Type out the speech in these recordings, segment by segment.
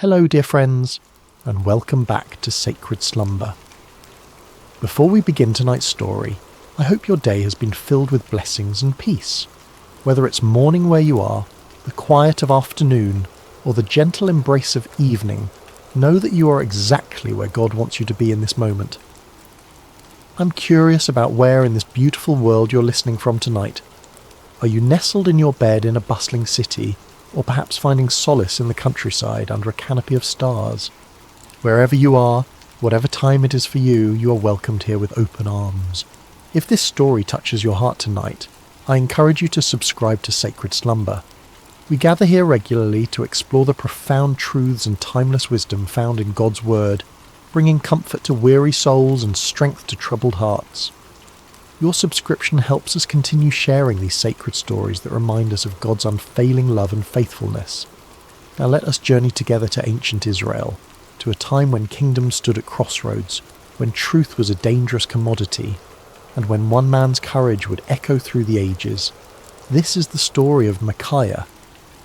Hello dear friends, and welcome back to Sacred Slumber. Before we begin tonight's story, I hope your day has been filled with blessings and peace. Whether it's morning where you are, the quiet of afternoon, or the gentle embrace of evening, know that you are exactly where God wants you to be in this moment. I'm curious about where in this beautiful world you're listening from tonight. Are you nestled in your bed in a bustling city, or perhaps finding solace in the countryside under a canopy of stars? Wherever you are, whatever time it is for you, you are welcomed here with open arms. If this story touches your heart tonight, I encourage you to subscribe to Sacred Slumber. We gather here regularly to explore the profound truths and timeless wisdom found in God's Word, bringing comfort to weary souls and strength to troubled hearts. Your subscription helps us continue sharing these sacred stories that remind us of God's unfailing love and faithfulness. Now let us journey together to ancient Israel, to a time when kingdoms stood at crossroads, when truth was a dangerous commodity, and when one man's courage would echo through the ages. This is the story of Micaiah,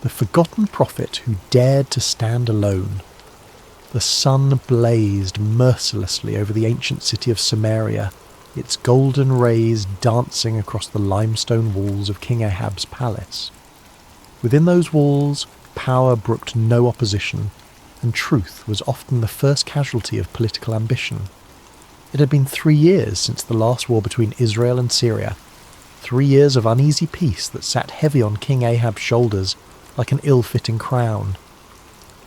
the forgotten prophet who dared to stand alone. The sun blazed mercilessly over the ancient city of Samaria, its golden rays dancing across the limestone walls of King Ahab's palace. Within those walls, power brooked no opposition, and truth was often the first casualty of political ambition. It had been 3 years since the last war between Israel and Syria, 3 years of uneasy peace that sat heavy on King Ahab's shoulders like an ill-fitting crown.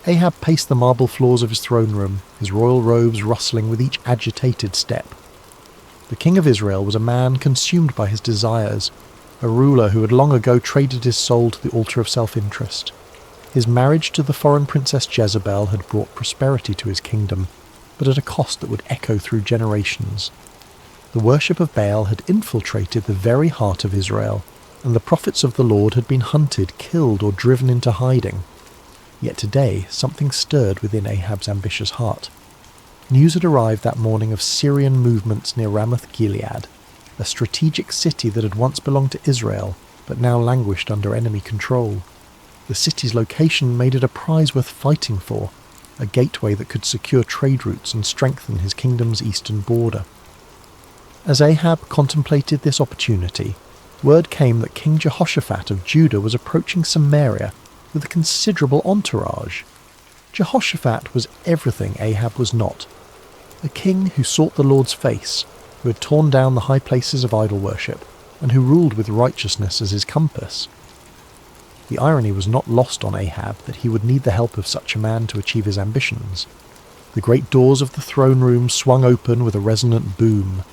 Ahab paced the marble floors of his throne room, his royal robes rustling with each agitated step. The king of Israel was a man consumed by his desires, a ruler who had long ago traded his soul to the altar of self-interest. His marriage to the foreign princess Jezebel had brought prosperity to his kingdom, but at a cost that would echo through generations. The worship of Baal had infiltrated the very heart of Israel, and the prophets of the Lord had been hunted, killed, or driven into hiding. Yet today something stirred within Ahab's ambitious heart. News had arrived that morning of Syrian movements near Ramoth-Gilead, a strategic city that had once belonged to Israel, but now languished under enemy control. The city's location made it a prize worth fighting for, a gateway that could secure trade routes and strengthen his kingdom's eastern border. As Ahab contemplated this opportunity, word came that King Jehoshaphat of Judah was approaching Samaria with a considerable entourage. Jehoshaphat was everything Ahab was not. A king who sought the Lord's face, who had torn down the high places of idol worship, and who ruled with righteousness as his compass. The irony was not lost on Ahab that he would need the help of such a man to achieve his ambitions. The great doors of the throne room swung open with a resonant boom,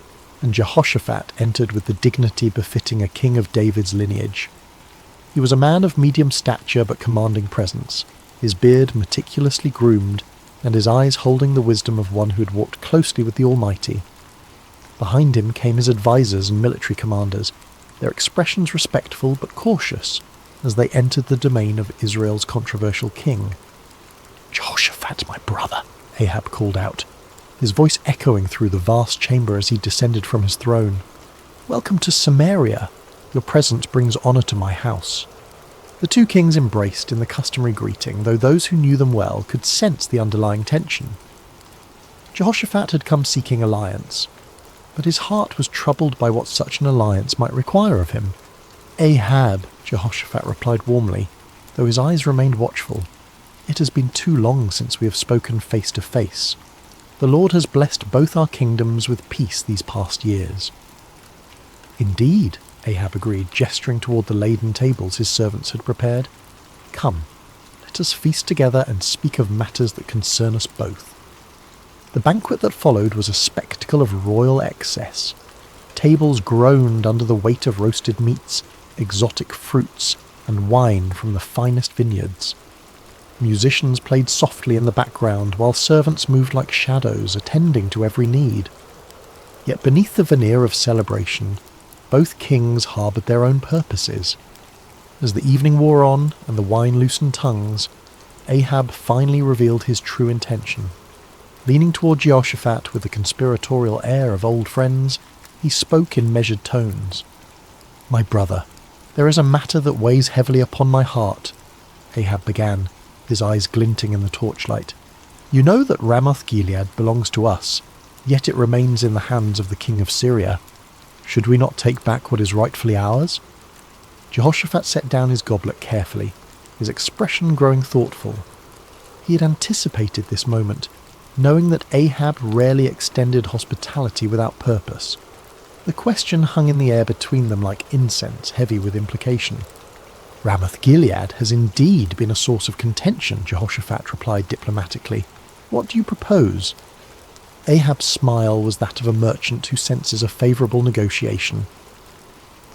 and Jehoshaphat entered with the dignity befitting a king of David's lineage. He was a man of medium stature but commanding presence, his beard meticulously groomed, and his eyes holding the wisdom of one who had walked closely with the Almighty. Behind him came his advisors and military commanders, their expressions respectful but cautious, as they entered the domain of Israel's controversial king. "Jehoshaphat, my brother," Ahab called out, his voice echoing through the vast chamber as he descended from his throne. "Welcome to Samaria. Your presence brings honour to my house." The two kings embraced in the customary greeting, though those who knew them well could sense the underlying tension. Jehoshaphat had come seeking alliance, but his heart was troubled by what such an alliance might require of him. "Ahab," Jehoshaphat replied warmly, though his eyes remained watchful. "It has been too long since we have spoken face to face. The Lord has blessed both our kingdoms with peace these past years." "Indeed," Ahab agreed, gesturing toward the laden tables his servants had prepared. "Come, let us feast together and speak of matters that concern us both." The banquet that followed was a spectacle of royal excess. Tables groaned under the weight of roasted meats, exotic fruits, and wine from the finest vineyards. Musicians played softly in the background, while servants moved like shadows, attending to every need. Yet beneath the veneer of celebration, both kings harboured their own purposes. As the evening wore on and the wine loosened tongues, Ahab finally revealed his true intention. Leaning toward Jehoshaphat with the conspiratorial air of old friends, he spoke in measured tones. "My brother, there is a matter that weighs heavily upon my heart," Ahab began, his eyes glinting in the torchlight. "You know that Ramoth-Gilead belongs to us, yet it remains in the hands of the king of Syria. Should we not take back what is rightfully ours?" Jehoshaphat set down his goblet carefully, his expression growing thoughtful. He had anticipated this moment, knowing that Ahab rarely extended hospitality without purpose. The question hung in the air between them like incense, heavy with implication. "Ramoth-Gilead has indeed been a source of contention," Jehoshaphat replied diplomatically. "What do you propose?" Ahab's smile was that of a merchant who senses a favourable negotiation.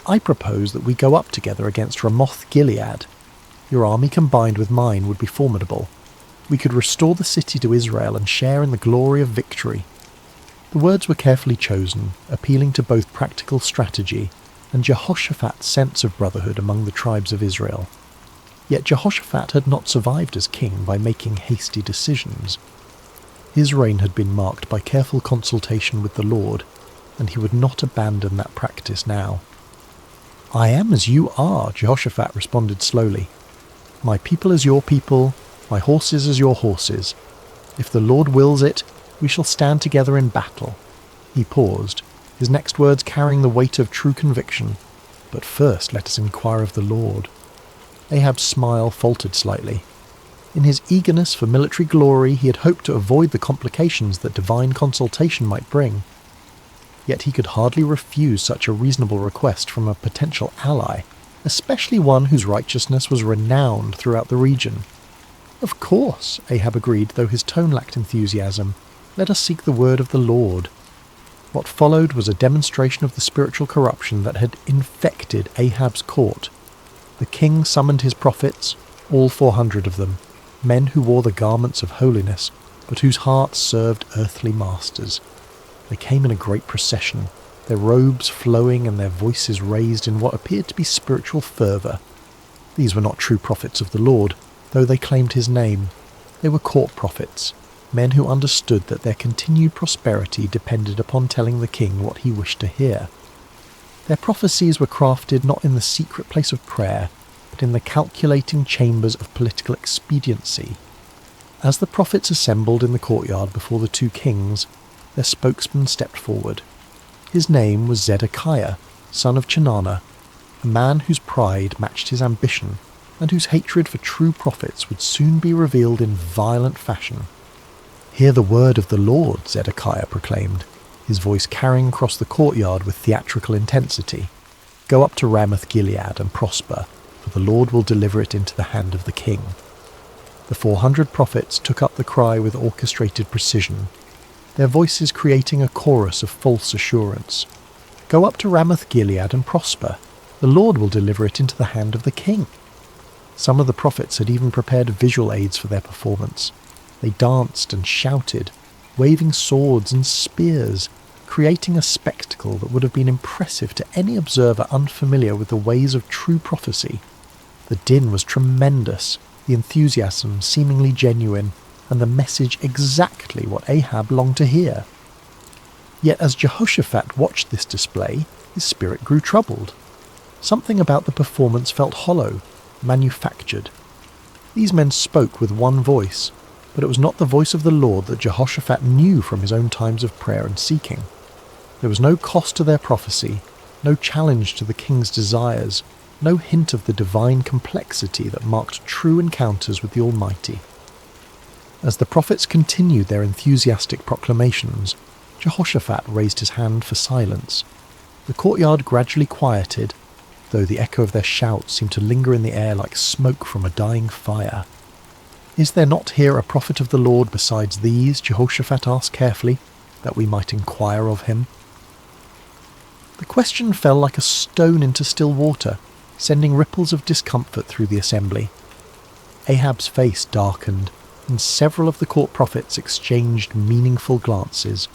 "I propose that we go up together against Ramoth-Gilead. Your army combined with mine would be formidable. We could restore the city to Israel and share in the glory of victory." The words were carefully chosen, appealing to both practical strategy and Jehoshaphat's sense of brotherhood among the tribes of Israel. Yet Jehoshaphat had not survived as king by making hasty decisions. His reign had been marked by careful consultation with the Lord, and he would not abandon that practice now. "I am as you are," Jehoshaphat responded slowly. "My people as your people, my horses as your horses. If the Lord wills it, we shall stand together in battle." He paused, his next words carrying the weight of true conviction. "But first let us inquire of the Lord." Ahab's smile faltered slightly. In his eagerness for military glory, he had hoped to avoid the complications that divine consultation might bring. Yet he could hardly refuse such a reasonable request from a potential ally, especially one whose righteousness was renowned throughout the region. "Of course," Ahab agreed, though his tone lacked enthusiasm. "Let us seek the word of the Lord." What followed was a demonstration of the spiritual corruption that had infected Ahab's court. The king summoned his prophets, all 400 of them, men who wore the garments of holiness, but whose hearts served earthly masters. They came in a great procession, their robes flowing and their voices raised in what appeared to be spiritual fervour. These were not true prophets of the Lord, though they claimed his name. They were court prophets, men who understood that their continued prosperity depended upon telling the king what he wished to hear. Their prophecies were crafted not in the secret place of prayer, but in the calculating chambers of political expediency. As the prophets assembled in the courtyard before the two kings, their spokesman stepped forward. His name was Zedekiah, son of Chenaanah, a man whose pride matched his ambition, and whose hatred for true prophets would soon be revealed in violent fashion. "Hear the word of the Lord," Zedekiah proclaimed, his voice carrying across the courtyard with theatrical intensity. "Go up to Ramoth-Gilead and prosper, for the Lord will deliver it into the hand of the king." The 400 prophets took up the cry with orchestrated precision, their voices creating a chorus of false assurance. "Go up to Ramoth-Gilead and prosper. The Lord will deliver it into the hand of the king." Some of the prophets had even prepared visual aids for their performance. They danced and shouted, waving swords and spears, creating a spectacle that would have been impressive to any observer unfamiliar with the ways of true prophecy. The din was tremendous, the enthusiasm seemingly genuine, and the message exactly what Ahab longed to hear. Yet as Jehoshaphat watched this display, his spirit grew troubled. Something about the performance felt hollow, manufactured. These men spoke with one voice, but it was not the voice of the Lord that Jehoshaphat knew from his own times of prayer and seeking. There was no cost to their prophecy, no challenge to the king's desires, no hint of the divine complexity that marked true encounters with the Almighty. As the prophets continued their enthusiastic proclamations, Jehoshaphat raised his hand for silence. The courtyard gradually quieted, though the echo of their shouts seemed to linger in the air like smoke from a dying fire. "Is there not here a prophet of the Lord besides these?" Jehoshaphat asked carefully, "that we might inquire of him?" The question fell like a stone into still water, sending ripples of discomfort through the assembly. Ahab's face darkened, and several of the court prophets exchanged meaningful glances.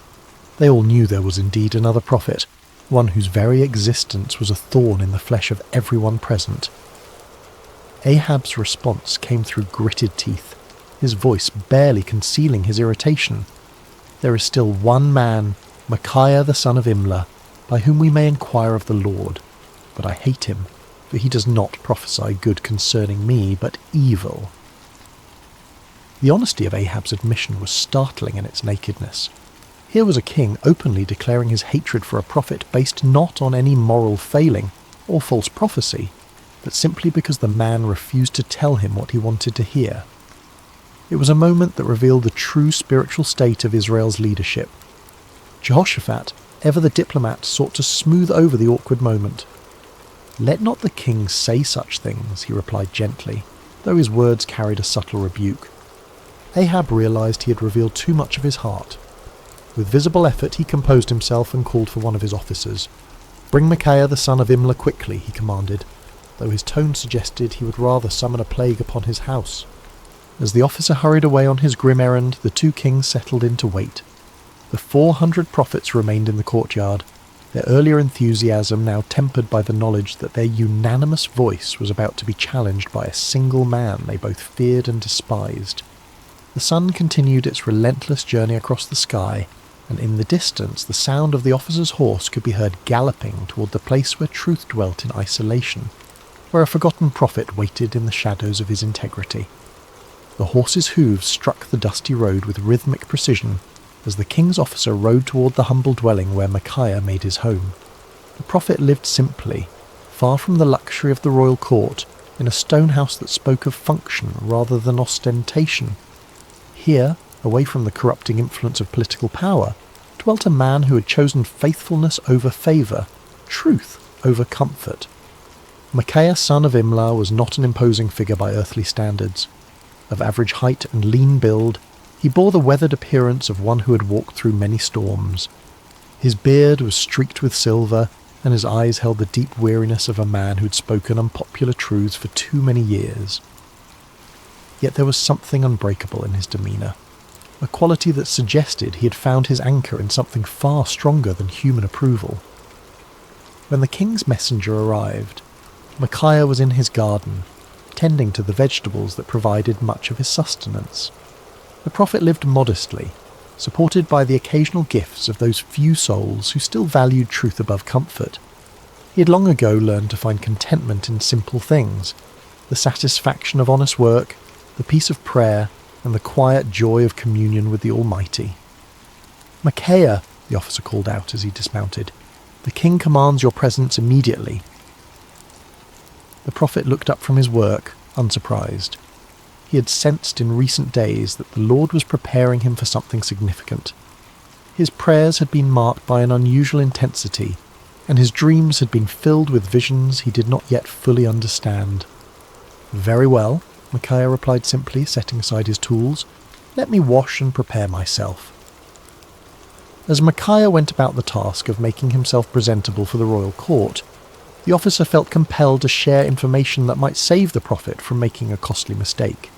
They all knew there was indeed another prophet, one whose very existence was a thorn in the flesh of everyone present. Ahab's response came through gritted teeth, his voice barely concealing his irritation. "There is still one man, Micaiah the son of Imlah, by whom we may inquire of the Lord. But I hate him, for he does not prophesy good concerning me, but evil." The honesty of Ahab's admission was startling in its nakedness. Here was a king openly declaring his hatred for a prophet based not on any moral failing or false prophecy, but simply because the man refused to tell him what he wanted to hear. It was a moment that revealed the true spiritual state of Israel's leadership. Jehoshaphat, ever the diplomat, sought to smooth over the awkward moment. "Let not the king say such things," he replied gently, though his words carried a subtle rebuke. Ahab realized he had revealed too much of his heart. With visible effort he composed himself and called for one of his officers. "Bring Micaiah the son of Imlah quickly," he commanded, though his tone suggested he would rather summon a plague upon his house. As the officer hurried away on his grim errand, the two kings settled in to wait. The 400 prophets remained in the courtyard, their earlier enthusiasm now tempered by the knowledge that their unanimous voice was about to be challenged by a single man they both feared and despised. The sun continued its relentless journey across the sky, and in the distance the sound of the officer's horse could be heard galloping toward the place where truth dwelt in isolation, where a forgotten prophet waited in the shadows of his integrity. The horse's hooves struck the dusty road with rhythmic precision as the king's officer rode toward the humble dwelling where Micaiah made his home. The prophet lived simply, far from the luxury of the royal court, in a stone house that spoke of function rather than ostentation. Here, away from the corrupting influence of political power, dwelt a man who had chosen faithfulness over favour, truth over comfort. Micaiah son of Imlah was not an imposing figure by earthly standards. Of average height and lean build, he bore the weathered appearance of one who had walked through many storms. His beard was streaked with silver, and his eyes held the deep weariness of a man who had spoken unpopular truths for too many years. Yet there was something unbreakable in his demeanour, a quality that suggested he had found his anchor in something far stronger than human approval. When the king's messenger arrived, Micaiah was in his garden, tending to the vegetables that provided much of his sustenance. The prophet lived modestly, supported by the occasional gifts of those few souls who still valued truth above comfort. He had long ago learned to find contentment in simple things, the satisfaction of honest work, the peace of prayer, and the quiet joy of communion with the Almighty. "Micaiah," the officer called out as he dismounted, "the king commands your presence immediately." The prophet looked up from his work, unsurprised. He had sensed in recent days that the Lord was preparing him for something significant. His prayers had been marked by an unusual intensity, and his dreams had been filled with visions he did not yet fully understand. "Very well," Micaiah replied simply, setting aside his tools. "Let me wash and prepare myself." As Micaiah went about the task of making himself presentable for the royal court, the officer felt compelled to share information that might save the prophet from making a costly mistake.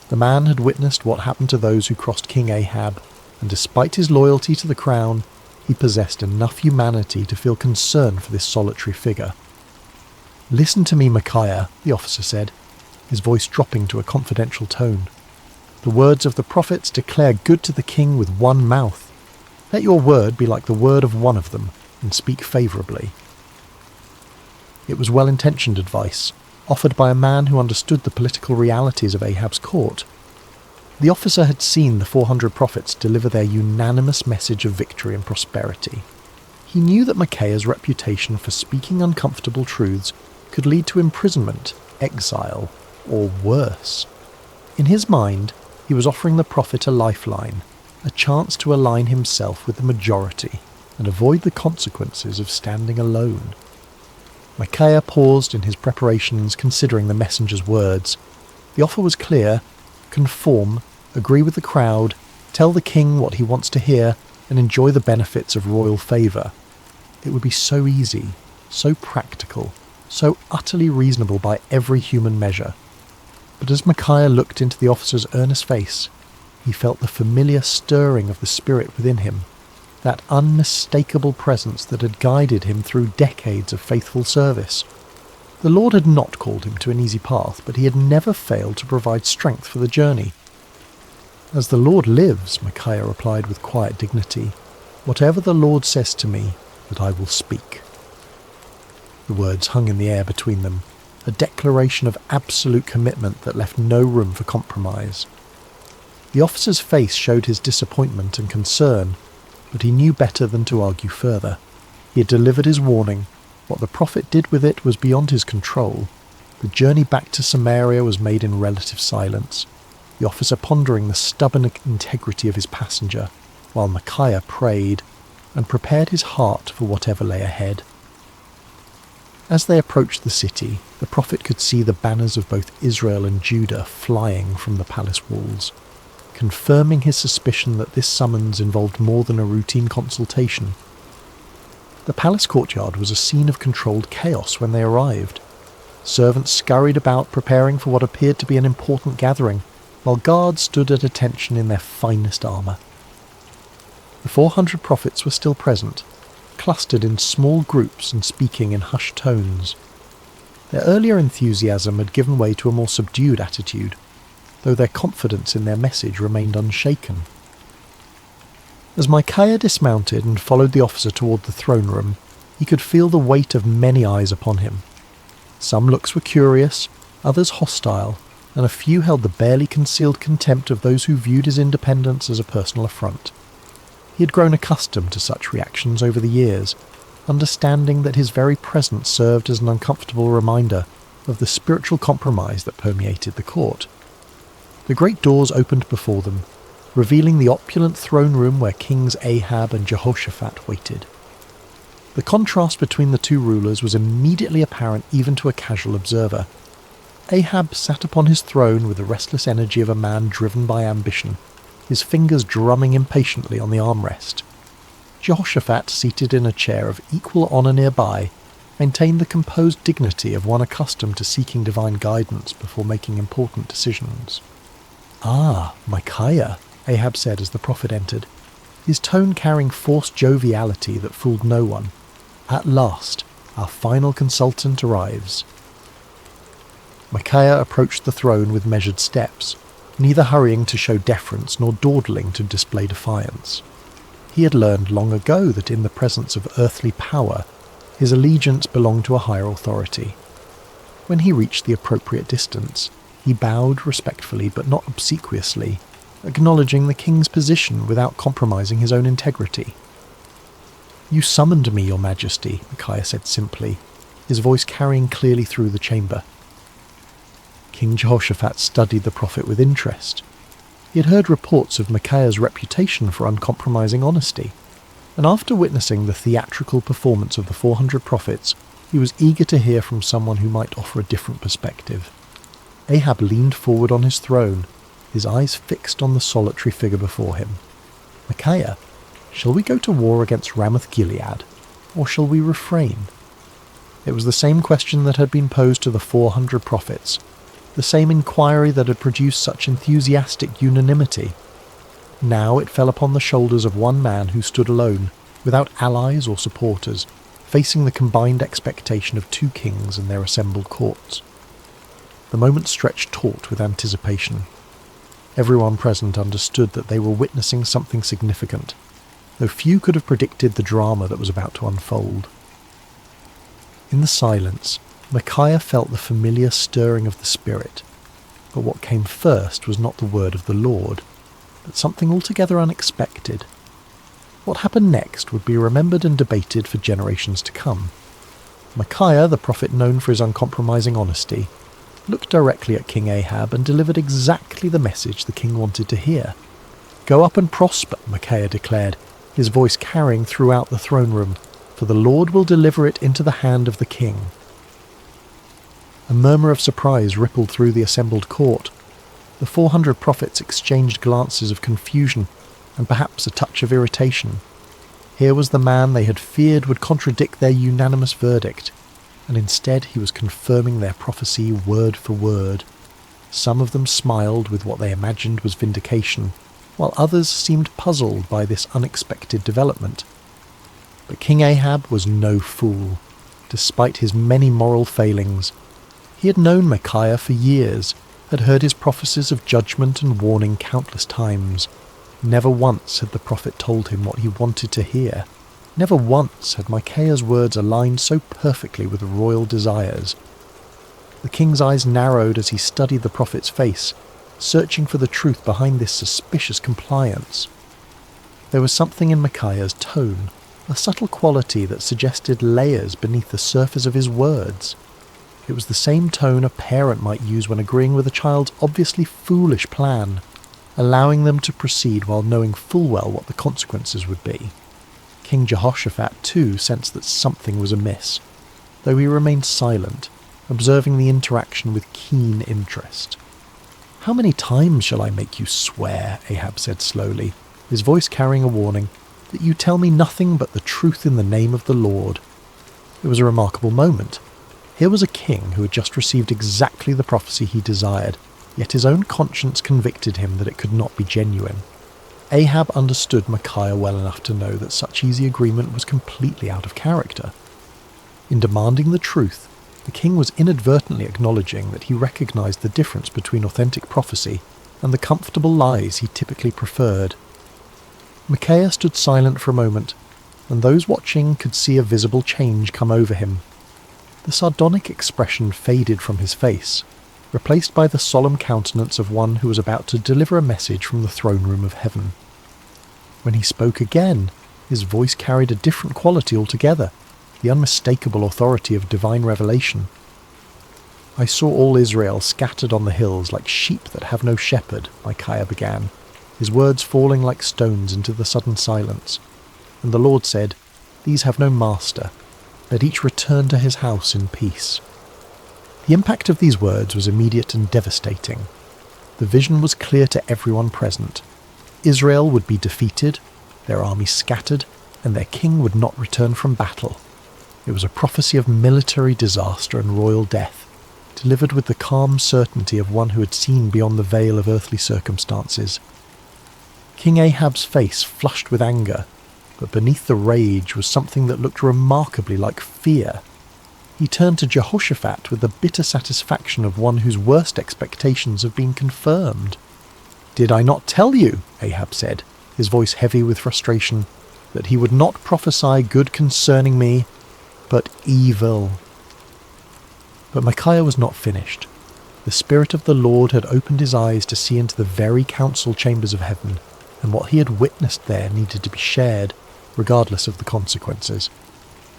The man had witnessed what happened to those who crossed King Ahab, and despite his loyalty to the crown, he possessed enough humanity to feel concern for this solitary figure. "Listen to me, Micaiah," the officer said, his voice dropping to a confidential tone. "The words of the prophets declare good to the king with one mouth. Let your word be like the word of one of them, and speak favourably." It was well-intentioned advice, offered by a man who understood the political realities of Ahab's court. The officer had seen the 400 prophets deliver their unanimous message of victory and prosperity. He knew that Micaiah's reputation for speaking uncomfortable truths could lead to imprisonment, exile, or worse. In his mind, he was offering the prophet a lifeline, a chance to align himself with the majority and avoid the consequences of standing alone. Micaiah paused in his preparations, considering the messenger's words. The offer was clear: conform, agree with the crowd, tell the king what he wants to hear, and enjoy the benefits of royal favour. It would be so easy, so practical, so utterly reasonable by every human measure. But as Micaiah looked into the officer's earnest face, he felt the familiar stirring of the spirit within him, that unmistakable presence that had guided him through decades of faithful service. The Lord had not called him to an easy path, but he had never failed to provide strength for the journey. "As the Lord lives," Micaiah replied with quiet dignity, "whatever the Lord says to me, that I will speak." The words hung in the air between them, a declaration of absolute commitment that left no room for compromise. The officer's face showed his disappointment and concern, but he knew better than to argue further. He had delivered his warning. What the prophet did with it was beyond his control. The journey back to Samaria was made in relative silence, the officer pondering the stubborn integrity of his passenger, while Micaiah prayed and prepared his heart for whatever lay ahead. As they approached the city, the prophet could see the banners of both Israel and Judah flying from the palace walls, confirming his suspicion that this summons involved more than a routine consultation. The palace courtyard was a scene of controlled chaos when they arrived. Servants scurried about preparing for what appeared to be an important gathering, while guards stood at attention in their finest armour. The 400 prophets were still present, clustered in small groups and speaking in hushed tones. Their earlier enthusiasm had given way to a more subdued attitude, though their confidence in their message remained unshaken. As Micaiah dismounted and followed the officer toward the throne room, he could feel the weight of many eyes upon him. Some looks were curious, others hostile, and a few held the barely concealed contempt of those who viewed his independence as a personal affront. He had grown accustomed to such reactions over the years, understanding that his very presence served as an uncomfortable reminder of the spiritual compromise that permeated the court. The great doors opened before them, revealing the opulent throne room where Kings Ahab and Jehoshaphat waited. The contrast between the two rulers was immediately apparent even to a casual observer. Ahab sat upon his throne with the restless energy of a man driven by ambition, his fingers drumming impatiently on the armrest. Jehoshaphat, seated in a chair of equal honour nearby, maintained the composed dignity of one accustomed to seeking divine guidance before making important decisions. "Ah, Micaiah," Ahab said as the prophet entered, his tone carrying forced joviality that fooled no one. "At last, our final consultant arrives." Micaiah approached the throne with measured steps, neither hurrying to show deference nor dawdling to display defiance. He had learned long ago that in the presence of earthly power, his allegiance belonged to a higher authority. When he reached the appropriate distance, he bowed respectfully but not obsequiously, acknowledging the king's position without compromising his own integrity. "You summoned me, your majesty," Micaiah said simply, his voice carrying clearly through the chamber. King Jehoshaphat studied the prophet with interest. He had heard reports of Micaiah's reputation for uncompromising honesty, and after witnessing the theatrical performance of the 400 prophets, he was eager to hear from someone who might offer a different perspective. Ahab leaned forward on his throne, his eyes fixed on the solitary figure before him. "Micaiah, shall we go to war against Ramoth-Gilead, or shall we refrain?" It was the same question that had been posed to the 400 prophets, the same inquiry that had produced such enthusiastic unanimity. Now it fell upon the shoulders of one man who stood alone, without allies or supporters, facing the combined expectation of two kings and their assembled courts. The moment stretched taut with anticipation. Everyone present understood that they were witnessing something significant, though few could have predicted the drama that was about to unfold. In the silence, Micaiah felt the familiar stirring of the spirit, but what came first was not the word of the Lord, but something altogether unexpected. What happened next would be remembered and debated for generations to come. Micaiah, the prophet known for his uncompromising honesty, looked directly at King Ahab and delivered exactly the message the king wanted to hear. "Go up and prosper," Micaiah declared, his voice carrying throughout the throne room, "for the Lord will deliver it into the hand of the king." A murmur of surprise rippled through the assembled court. The 400 prophets exchanged glances of confusion and perhaps a touch of irritation. Here was the man they had feared would contradict their unanimous verdict, and instead he was confirming their prophecy word for word. Some of them smiled with what they imagined was vindication, while others seemed puzzled by this unexpected development. But King Ahab was no fool. Despite his many moral failings, he had known Micaiah for years, had heard his prophecies of judgment and warning countless times. Never once had the prophet told him what he wanted to hear. Never once had Micaiah's words aligned so perfectly with royal desires. The king's eyes narrowed as he studied the prophet's face, searching for the truth behind this suspicious compliance. There was something in Micaiah's tone, a subtle quality that suggested layers beneath the surface of his words. It was the same tone a parent might use when agreeing with a child's obviously foolish plan, allowing them to proceed while knowing full well what the consequences would be. King Jehoshaphat, too, sensed that something was amiss, though he remained silent, observing the interaction with keen interest. "How many times shall I make you swear," Ahab said slowly, his voice carrying a warning, "that you tell me nothing but the truth in the name of the Lord?" It was a remarkable moment. Here was a king who had just received exactly the prophecy he desired, yet his own conscience convicted him that it could not be genuine. Ahab understood Micaiah well enough to know that such easy agreement was completely out of character. In demanding the truth, the king was inadvertently acknowledging that he recognized the difference between authentic prophecy and the comfortable lies he typically preferred. Micaiah stood silent for a moment, and those watching could see a visible change come over him. The sardonic expression faded from his face, replaced by the solemn countenance of one who was about to deliver a message from the throne room of heaven. When he spoke again, his voice carried a different quality altogether, the unmistakable authority of divine revelation. "I saw all Israel scattered on the hills like sheep that have no shepherd," Micaiah began, his words falling like stones into the sudden silence. "And the Lord said, 'These have no master. Let each return to his house in peace.'" The impact of these words was immediate and devastating. The vision was clear to everyone present. Israel would be defeated, their army scattered, and their king would not return from battle. It was a prophecy of military disaster and royal death, delivered with the calm certainty of one who had seen beyond the veil of earthly circumstances. King Ahab's face flushed with anger, but beneath the rage was something that looked remarkably like fear. He turned to Jehoshaphat with the bitter satisfaction of one whose worst expectations have been confirmed. "Did I not tell you," Ahab said, his voice heavy with frustration, "that he would not prophesy good concerning me, but evil?" But Micaiah was not finished. The Spirit of the Lord had opened his eyes to see into the very council chambers of heaven, and what he had witnessed there needed to be shared, regardless of the consequences.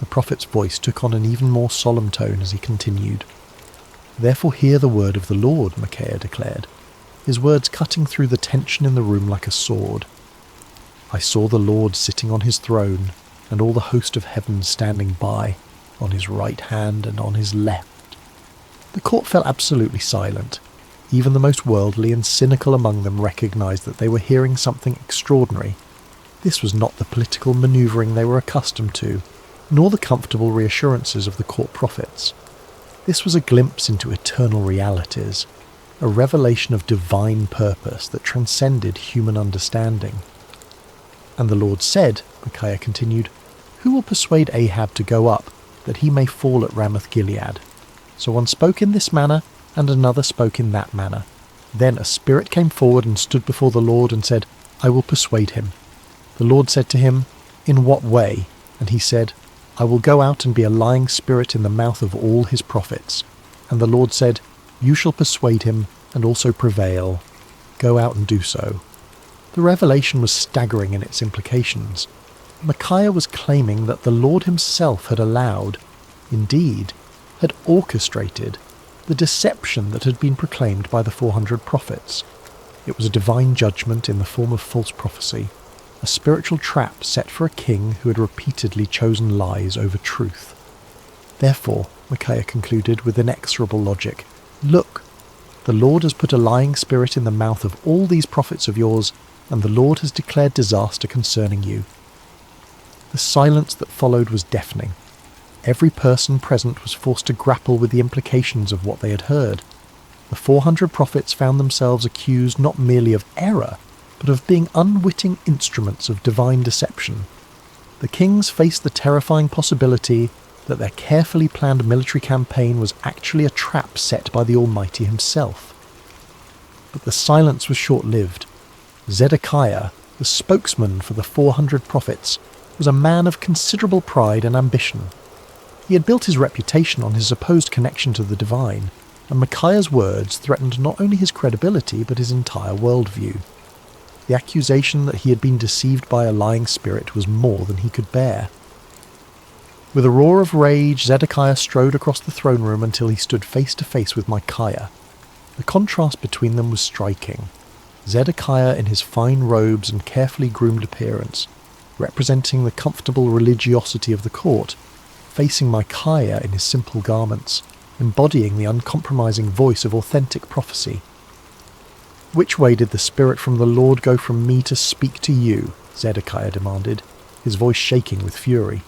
The prophet's voice took on an even more solemn tone as he continued. "Therefore hear the word of the Lord," Micaiah declared, his words cutting through the tension in the room like a sword. "I saw the Lord sitting on his throne, and all the host of heaven standing by, on his right hand and on his left." The court fell absolutely silent. Even the most worldly and cynical among them recognized that they were hearing something extraordinary. This was not the political manoeuvring they were accustomed to, nor the comfortable reassurances of the court prophets. This was a glimpse into eternal realities, a revelation of divine purpose that transcended human understanding. "And the Lord said," Micaiah continued, "Who will persuade Ahab to go up, that he may fall at Ramoth-Gilead?" So one spoke in this manner, and another spoke in that manner. Then a spirit came forward and stood before the Lord and said, "I will persuade him." The Lord said to him, "In what way?" And he said, "I will go out and be a lying spirit in the mouth of all his prophets." And the Lord said, "You shall persuade him and also prevail. Go out and do so." The revelation was staggering in its implications. Micaiah was claiming that the Lord himself had allowed, indeed, had orchestrated, the deception that had been proclaimed by the 400 prophets. It was a divine judgment in the form of false prophecy, a spiritual trap set for a king who had repeatedly chosen lies over truth. Therefore, Micaiah concluded with inexorable logic, "Look, the Lord has put a lying spirit in the mouth of all these prophets of yours, and the Lord has declared disaster concerning you." The silence that followed was deafening. Every person present was forced to grapple with the implications of what they had heard. The 400 prophets found themselves accused not merely of error, but of being unwitting instruments of divine deception. The kings faced the terrifying possibility that their carefully planned military campaign was actually a trap set by the Almighty himself. But the silence was short-lived. Zedekiah, the spokesman for the 400 prophets, was a man of considerable pride and ambition. He had built his reputation on his supposed connection to the divine, and Micaiah's words threatened not only his credibility but his entire worldview. The accusation that he had been deceived by a lying spirit was more than he could bear. With a roar of rage, Zedekiah strode across the throne room until he stood face to face with Micaiah. The contrast between them was striking. Zedekiah in his fine robes and carefully groomed appearance, representing the comfortable religiosity of the court, facing Micaiah in his simple garments, embodying the uncompromising voice of authentic prophecy. "Which way did the Spirit from the Lord go from me to speak to you?" Zedekiah demanded, his voice shaking with fury.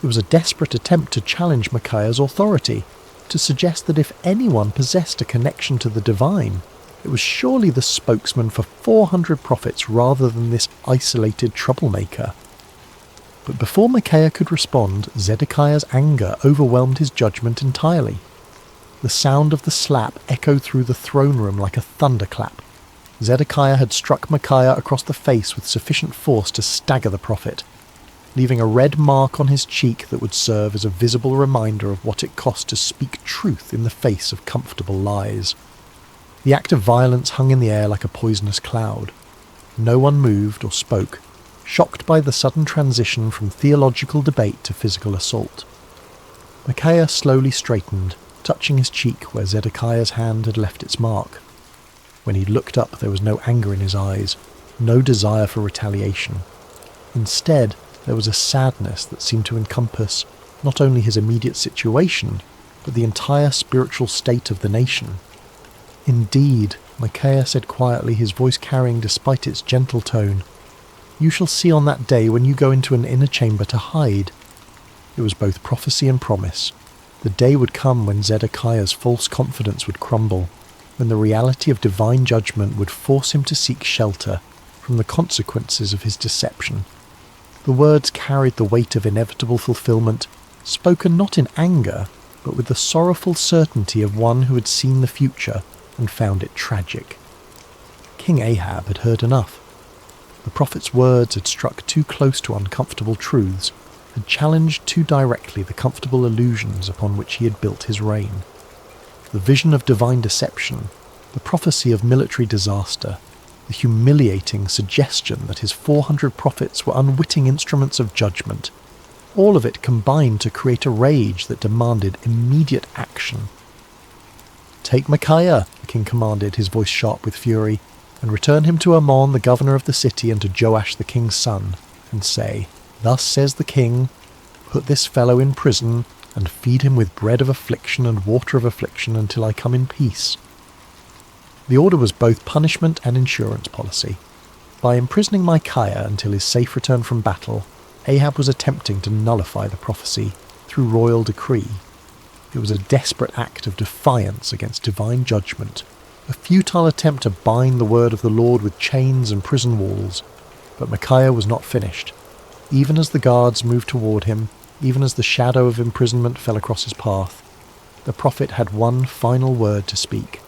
It was a desperate attempt to challenge Micaiah's authority, to suggest that if anyone possessed a connection to the divine, it was surely the spokesman for 400 prophets rather than this isolated troublemaker. But before Micaiah could respond, Zedekiah's anger overwhelmed his judgment entirely. The sound of the slap echoed through the throne room like a thunderclap. Zedekiah had struck Micaiah across the face with sufficient force to stagger the prophet, leaving a red mark on his cheek that would serve as a visible reminder of what it cost to speak truth in the face of comfortable lies. The act of violence hung in the air like a poisonous cloud. No one moved or spoke, shocked by the sudden transition from theological debate to physical assault. Micaiah slowly straightened, touching his cheek where Zedekiah's hand had left its mark. When he looked up, there was no anger in his eyes, no desire for retaliation. Instead, there was a sadness that seemed to encompass not only his immediate situation, but the entire spiritual state of the nation. "Indeed," Micaiah said quietly, his voice carrying despite its gentle tone, "you shall see on that day when you go into an inner chamber to hide." It was both prophecy and promise. The day would come when Zedekiah's false confidence would crumble, when the reality of divine judgment would force him to seek shelter from the consequences of his deception. The words carried the weight of inevitable fulfillment, spoken not in anger, but with the sorrowful certainty of one who had seen the future and found it tragic. King Ahab had heard enough. The prophet's words had struck too close to uncomfortable truths, had challenged too directly the comfortable illusions upon which he had built his reign. The vision of divine deception, the prophecy of military disaster, the humiliating suggestion that his 400 prophets were unwitting instruments of judgment, all of it combined to create a rage that demanded immediate action. "Take Micaiah," the king commanded, his voice sharp with fury, "and return him to Ammon, the governor of the city, and to Joash the king's son, and say, 'Thus says the king, put this fellow in prison, and feed him with bread of affliction and water of affliction until I come in peace.'" The order was both punishment and insurance policy. By imprisoning Micaiah until his safe return from battle, Ahab was attempting to nullify the prophecy through royal decree. It was a desperate act of defiance against divine judgment, a futile attempt to bind the word of the Lord with chains and prison walls. But Micaiah was not finished. Even as the guards moved toward him, even as the shadow of imprisonment fell across his path, the prophet had one final word to speak.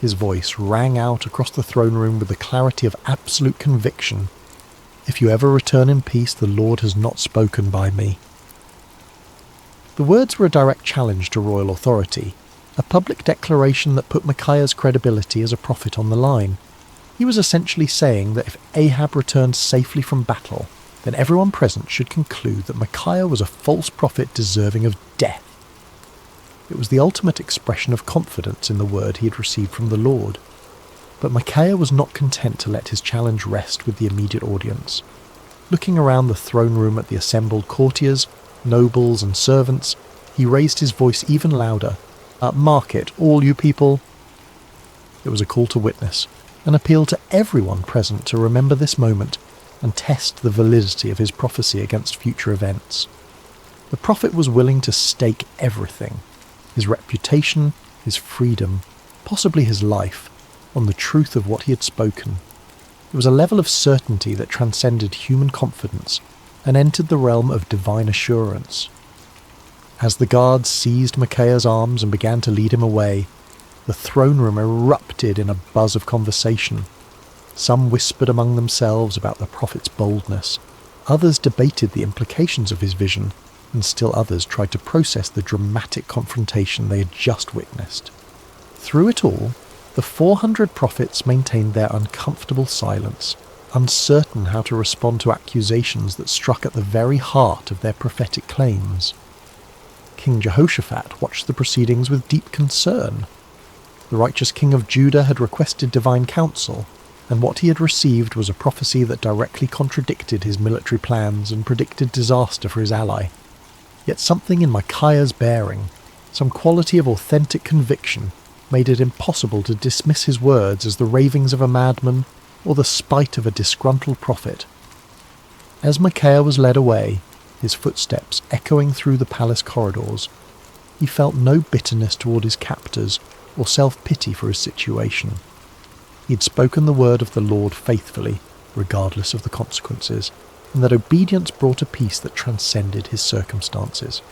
His voice rang out across the throne room with the clarity of absolute conviction. "If you ever return in peace, the Lord has not spoken by me." The words were a direct challenge to royal authority, a public declaration that put Micaiah's credibility as a prophet on the line. He was essentially saying that if Ahab returned safely from battle, then everyone present should conclude that Micaiah was a false prophet deserving of death. It was the ultimate expression of confidence in the word he had received from the Lord. But Micaiah was not content to let his challenge rest with the immediate audience. Looking around the throne room at the assembled courtiers, nobles and servants, he raised his voice even louder. "Mark it, all you people." It was a call to witness, an appeal to everyone present to remember this moment and test the validity of his prophecy against future events. The prophet was willing to stake everything, his reputation, his freedom, possibly his life, on the truth of what he had spoken. It was a level of certainty that transcended human confidence and entered the realm of divine assurance. As the guards seized Micaiah's arms and began to lead him away, the throne room erupted in a buzz of conversation. Some whispered among themselves about the prophet's boldness. Others debated the implications of his vision, and still others tried to process the dramatic confrontation they had just witnessed. Through it all, the 400 prophets maintained their uncomfortable silence, uncertain how to respond to accusations that struck at the very heart of their prophetic claims. King Jehoshaphat watched the proceedings with deep concern. The righteous king of Judah had requested divine counsel, and what he had received was a prophecy that directly contradicted his military plans and predicted disaster for his ally. Yet something in Micaiah's bearing, some quality of authentic conviction, made it impossible to dismiss his words as the ravings of a madman or the spite of a disgruntled prophet. As Micaiah was led away, his footsteps echoing through the palace corridors, he felt no bitterness toward his captors or self-pity for his situation. He had spoken the word of the Lord faithfully, regardless of the consequences, and that obedience brought a peace that transcended his circumstances.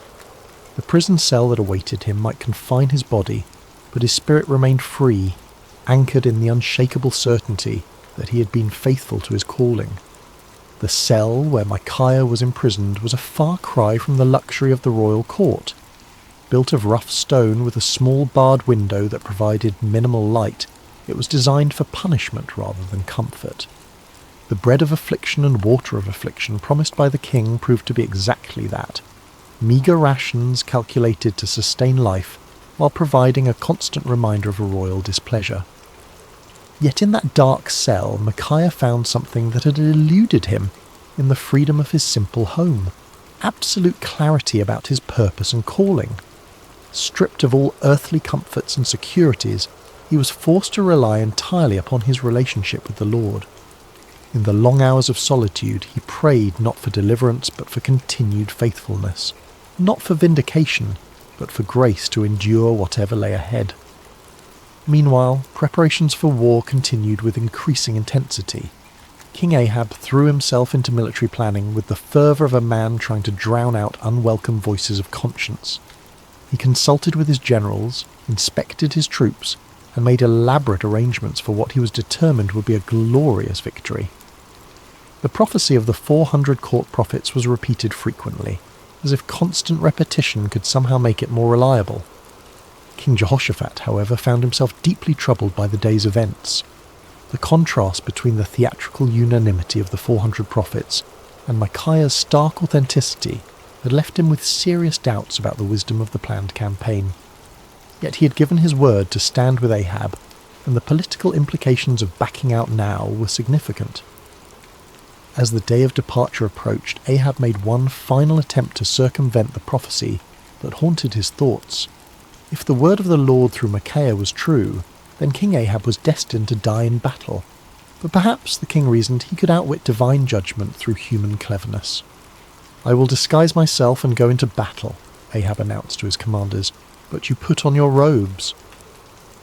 The prison cell that awaited him might confine his body, but his spirit remained free, anchored in the unshakable certainty that he had been faithful to his calling. The cell where Micaiah was imprisoned was a far cry from the luxury of the royal court. Built of rough stone with a small barred window that provided minimal light, it was designed for punishment rather than comfort. The bread of affliction and water of affliction promised by the king proved to be exactly that, meagre rations calculated to sustain life while providing a constant reminder of a royal displeasure. Yet in that dark cell, Micaiah found something that had eluded him in the freedom of his simple home, absolute clarity about his purpose and calling. Stripped of all earthly comforts and securities, he was forced to rely entirely upon his relationship with the Lord. In the long hours of solitude, he prayed not for deliverance but for continued faithfulness, not for vindication, but for grace to endure whatever lay ahead. Meanwhile, preparations for war continued with increasing intensity. King Ahab threw himself into military planning with the fervour of a man trying to drown out unwelcome voices of conscience. He consulted with his generals, inspected his troops, and made elaborate arrangements for what he was determined would be a glorious victory. The prophecy of the 400 court prophets was repeated frequently, as if constant repetition could somehow make it more reliable. King Jehoshaphat, however, found himself deeply troubled by the day's events. The contrast between the theatrical unanimity of the 400 prophets and Micaiah's stark authenticity had left him with serious doubts about the wisdom of the planned campaign. Yet he had given his word to stand with Ahab, and the political implications of backing out now were significant. As the day of departure approached, Ahab made one final attempt to circumvent the prophecy that haunted his thoughts. If the word of the Lord through Micaiah was true, then King Ahab was destined to die in battle. But perhaps, the king reasoned, he could outwit divine judgment through human cleverness. "I will disguise myself and go into battle," Ahab announced to his commanders, "but you put on your robes."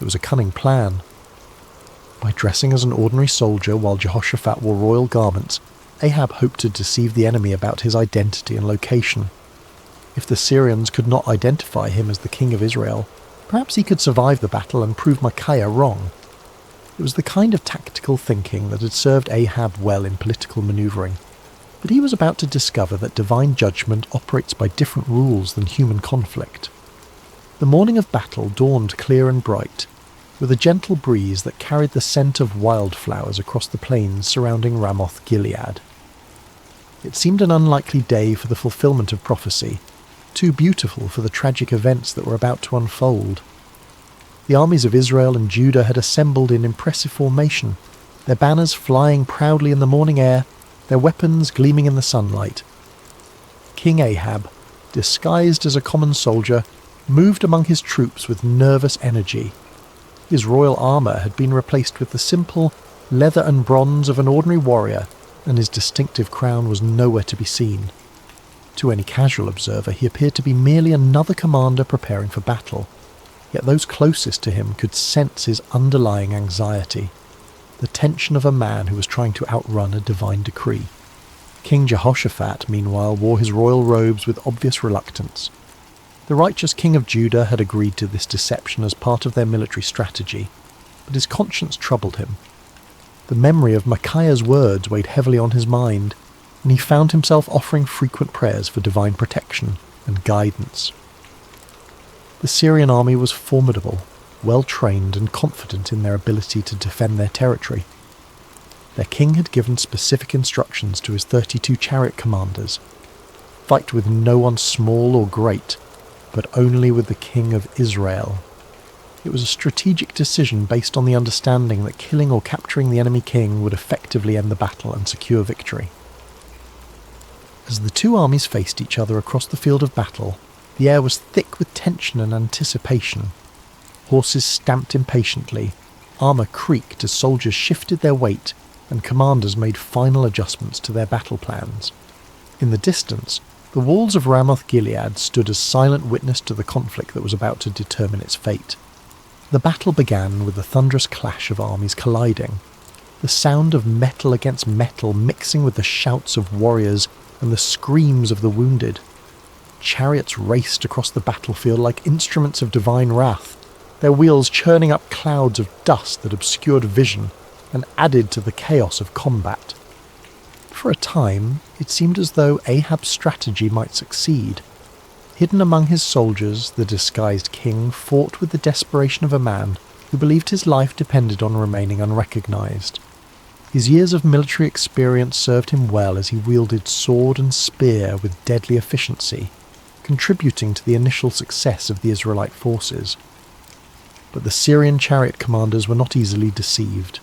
It was a cunning plan. By dressing as an ordinary soldier while Jehoshaphat wore royal garments, Ahab hoped to deceive the enemy about his identity and location. If the Syrians could not identify him as the king of Israel, perhaps he could survive the battle and prove Micaiah wrong. It was the kind of tactical thinking that had served Ahab well in political manoeuvring, but he was about to discover that divine judgment operates by different rules than human conflict. The morning of battle dawned clear and bright, with a gentle breeze that carried the scent of wildflowers across the plains surrounding Ramoth Gilead. It seemed an unlikely day for the fulfillment of prophecy, too beautiful for the tragic events that were about to unfold. The armies of Israel and Judah had assembled in impressive formation, their banners flying proudly in the morning air, their weapons gleaming in the sunlight. King Ahab, disguised as a common soldier, moved among his troops with nervous energy. His royal armour had been replaced with the simple leather and bronze of an ordinary warrior, and his distinctive crown was nowhere to be seen. To any casual observer, he appeared to be merely another commander preparing for battle, yet those closest to him could sense his underlying anxiety, the tension of a man who was trying to outrun a divine decree. King Jehoshaphat, meanwhile, wore his royal robes with obvious reluctance. The righteous king of Judah had agreed to this deception as part of their military strategy, but his conscience troubled him. The memory of Micaiah's words weighed heavily on his mind, and he found himself offering frequent prayers for divine protection, and guidance. The Syrian army was formidable, well-trained and confident in their ability to defend their territory. Their king had given specific instructions to his 32 chariot commanders: fight with no one small or great, but only with the king of Israel. It was a strategic decision based on the understanding that killing or capturing the enemy king would effectively end the battle and secure victory. As the two armies faced each other across the field of battle, the air was thick with tension and anticipation. Horses stamped impatiently, armour creaked as soldiers shifted their weight, and commanders made final adjustments to their battle plans. In the distance, the walls of Ramoth-Gilead stood as silent witness to the conflict that was about to determine its fate. The battle began with the thunderous clash of armies colliding, the sound of metal against metal mixing with the shouts of warriors and the screams of the wounded. Chariots raced across the battlefield like instruments of divine wrath, their wheels churning up clouds of dust that obscured vision and added to the chaos of combat. For a time, it seemed as though Ahab's strategy might succeed. Hidden among his soldiers, the disguised king fought with the desperation of a man who believed his life depended on remaining unrecognized. His years of military experience served him well as he wielded sword and spear with deadly efficiency, contributing to the initial success of the Israelite forces. But the Syrian chariot commanders were not easily deceived.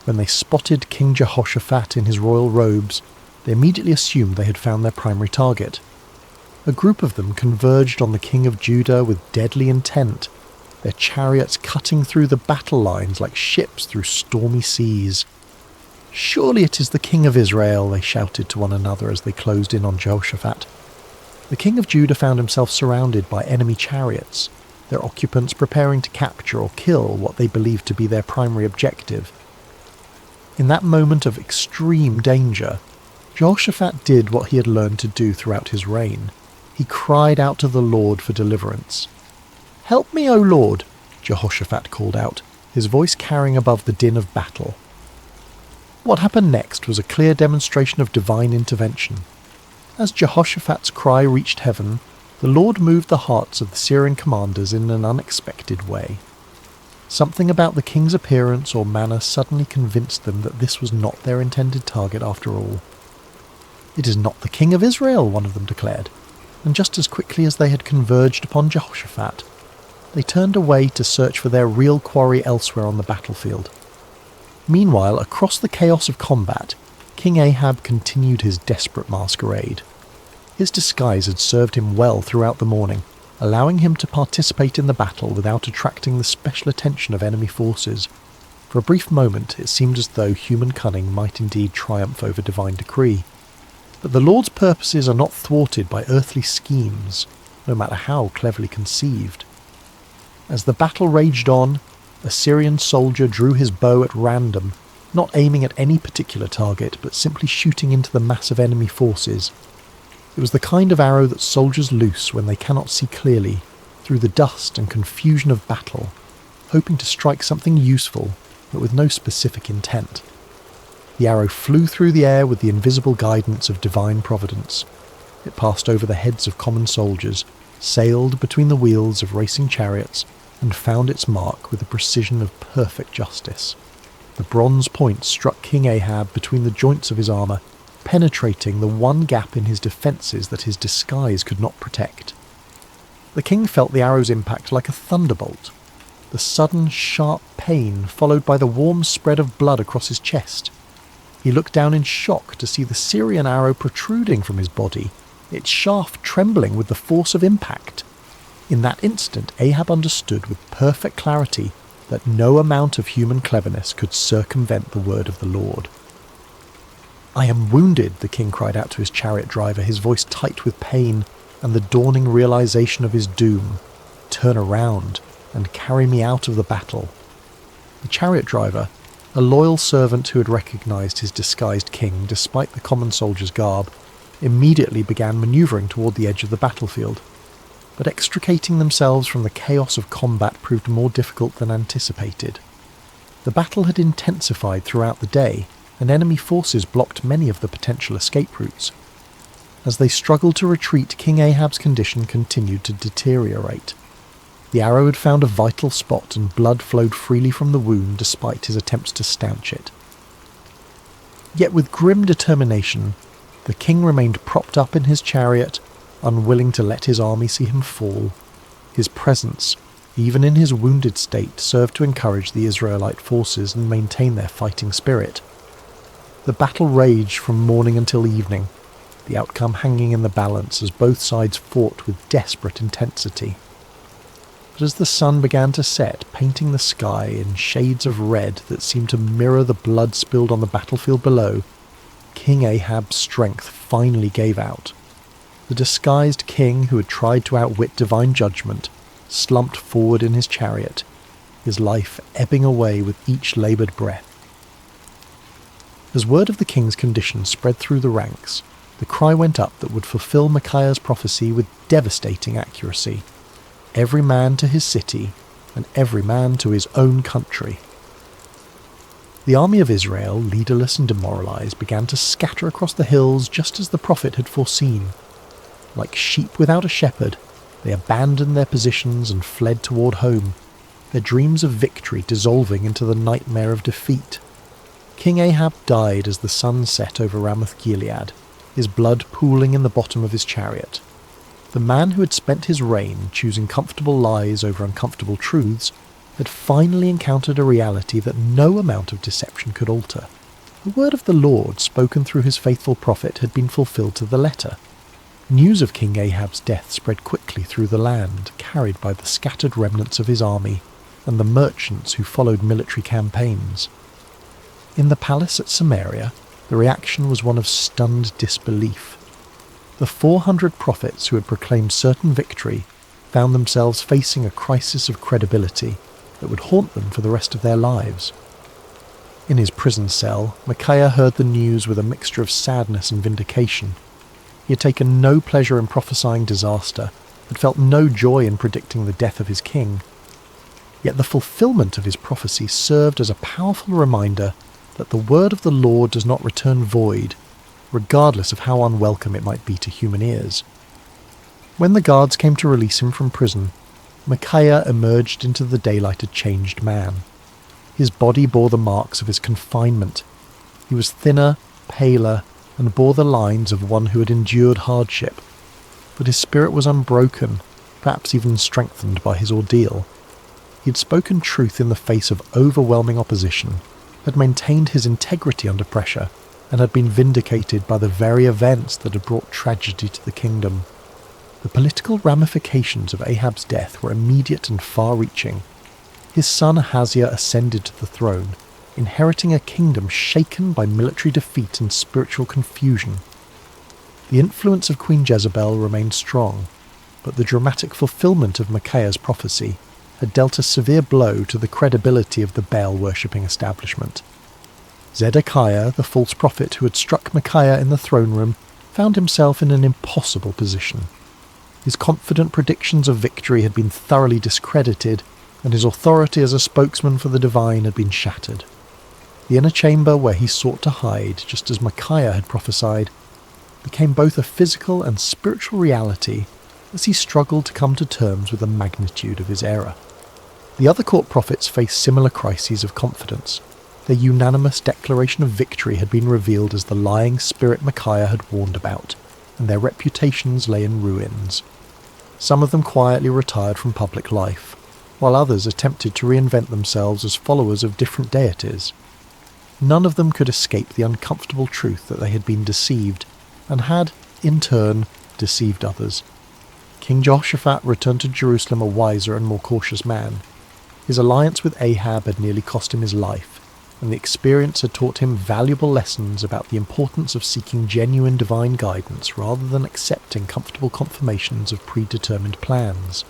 When they spotted King Jehoshaphat in his royal robes, they immediately assumed they had found their primary target. A group of them converged on the king of Judah with deadly intent, their chariots cutting through the battle lines like ships through stormy seas. "Surely it is the king of Israel," they shouted to one another as they closed in on Jehoshaphat. The king of Judah found himself surrounded by enemy chariots, their occupants preparing to capture or kill what they believed to be their primary objective. In that moment of extreme danger, Jehoshaphat did what he had learned to do throughout his reign. He cried out to the Lord for deliverance. "Help me, O Lord," Jehoshaphat called out, his voice carrying above the din of battle. What happened next was a clear demonstration of divine intervention. As Jehoshaphat's cry reached heaven, the Lord moved the hearts of the Syrian commanders in an unexpected way. Something about the king's appearance or manner suddenly convinced them that this was not their intended target after all. "It is not the king of Israel," one of them declared, and just as quickly as they had converged upon Jehoshaphat, they turned away to search for their real quarry elsewhere on the battlefield. Meanwhile, across the chaos of combat, King Ahab continued his desperate masquerade. His disguise had served him well throughout the morning, allowing him to participate in the battle without attracting the special attention of enemy forces. For a brief moment, it seemed as though human cunning might indeed triumph over divine decree. But the Lord's purposes are not thwarted by earthly schemes, no matter how cleverly conceived. As the battle raged on, a Syrian soldier drew his bow at random, not aiming at any particular target, but simply shooting into the mass of enemy forces. It was the kind of arrow that soldiers loose when they cannot see clearly, through the dust and confusion of battle, hoping to strike something useful, but with no specific intent. The arrow flew through the air with the invisible guidance of divine providence. It passed over the heads of common soldiers, sailed between the wheels of racing chariots, and found its mark with the precision of perfect justice. The bronze point struck King Ahab between the joints of his armour, penetrating the one gap in his defences that his disguise could not protect. The king felt the arrow's impact like a thunderbolt, the sudden sharp pain followed by the warm spread of blood across his chest. He looked down in shock to see the Syrian arrow protruding from his body, its shaft trembling with the force of impact. In that instant, Ahab understood with perfect clarity that no amount of human cleverness could circumvent the word of the Lord. "I am wounded," the king cried out to his chariot driver, his voice tight with pain and the dawning realization of his doom. "Turn around and carry me out of the battle." The chariot driver, a loyal servant who had recognized his disguised king despite the common soldier's garb, immediately began maneuvering toward the edge of the battlefield. But extricating themselves from the chaos of combat proved more difficult than anticipated. The battle had intensified throughout the day, and enemy forces blocked many of the potential escape routes. As they struggled to retreat, King Ahab's condition continued to deteriorate. The arrow had found a vital spot and blood flowed freely from the wound despite his attempts to stanch it. Yet with grim determination, the king remained propped up in his chariot, unwilling to let his army see him fall. His presence, even in his wounded state, served to encourage the Israelite forces and maintain their fighting spirit. The battle raged from morning until evening, the outcome hanging in the balance as both sides fought with desperate intensity. But as the sun began to set, painting the sky in shades of red that seemed to mirror the blood spilled on the battlefield below, King Ahab's strength finally gave out. The disguised king who had tried to outwit divine judgment slumped forward in his chariot, his life ebbing away with each laboured breath. As word of the king's condition spread through the ranks, the cry went up that would fulfill Micaiah's prophecy with devastating accuracy. Every man to his city, and every man to his own country. The army of Israel, leaderless and demoralized, began to scatter across the hills just as the prophet had foreseen. Like sheep without a shepherd, they abandoned their positions and fled toward home, their dreams of victory dissolving into the nightmare of defeat. King Ahab died as the sun set over Ramoth-Gilead, his blood pooling in the bottom of his chariot. The man who had spent his reign choosing comfortable lies over uncomfortable truths had finally encountered a reality that no amount of deception could alter. The word of the Lord, spoken through his faithful prophet, had been fulfilled to the letter. News of King Ahab's death spread quickly through the land, carried by the scattered remnants of his army and the merchants who followed military campaigns. In the palace at Samaria, the reaction was one of stunned disbelief. The 400 prophets who had proclaimed certain victory found themselves facing a crisis of credibility that would haunt them for the rest of their lives. In his prison cell, Micaiah heard the news with a mixture of sadness and vindication. He had taken no pleasure in prophesying disaster, had felt no joy in predicting the death of his king. Yet the fulfillment of his prophecy served as a powerful reminder that the word of the Lord does not return void, regardless of how unwelcome it might be to human ears. When the guards came to release him from prison, Micaiah emerged into the daylight a changed man. His body bore the marks of his confinement. He was thinner, paler, and bore the lines of one who had endured hardship. But his spirit was unbroken, perhaps even strengthened by his ordeal. He had spoken truth in the face of overwhelming opposition, had maintained his integrity under pressure, and had been vindicated by the very events that had brought tragedy to the kingdom. The political ramifications of Ahab's death were immediate and far-reaching. His son Ahaziah ascended to the throne, inheriting a kingdom shaken by military defeat and spiritual confusion. The influence of Queen Jezebel remained strong, but the dramatic fulfillment of Micaiah's prophecy had dealt a severe blow to the credibility of the Baal-worshipping establishment. Zedekiah, the false prophet who had struck Micaiah in the throne room, found himself in an impossible position. His confident predictions of victory had been thoroughly discredited, and his authority as a spokesman for the divine had been shattered. The inner chamber where he sought to hide, just as Micaiah had prophesied, became both a physical and spiritual reality as he struggled to come to terms with the magnitude of his error. The other court prophets faced similar crises of confidence. Their unanimous declaration of victory had been revealed as the lying spirit Micaiah had warned about, and their reputations lay in ruins. Some of them quietly retired from public life, while others attempted to reinvent themselves as followers of different deities. None of them could escape the uncomfortable truth that they had been deceived, and had, in turn, deceived others. King Jehoshaphat returned to Jerusalem a wiser and more cautious man. His alliance with Ahab had nearly cost him his life, and the experience had taught him valuable lessons about the importance of seeking genuine divine guidance rather than accepting comfortable confirmations of predetermined plans.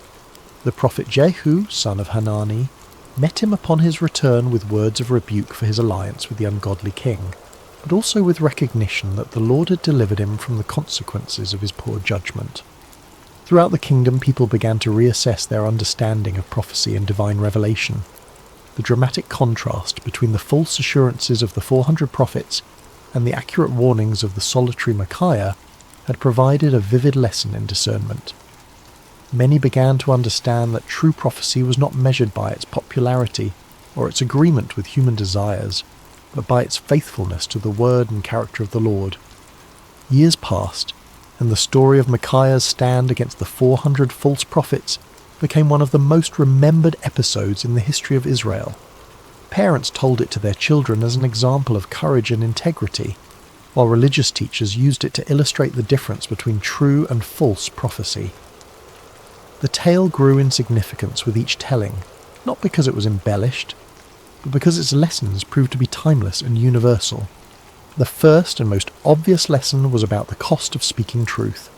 The prophet Jehu, son of Hanani, met him upon his return with words of rebuke for his alliance with the ungodly king, but also with recognition that the Lord had delivered him from the consequences of his poor judgment. Throughout the kingdom, people began to reassess their understanding of prophecy and divine revelation. The dramatic contrast between the false assurances of the 400 prophets and the accurate warnings of the solitary Micaiah had provided a vivid lesson in discernment. Many began to understand that true prophecy was not measured by its popularity or its agreement with human desires, but by its faithfulness to the word and character of the Lord. Years passed, and the story of Micaiah's stand against the 400 false prophets became one of the most remembered episodes in the history of Israel. Parents told it to their children as an example of courage and integrity, while religious teachers used it to illustrate the difference between true and false prophecy. The tale grew in significance with each telling, not because it was embellished, but because its lessons proved to be timeless and universal. The first and most obvious lesson was about the cost of speaking truth.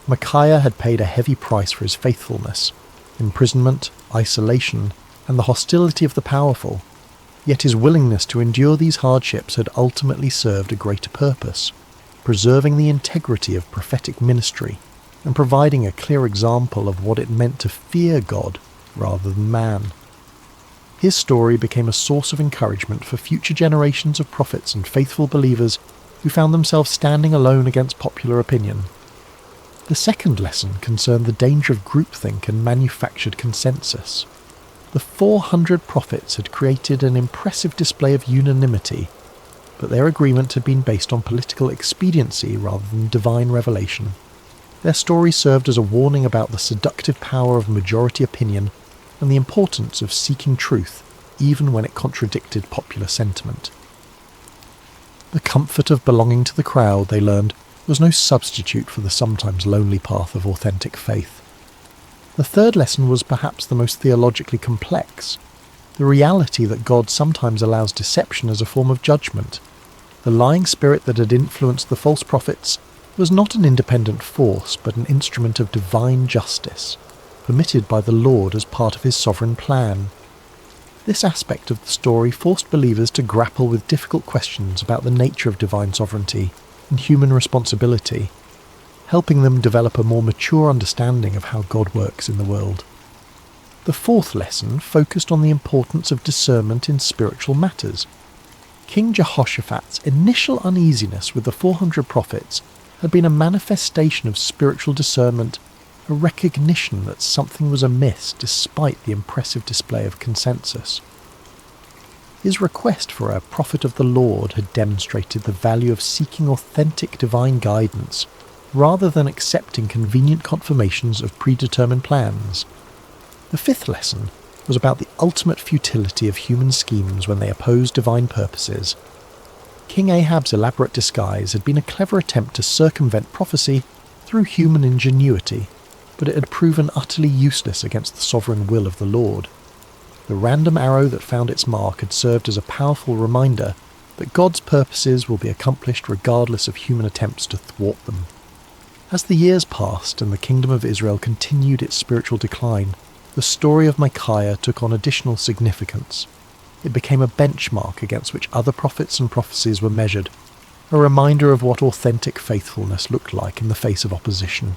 Micaiah had paid a heavy price for his faithfulness: imprisonment, isolation, and the hostility of the powerful. Yet his willingness to endure these hardships had ultimately served a greater purpose, preserving the integrity of prophetic ministry and providing a clear example of what it meant to fear God rather than man. His story became a source of encouragement for future generations of prophets and faithful believers who found themselves standing alone against popular opinion. The second lesson concerned the danger of groupthink and manufactured consensus. The 400 prophets had created an impressive display of unanimity, but their agreement had been based on political expediency rather than divine revelation. Their story served as a warning about the seductive power of majority opinion and the importance of seeking truth, even when it contradicted popular sentiment. The comfort of belonging to the crowd, they learned, was no substitute for the sometimes lonely path of authentic faith. The third lesson was perhaps the most theologically complex: the reality that God sometimes allows deception as a form of judgment. The lying spirit that had influenced the false prophets was not an independent force, but an instrument of divine justice, permitted by the Lord as part of his sovereign plan. This aspect of the story forced believers to grapple with difficult questions about the nature of divine sovereignty and human responsibility, helping them develop a more mature understanding of how God works in the world. The fourth lesson focused on the importance of discernment in spiritual matters. King Jehoshaphat's initial uneasiness with the 400 prophets had been a manifestation of spiritual discernment, a recognition that something was amiss despite the impressive display of consensus. His request for a prophet of the Lord had demonstrated the value of seeking authentic divine guidance rather than accepting convenient confirmations of predetermined plans. The fifth lesson was about the ultimate futility of human schemes when they oppose divine purposes. King Ahab's elaborate disguise had been a clever attempt to circumvent prophecy through human ingenuity, but it had proven utterly useless against the sovereign will of the Lord. The random arrow that found its mark had served as a powerful reminder that God's purposes will be accomplished regardless of human attempts to thwart them. As the years passed and the kingdom of Israel continued its spiritual decline, the story of Micaiah took on additional significance. It became a benchmark against which other prophets and prophecies were measured, a reminder of what authentic faithfulness looked like in the face of opposition.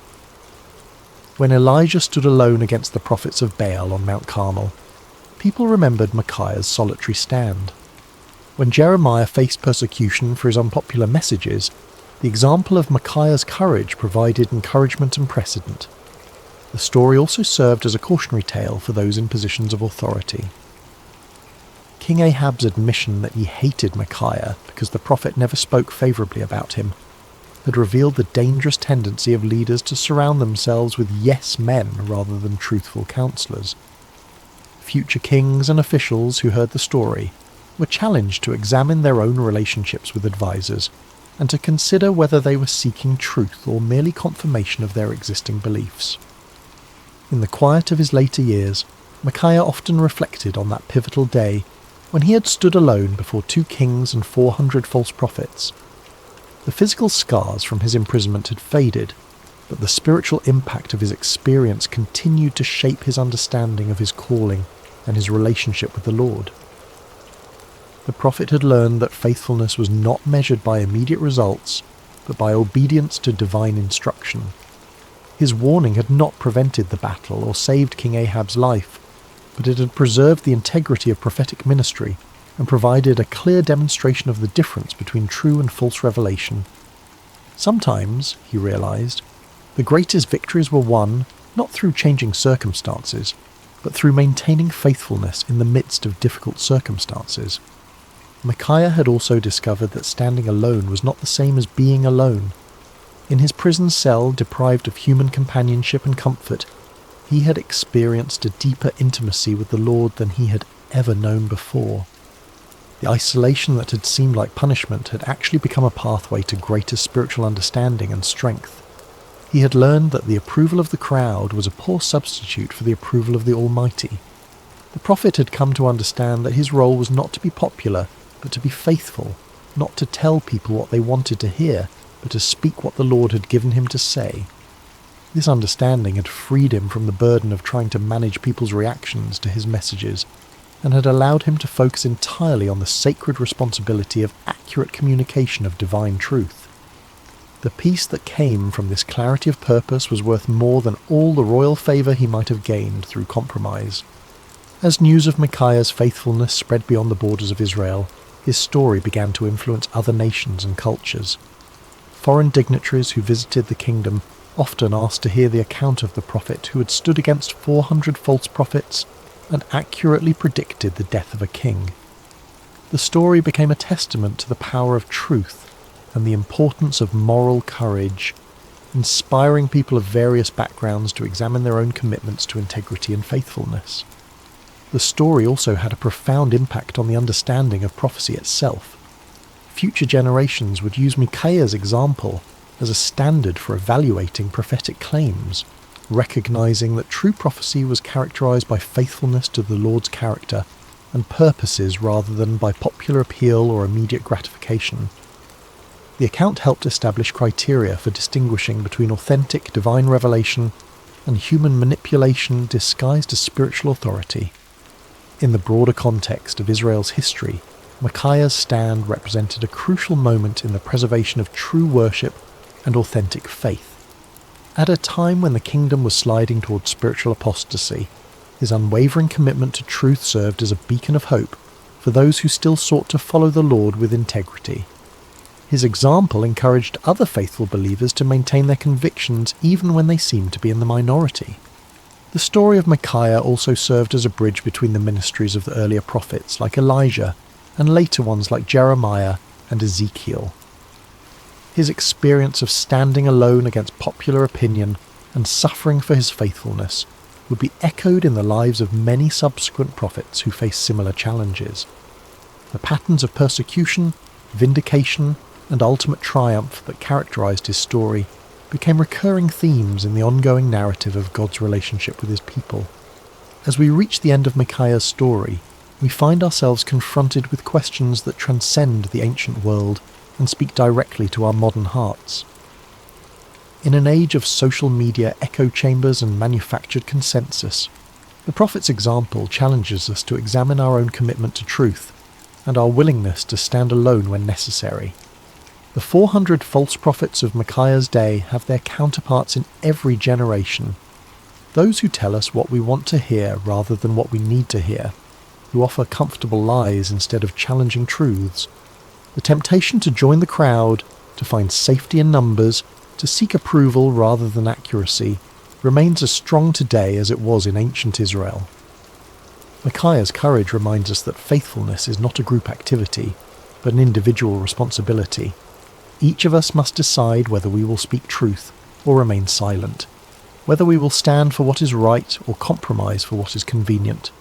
When Elijah stood alone against the prophets of Baal on Mount Carmel, people remembered Micaiah's solitary stand. When Jeremiah faced persecution for his unpopular messages, the example of Micaiah's courage provided encouragement and precedent. The story also served as a cautionary tale for those in positions of authority. King Ahab's admission that he hated Micaiah because the prophet never spoke favourably about him had revealed the dangerous tendency of leaders to surround themselves with yes men rather than truthful counsellors. Future kings and officials who heard the story were challenged to examine their own relationships with advisors and to consider whether they were seeking truth or merely confirmation of their existing beliefs. In the quiet of his later years, Micaiah often reflected on that pivotal day when he had stood alone before 2 kings and 400 false prophets. The physical scars from his imprisonment had faded, but the spiritual impact of his experience continued to shape his understanding of his calling and his relationship with the Lord. The prophet had learned that faithfulness was not measured by immediate results, but by obedience to divine instruction. His warning had not prevented the battle or saved King Ahab's life, but it had preserved the integrity of prophetic ministry and provided a clear demonstration of the difference between true and false revelation. Sometimes, he realised, the greatest victories were won not through changing circumstances, but through maintaining faithfulness in the midst of difficult circumstances. Micaiah had also discovered that standing alone was not the same as being alone. In his prison cell, deprived of human companionship and comfort, he had experienced a deeper intimacy with the Lord than he had ever known before. The isolation that had seemed like punishment had actually become a pathway to greater spiritual understanding and strength. He had learned that the approval of the crowd was a poor substitute for the approval of the Almighty. The prophet had come to understand that his role was not to be popular, but to be faithful, not to tell people what they wanted to hear, but to speak what the Lord had given him to say. This understanding had freed him from the burden of trying to manage people's reactions to his messages, and had allowed him to focus entirely on the sacred responsibility of accurate communication of divine truth. The peace that came from this clarity of purpose was worth more than all the royal favour he might have gained through compromise. As news of Micaiah's faithfulness spread beyond the borders of Israel, his story began to influence other nations and cultures. Foreign dignitaries who visited the kingdom often asked to hear the account of the prophet who had stood against 400 false prophets and accurately predicted the death of a king. The story became a testament to the power of truth and the importance of moral courage, inspiring people of various backgrounds to examine their own commitments to integrity and faithfulness. The story also had a profound impact on the understanding of prophecy itself. Future generations would use Micaiah's example as a standard for evaluating prophetic claims, recognizing that true prophecy was characterized by faithfulness to the Lord's character and purposes rather than by popular appeal or immediate gratification. The account helped establish criteria for distinguishing between authentic divine revelation and human manipulation disguised as spiritual authority. In the broader context of Israel's history, Micaiah's stand represented a crucial moment in the preservation of true worship and authentic faith. At a time when the kingdom was sliding towards spiritual apostasy, his unwavering commitment to truth served as a beacon of hope for those who still sought to follow the Lord with integrity. His example encouraged other faithful believers to maintain their convictions even when they seemed to be in the minority. The story of Micaiah also served as a bridge between the ministries of the earlier prophets like Elijah and later ones like Jeremiah and Ezekiel. His experience of standing alone against popular opinion and suffering for his faithfulness would be echoed in the lives of many subsequent prophets who faced similar challenges. The patterns of persecution, vindication, and ultimate triumph that characterized his story became recurring themes in the ongoing narrative of God's relationship with his people. As we reach the end of Micaiah's story, we find ourselves confronted with questions that transcend the ancient world and speak directly to our modern hearts. In an age of social media echo chambers and manufactured consensus, the prophet's example challenges us to examine our own commitment to truth and our willingness to stand alone when necessary. The 400 false prophets of Micaiah's day have their counterparts in every generation. Those who tell us what we want to hear rather than what we need to hear, who offer comfortable lies instead of challenging truths. The temptation to join the crowd, to find safety in numbers, to seek approval rather than accuracy, remains as strong today as it was in ancient Israel. Micaiah's courage reminds us that faithfulness is not a group activity, but an individual responsibility. Each of us must decide whether we will speak truth or remain silent, whether we will stand for what is right or compromise for what is convenient.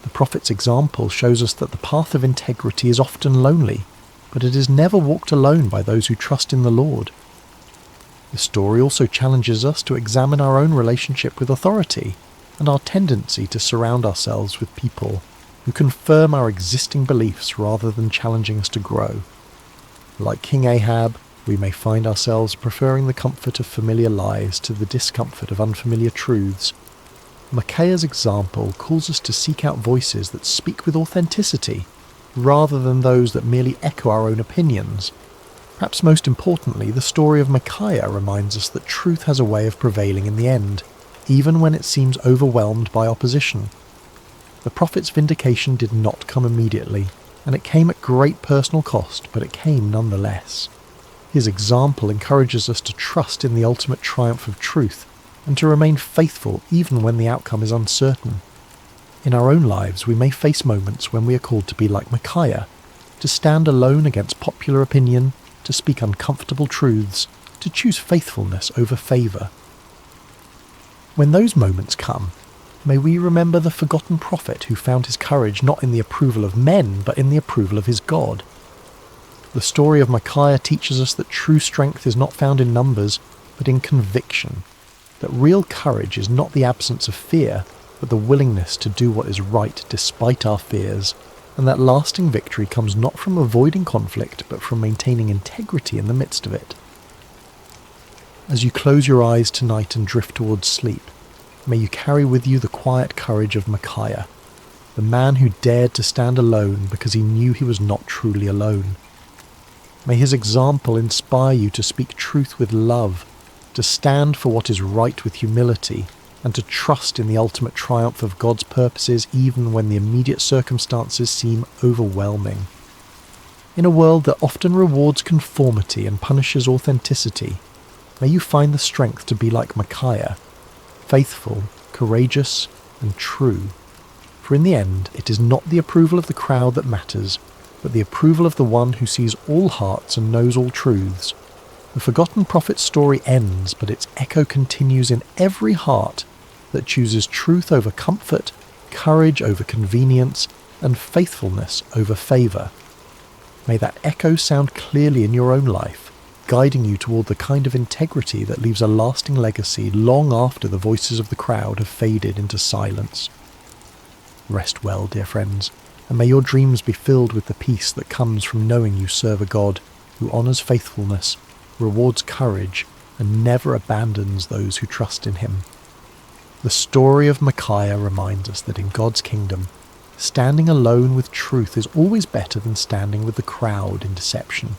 The prophet's example shows us that the path of integrity is often lonely, but it is never walked alone by those who trust in the Lord. The story also challenges us to examine our own relationship with authority and our tendency to surround ourselves with people who confirm our existing beliefs rather than challenging us to grow. Like King Ahab, we may find ourselves preferring the comfort of familiar lies to the discomfort of unfamiliar truths. Micaiah's example calls us to seek out voices that speak with authenticity, rather than those that merely echo our own opinions. Perhaps most importantly, the story of Micaiah reminds us that truth has a way of prevailing in the end, even when it seems overwhelmed by opposition. The prophet's vindication did not come immediately, and it came at great personal cost, but it came nonetheless. His example encourages us to trust in the ultimate triumph of truth and to remain faithful even when the outcome is uncertain. In our own lives, we may face moments when we are called to be like Micaiah, to stand alone against popular opinion, to speak uncomfortable truths, to choose faithfulness over favour. When those moments come, may we remember the forgotten prophet who found his courage not in the approval of men, but in the approval of his God. The story of Micaiah teaches us that true strength is not found in numbers, but in conviction, that real courage is not the absence of fear, but the willingness to do what is right despite our fears, and that lasting victory comes not from avoiding conflict, but from maintaining integrity in the midst of it. As you close your eyes tonight and drift towards sleep, may you carry with you the quiet courage of Micaiah, the man who dared to stand alone because he knew he was not truly alone. May his example inspire you to speak truth with love, to stand for what is right with humility, and to trust in the ultimate triumph of God's purposes even when the immediate circumstances seem overwhelming. In a world that often rewards conformity and punishes authenticity, may you find the strength to be like Micaiah, faithful, courageous, and true. For in the end, it is not the approval of the crowd that matters, but the approval of the one who sees all hearts and knows all truths. The forgotten prophet's story ends, but its echo continues in every heart that chooses truth over comfort, courage over convenience, and faithfulness over favour. May that echo sound clearly in your own life, guiding you toward the kind of integrity that leaves a lasting legacy long after the voices of the crowd have faded into silence. Rest well, dear friends, and may your dreams be filled with the peace that comes from knowing you serve a God who honours faithfulness, rewards courage, and never abandons those who trust in him. The story of Micaiah reminds us that in God's kingdom, standing alone with truth is always better than standing with the crowd in deception.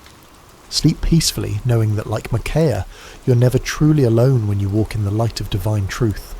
Sleep peacefully, knowing that like Micaiah, you're never truly alone when you walk in the light of divine truth.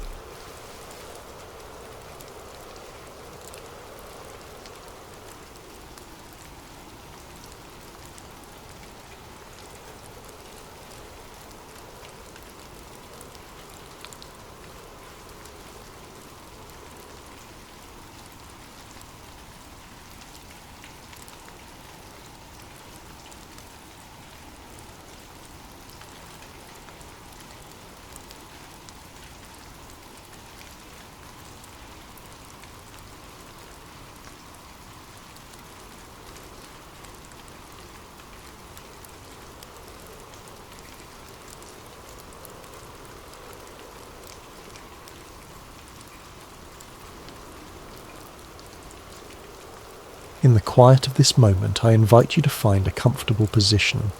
In the quiet of this moment, I invite you to find a comfortable position.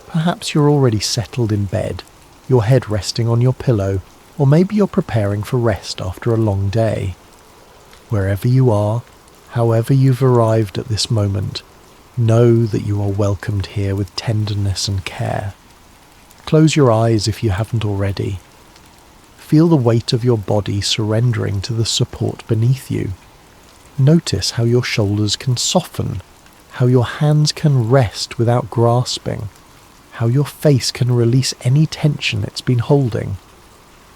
Perhaps you're already settled in bed, your head resting on your pillow, or maybe you're preparing for rest after a long day. Wherever you are, however you've arrived at this moment, know that you are welcomed here with tenderness and care. Close your eyes if you haven't already. Feel the weight of your body surrendering to the support beneath you. Notice how your shoulders can soften, how your hands can rest without grasping, how your face can release any tension it's been holding.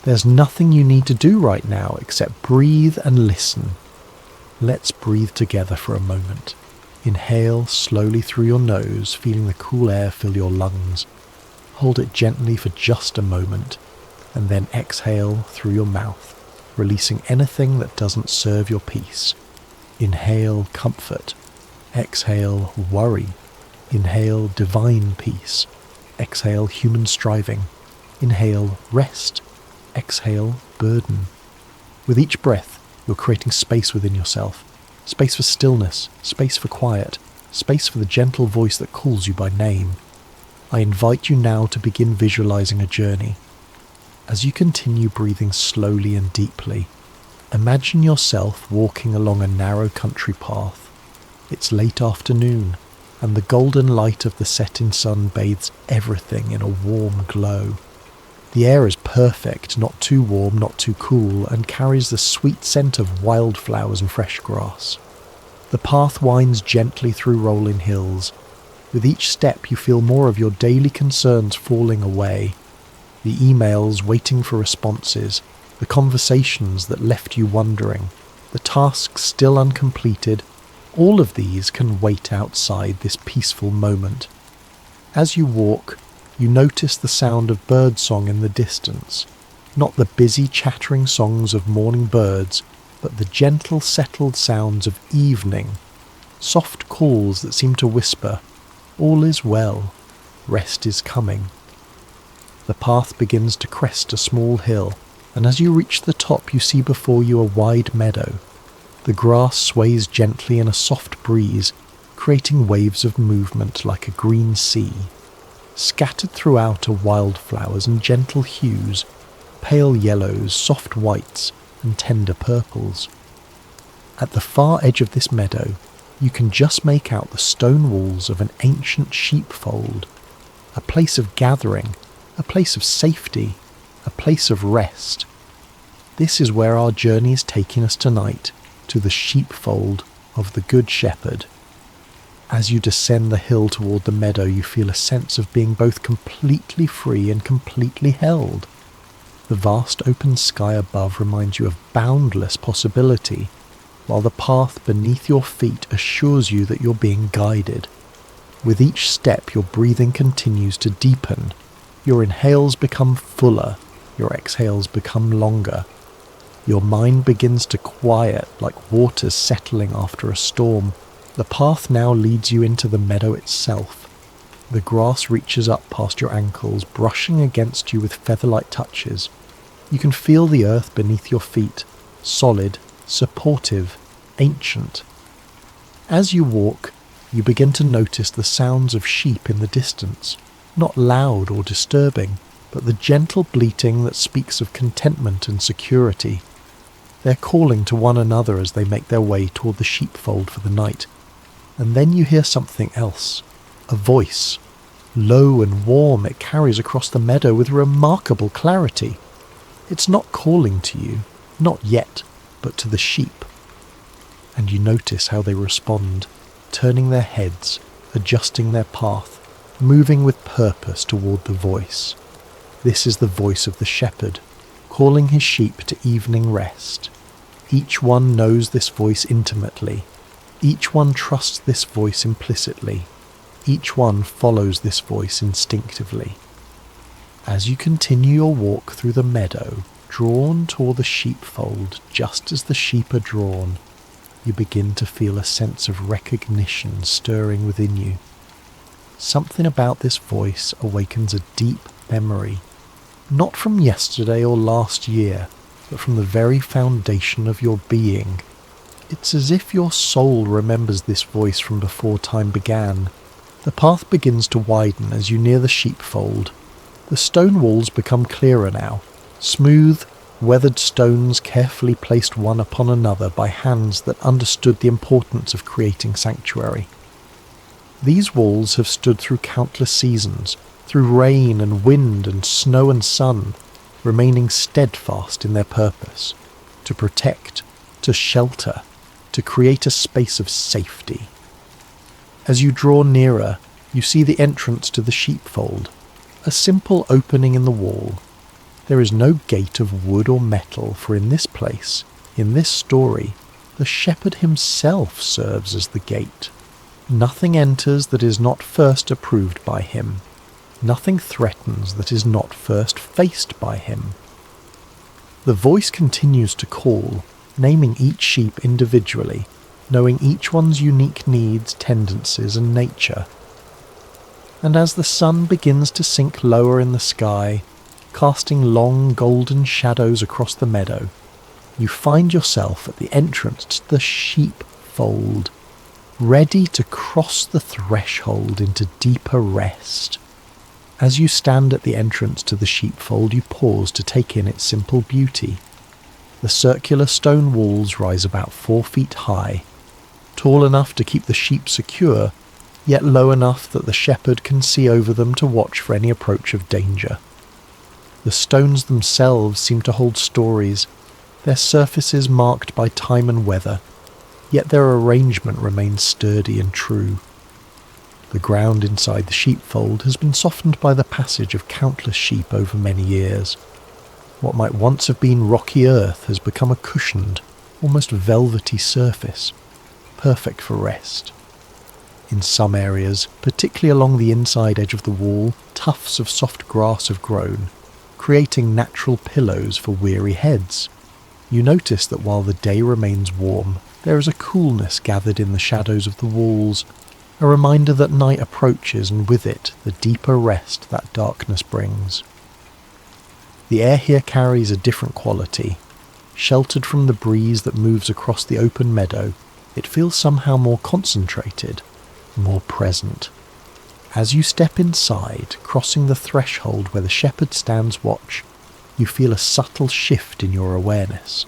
There's nothing you need to do right now except breathe and listen. Let's breathe together for a moment. Inhale slowly through your nose, feeling the cool air fill your lungs. Hold it gently for just a moment, and then exhale through your mouth, releasing anything that doesn't serve your peace. Inhale comfort, exhale worry, inhale divine peace, exhale human striving, inhale rest, exhale burden. With each breath, you're creating space within yourself, space for stillness, space for quiet, space for the gentle voice that calls you by name. I invite you now to begin visualizing a journey. As you continue breathing slowly and deeply, imagine yourself walking along a narrow country path. It's late afternoon, and the golden light of the setting sun bathes everything in a warm glow. The air is perfect, not too warm, not too cool, and carries the sweet scent of wildflowers and fresh grass. The path winds gently through rolling hills, With each step you feel more of your daily concerns falling away. The emails waiting for responses, the conversations that left you wondering, the tasks still uncompleted, all of these can wait outside this peaceful moment. As you walk, you notice the sound of birdsong in the distance, not the busy chattering songs of morning birds, but the gentle settled sounds of evening, soft calls that seem to whisper, "All is well, rest is coming." The path begins to crest a small hill, and as you reach the top you see before you a wide meadow. The grass sways gently in a soft breeze, creating waves of movement like a green sea. Scattered throughout are wildflowers and gentle hues, pale yellows, soft whites, and tender purples. At the far edge of this meadow, you can just make out the stone walls of an ancient sheepfold, a place of gathering, a place of safety, a place of rest. This is where our journey is taking us tonight, to the sheepfold of the Good Shepherd. As you descend the hill toward the meadow, you feel a sense of being both completely free and completely held. The vast open sky above reminds you of boundless possibility, while the path beneath your feet assures you that you're being guided. With each step, your breathing continues to deepen. Your inhales become fuller, your exhales become longer. Your mind begins to quiet like waters settling after a storm. The path now leads you into the meadow itself. The grass reaches up past your ankles, brushing against you with feather-like touches. You can feel the earth beneath your feet, solid, supportive, ancient. As you walk, you begin to notice the sounds of sheep in the distance, not loud or disturbing, but the gentle bleating that speaks of contentment and security. They're calling to one another as they make their way toward the sheepfold for the night. And then you hear something else, a voice. Low and warm, it carries across the meadow with remarkable clarity. It's not calling to you, not yet, but to the sheep. And you notice how they respond, turning their heads, adjusting their path, moving with purpose toward the voice. This is the voice of the shepherd, calling his sheep to evening rest. Each one knows this voice intimately. Each one trusts this voice implicitly. Each one follows this voice instinctively. As you continue your walk through the meadow, drawn toward the sheepfold just as the sheep are drawn, you begin to feel a sense of recognition stirring within you. Something about this voice awakens a deep memory, not from yesterday or last year, but from the very foundation of your being. It's as if your soul remembers this voice from before time began. The path begins to widen as you near the sheepfold. The stone walls become clearer now, smooth, weathered stones carefully placed one upon another by hands that understood the importance of creating sanctuary. These walls have stood through countless seasons, through rain and wind and snow and sun, remaining steadfast in their purpose, to protect, to shelter, to create a space of safety. As you draw nearer, you see the entrance to the sheepfold, a simple opening in the wall. There is no gate of wood or metal, for in this place, in this story, the shepherd himself serves as the gate. Nothing enters that is not first approved by him. Nothing threatens that is not first faced by him. The voice continues to call, naming each sheep individually, knowing each one's unique needs, tendencies, and nature. And as the sun begins to sink lower in the sky, casting long golden shadows across the meadow, you find yourself at the entrance to the sheepfold, ready to cross the threshold into deeper rest. As you stand at the entrance to the sheepfold, you pause to take in its simple beauty. The circular stone walls rise about 4 feet high, tall enough to keep the sheep secure, yet low enough that the shepherd can see over them to watch for any approach of danger. The stones themselves seem to hold stories, their surfaces marked by time and weather, yet their arrangement remains sturdy and true. The ground inside the sheepfold has been softened by the passage of countless sheep over many years. What might once have been rocky earth has become a cushioned, almost velvety surface, perfect for rest. In some areas, particularly along the inside edge of the wall, tufts of soft grass have grown, creating natural pillows for weary heads. You notice that while the day remains warm, there is a coolness gathered in the shadows of the walls, a reminder that night approaches and with it the deeper rest that darkness brings. The air here carries a different quality. Sheltered from the breeze that moves across the open meadow, it feels somehow more concentrated, more present. As you step inside, crossing the threshold where the shepherd stands watch, you feel a subtle shift in your awareness.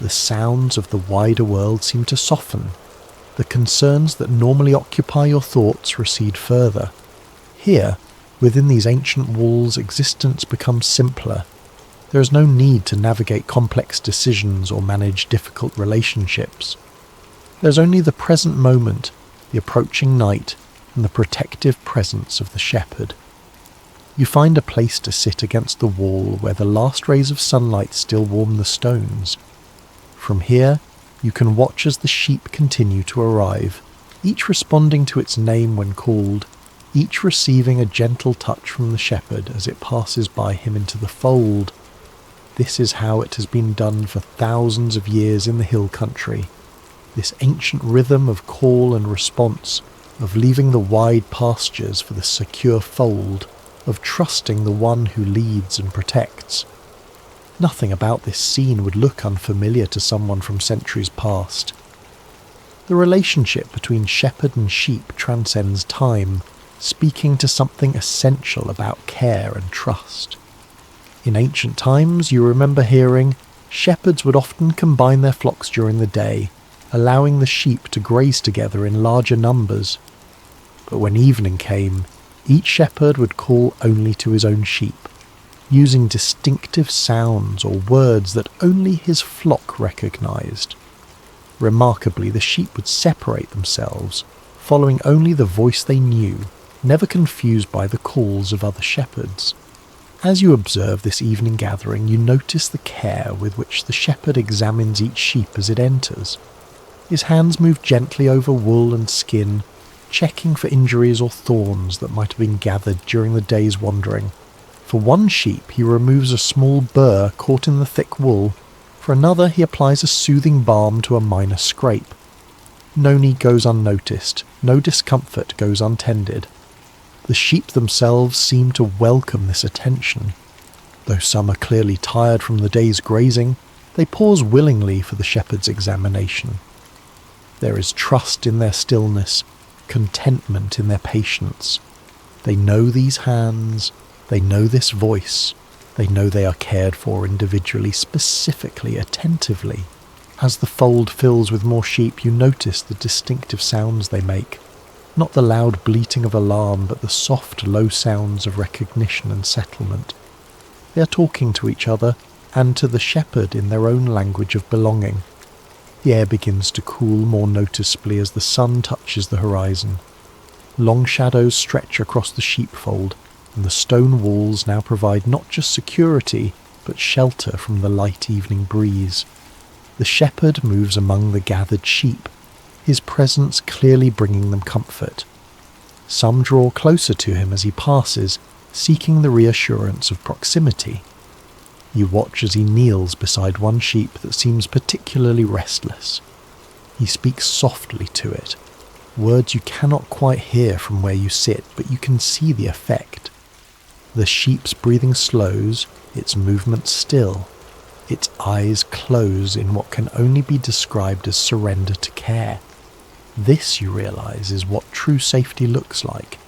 The sounds of the wider world seem to soften. The concerns that normally occupy your thoughts recede further. Here, within these ancient walls, existence becomes simpler. There is no need to navigate complex decisions or manage difficult relationships. There's only the present moment, the approaching night, and the protective presence of the shepherd. You find a place to sit against the wall where the last rays of sunlight still warm the stones. From here, you can watch as the sheep continue to arrive, each responding to its name when called, each receiving a gentle touch from the shepherd as it passes by him into the fold. This is how it has been done for thousands of years in the hill country. This ancient rhythm of call and response, of leaving the wide pastures for the secure fold, of trusting the one who leads and protects. Nothing about this scene would look unfamiliar to someone from centuries past. The relationship between shepherd and sheep transcends time, speaking to something essential about care and trust. In ancient times, you remember hearing, shepherds would often combine their flocks during the day, allowing the sheep to graze together in larger numbers. But when evening came, each shepherd would call only to his own sheep, using distinctive sounds or words that only his flock recognized. Remarkably, the sheep would separate themselves, following only the voice they knew, never confused by the calls of other shepherds. As you observe this evening gathering, you notice the care with which the shepherd examines each sheep as it enters. His hands move gently over wool and skin, checking for injuries or thorns that might have been gathered during the day's wandering. For one sheep, he removes a small burr caught in the thick wool. For another, he applies a soothing balm to a minor scrape. No need goes unnoticed, no discomfort goes untended. The sheep themselves seem to welcome this attention. Though some are clearly tired from the day's grazing, they pause willingly for the shepherd's examination. There is trust in their stillness, contentment in their patience. They know these hands, they know this voice, they know they are cared for individually, specifically, attentively. As the fold fills with more sheep, you notice the distinctive sounds they make. Not the loud bleating of alarm, but the soft, low sounds of recognition and settlement. They are talking to each other and to the shepherd in their own language of belonging. The air begins to cool more noticeably as the sun touches the horizon. Long shadows stretch across the sheepfold, and the stone walls now provide not just security, but shelter from the light evening breeze. The shepherd moves among the gathered sheep, his presence clearly bringing them comfort. Some draw closer to him as he passes, seeking the reassurance of proximity. You watch as he kneels beside one sheep that seems particularly restless. He speaks softly to it, words you cannot quite hear from where you sit, but you can see the effect. The sheep's breathing slows, its movements still. Its eyes close in what can only be described as surrender to care. This, you realize, is what true safety looks like.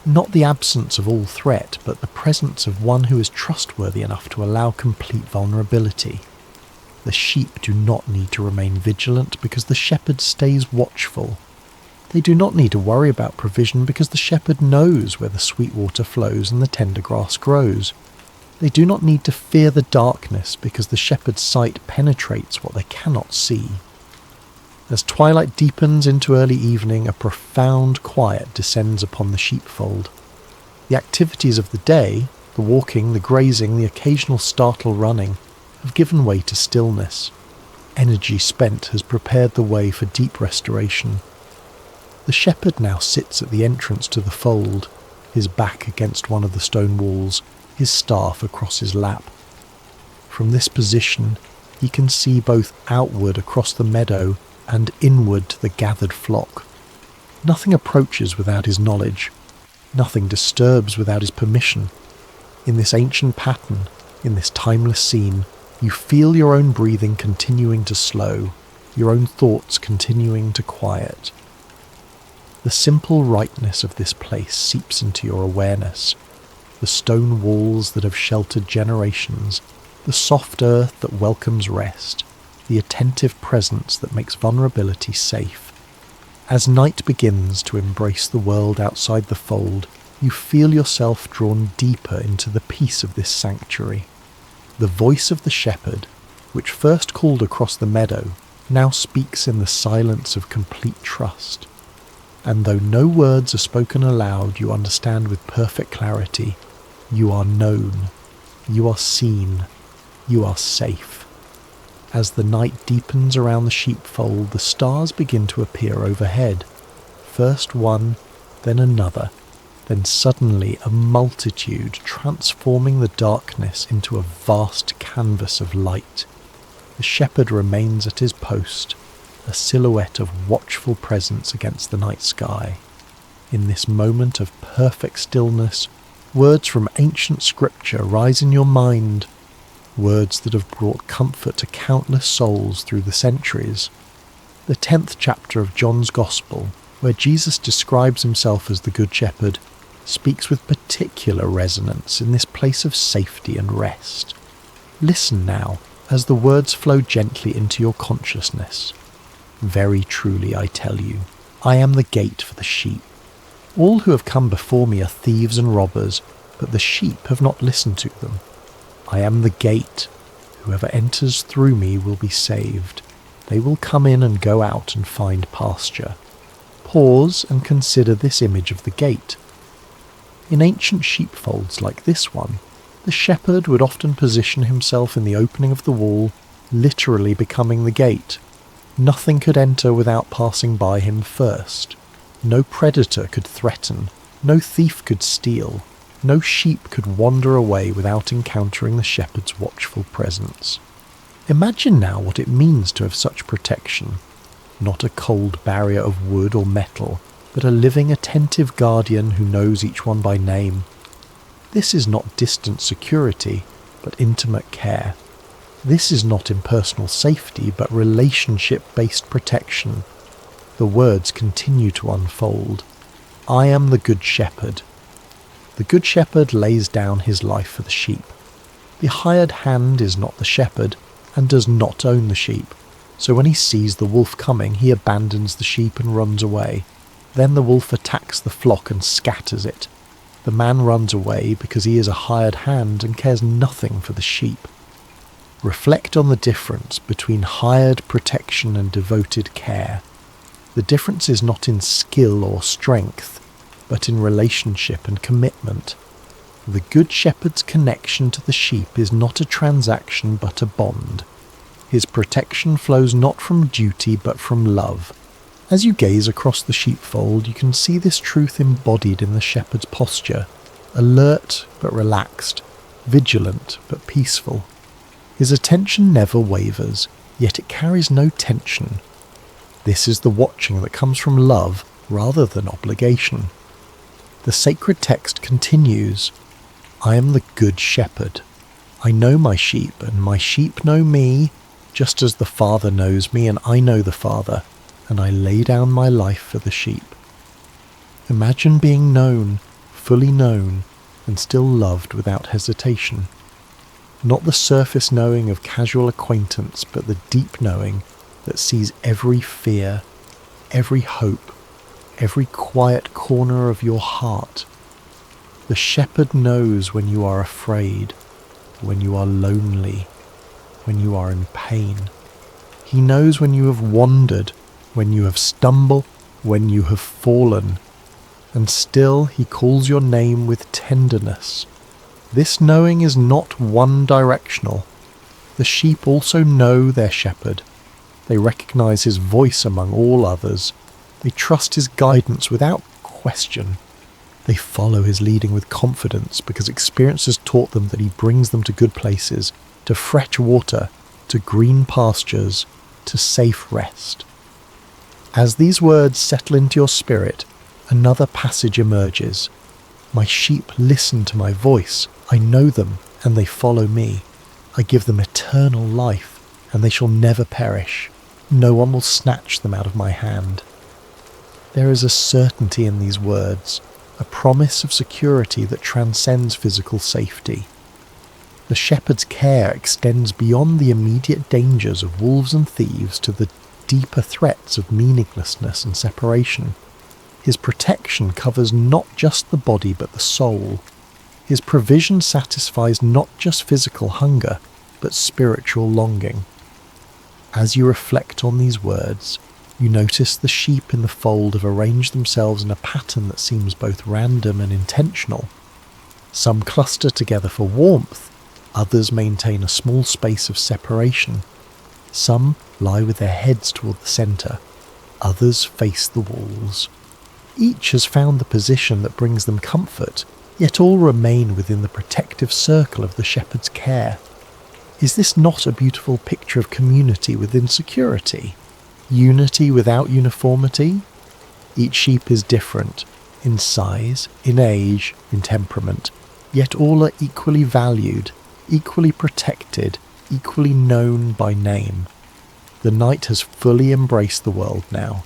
Not the absence of all threat, but the presence of one who is trustworthy enough to allow complete vulnerability. The sheep do not need to remain vigilant because the shepherd stays watchful. They do not need to worry about provision because the shepherd knows where the sweet water flows and the tender grass grows. They do not need to fear the darkness because the shepherd's sight penetrates what they cannot see. As twilight deepens into early evening, a profound quiet descends upon the sheepfold. The activities of the day, the walking, the grazing, the occasional startled running, have given way to stillness. Energy spent has prepared the way for deep restoration. The shepherd now sits at the entrance to the fold, his back against one of the stone walls, his staff across his lap. From this position, he can see both outward across the meadow and inward to the gathered flock. Nothing approaches without his knowledge. Nothing disturbs without his permission. In this ancient pattern, in this timeless scene, you feel your own breathing continuing to slow, your own thoughts continuing to quiet. The simple rightness of this place seeps into your awareness. The stone walls that have sheltered generations, the soft earth that welcomes rest, the attentive presence that makes vulnerability safe. As night begins to embrace the world outside the fold, you feel yourself drawn deeper into the peace of this sanctuary. The voice of the shepherd, which first called across the meadow, now speaks in the silence of complete trust. And though no words are spoken aloud, you understand with perfect clarity. You are known. You are seen. You are safe. As the night deepens around the sheepfold, the stars begin to appear overhead. First one, then another, then suddenly a multitude, transforming the darkness into a vast canvas of light. The shepherd remains at his post, a silhouette of watchful presence against the night sky. In this moment of perfect stillness, words from ancient scripture rise in your mind, words that have brought comfort to countless souls through the centuries. The 10th chapter of John's Gospel, where Jesus describes himself as the Good Shepherd, speaks with particular resonance in this place of safety and rest. Listen now as the words flow gently into your consciousness. Very truly I tell you, I am the gate for the sheep. All who have come before me are thieves and robbers, but the sheep have not listened to them. I am the gate. Whoever enters through me will be saved. They will come in and go out and find pasture. Pause and consider this image of the gate. In ancient sheepfolds like this one, the shepherd would often position himself in the opening of the wall, literally becoming the gate. Nothing could enter without passing by him first. No predator could threaten, no thief could steal, no sheep could wander away without encountering the shepherd's watchful presence. Imagine now what it means to have such protection. Not a cold barrier of wood or metal, but a living, attentive guardian who knows each one by name. This is not distant security, but intimate care. This is not impersonal safety, but relationship-based protection. The words continue to unfold. I am the Good Shepherd. The Good Shepherd lays down his life for the sheep. The hired hand is not the shepherd, and does not own the sheep. So when he sees the wolf coming, he abandons the sheep and runs away. Then the wolf attacks the flock and scatters it. The man runs away because he is a hired hand and cares nothing for the sheep. Reflect on the difference between hired protection and devoted care. The difference is not in skill or strength, but in relationship and commitment. The Good Shepherd's connection to the sheep is not a transaction but a bond. His protection flows not from duty but from love. As you gaze across the sheepfold, you can see this truth embodied in the shepherd's posture, alert but relaxed, vigilant but peaceful. His attention never wavers, yet it carries no tension. This is the watching that comes from love rather than obligation. The sacred text continues, I am the Good Shepherd. I know my sheep, and my sheep know me, just as the Father knows me, and I know the Father, and I lay down my life for the sheep. Imagine being known, fully known, and still loved without hesitation. Not the surface knowing of casual acquaintance, but the deep knowing that sees every fear, every hope, every quiet corner of your heart. The shepherd knows when you are afraid, when you are lonely, when you are in pain. He knows when you have wandered, when you have stumbled, when you have fallen, and still he calls your name with tenderness. This knowing is not one-directional. The sheep also know their shepherd. They recognize his voice among all others. They trust his guidance without question. They follow his leading with confidence because experience has taught them that he brings them to good places, to fresh water, to green pastures, to safe rest. As these words settle into your spirit, another passage emerges. My sheep listen to my voice. I know them, and they follow me. I give them eternal life, and they shall never perish. No one will snatch them out of my hand. There is a certainty in these words, a promise of security that transcends physical safety. The shepherd's care extends beyond the immediate dangers of wolves and thieves to the deeper threats of meaninglessness and separation. His protection covers not just the body but the soul. His provision satisfies not just physical hunger but spiritual longing. As you reflect on these words, you notice the sheep in the fold have arranged themselves in a pattern that seems both random and intentional. Some cluster together for warmth, others maintain a small space of separation. Some lie with their heads toward the centre, others face the walls. Each has found the position that brings them comfort, yet all remain within the protective circle of the shepherd's care. Is this not a beautiful picture of community within security? Unity without uniformity? Each sheep is different, in size, in age, in temperament, yet all are equally valued, equally protected, equally known by name. The night has fully embraced the world now.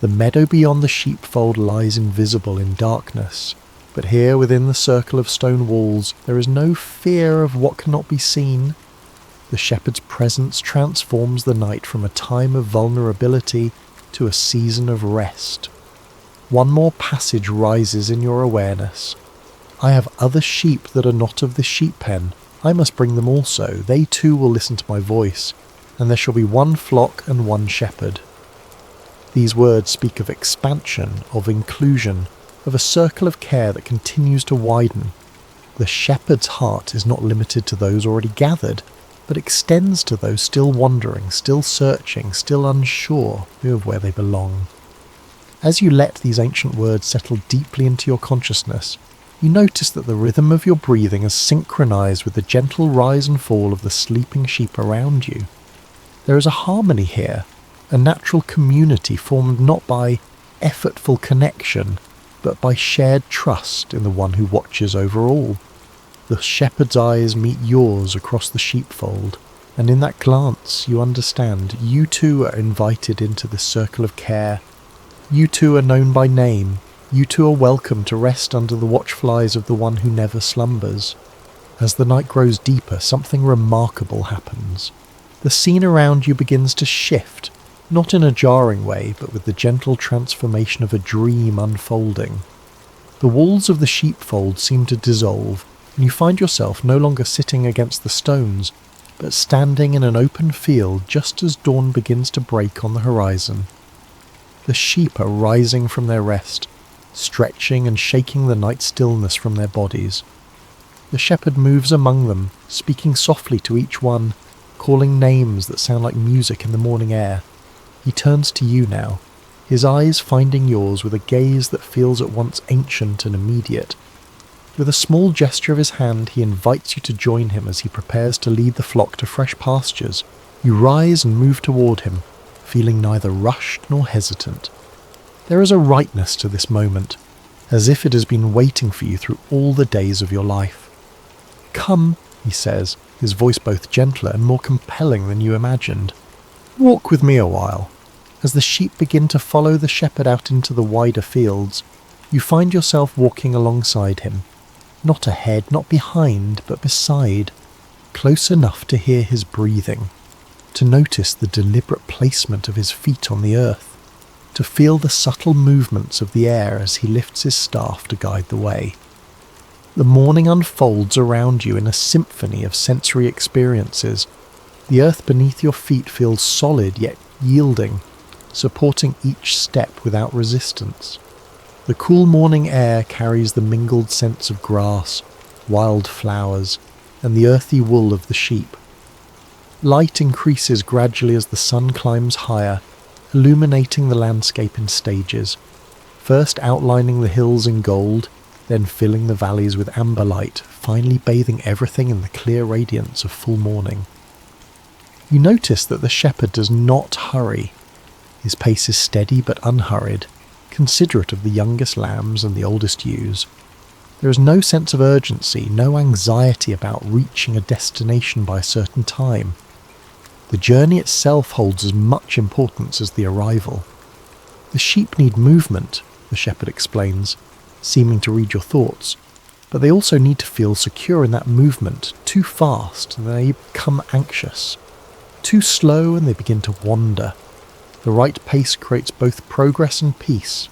The meadow beyond the sheepfold lies invisible in darkness, but here within the circle of stone walls there is no fear of what cannot be seen. The shepherd's presence transforms the night from a time of vulnerability to a season of rest. One more passage rises in your awareness. I have other sheep that are not of this sheep pen. I must bring them also. They too will listen to my voice, and there shall be one flock and one shepherd. These words speak of expansion, of inclusion, of a circle of care that continues to widen. The shepherd's heart is not limited to those already gathered, but extends to those still wandering, still searching, still unsure of where they belong. As you let these ancient words settle deeply into your consciousness, you notice that the rhythm of your breathing is synchronized with the gentle rise and fall of the sleeping sheep around you. There is a harmony here, a natural community formed not by effortful connection, but by shared trust in the one who watches over all. The shepherd's eyes meet yours across the sheepfold, and in that glance you understand you too are invited into this circle of care. You too are known by name. You too are welcome to rest under the watchflies of the one who never slumbers. As the night grows deeper, something remarkable happens. The scene around you begins to shift, not in a jarring way, but with the gentle transformation of a dream unfolding. The walls of the sheepfold seem to dissolve, and you find yourself no longer sitting against the stones, but standing in an open field just as dawn begins to break on the horizon. The sheep are rising from their rest, stretching and shaking the night stillness from their bodies. The shepherd moves among them, speaking softly to each one, calling names that sound like music in the morning air. He turns to you now, his eyes finding yours with a gaze that feels at once ancient and immediate. With a small gesture of his hand, he invites you to join him as he prepares to lead the flock to fresh pastures. You rise and move toward him, feeling neither rushed nor hesitant. There is a rightness to this moment, as if it has been waiting for you through all the days of your life. "Come," he says, his voice both gentler and more compelling than you imagined. "Walk with me a while." As the sheep begin to follow the shepherd out into the wider fields, you find yourself walking alongside him. Not ahead, not behind, but beside, close enough to hear his breathing, to notice the deliberate placement of his feet on the earth, to feel the subtle movements of the air as he lifts his staff to guide the way. The morning unfolds around you in a symphony of sensory experiences. The earth beneath your feet feels solid yet yielding, supporting each step without resistance. The cool morning air carries the mingled scents of grass, wild flowers, and the earthy wool of the sheep. Light increases gradually as the sun climbs higher, illuminating the landscape in stages, first outlining the hills in gold, then filling the valleys with amber light, finally bathing everything in the clear radiance of full morning. You notice that the shepherd does not hurry. His pace is steady but unhurried, considerate of the youngest lambs and the oldest ewes. There is no sense of urgency, no anxiety about reaching a destination by a certain time. The journey itself holds as much importance as the arrival. The sheep need movement, the shepherd explains, seeming to read your thoughts, but they also need to feel secure in that movement. Too fast and they become anxious. Too slow and they begin to wander. The right pace creates both progress and peace.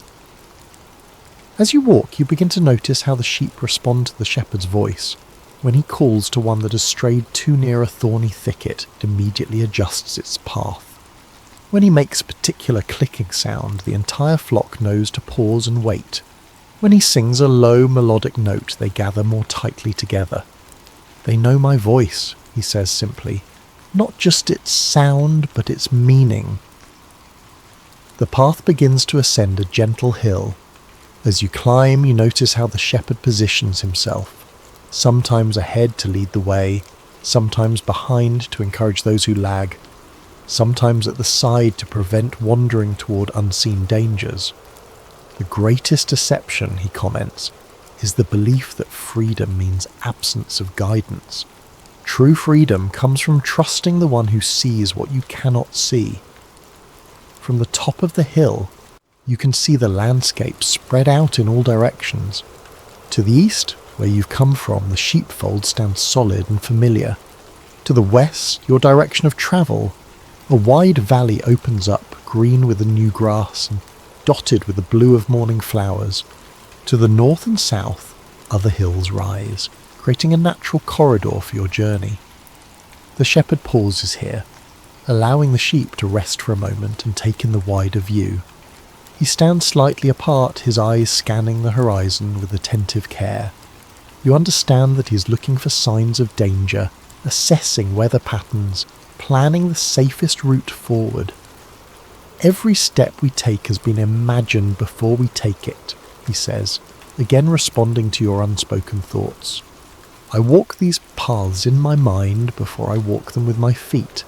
As you walk, you begin to notice how the sheep respond to the shepherd's voice. When he calls to one that has strayed too near a thorny thicket, it immediately adjusts its path. When he makes a particular clicking sound, the entire flock knows to pause and wait. When he sings a low melodic note, they gather more tightly together. "They know my voice," he says simply, "not just its sound, but its meaning." The path begins to ascend a gentle hill. As you climb, you notice how the shepherd positions himself, sometimes ahead to lead the way, sometimes behind to encourage those who lag, sometimes at the side to prevent wandering toward unseen dangers. The greatest deception, he comments, is the belief that freedom means absence of guidance. True freedom comes from trusting the one who sees what you cannot see. From the top of the hill, you can see the landscape spread out in all directions. To the east, where you've come from, the sheepfold stands solid and familiar. To the west, your direction of travel, a wide valley opens up, green with the new grass and dotted with the blue of morning flowers. To the north and south, other hills rise, creating a natural corridor for your journey. The shepherd pauses here, allowing the sheep to rest for a moment and take in the wider view. He stands slightly apart, his eyes scanning the horizon with attentive care. You understand that he is looking for signs of danger, assessing weather patterns, planning the safest route forward. "Every step we take has been imagined before we take it," he says, again responding to your unspoken thoughts. "I walk these paths in my mind before I walk them with my feet.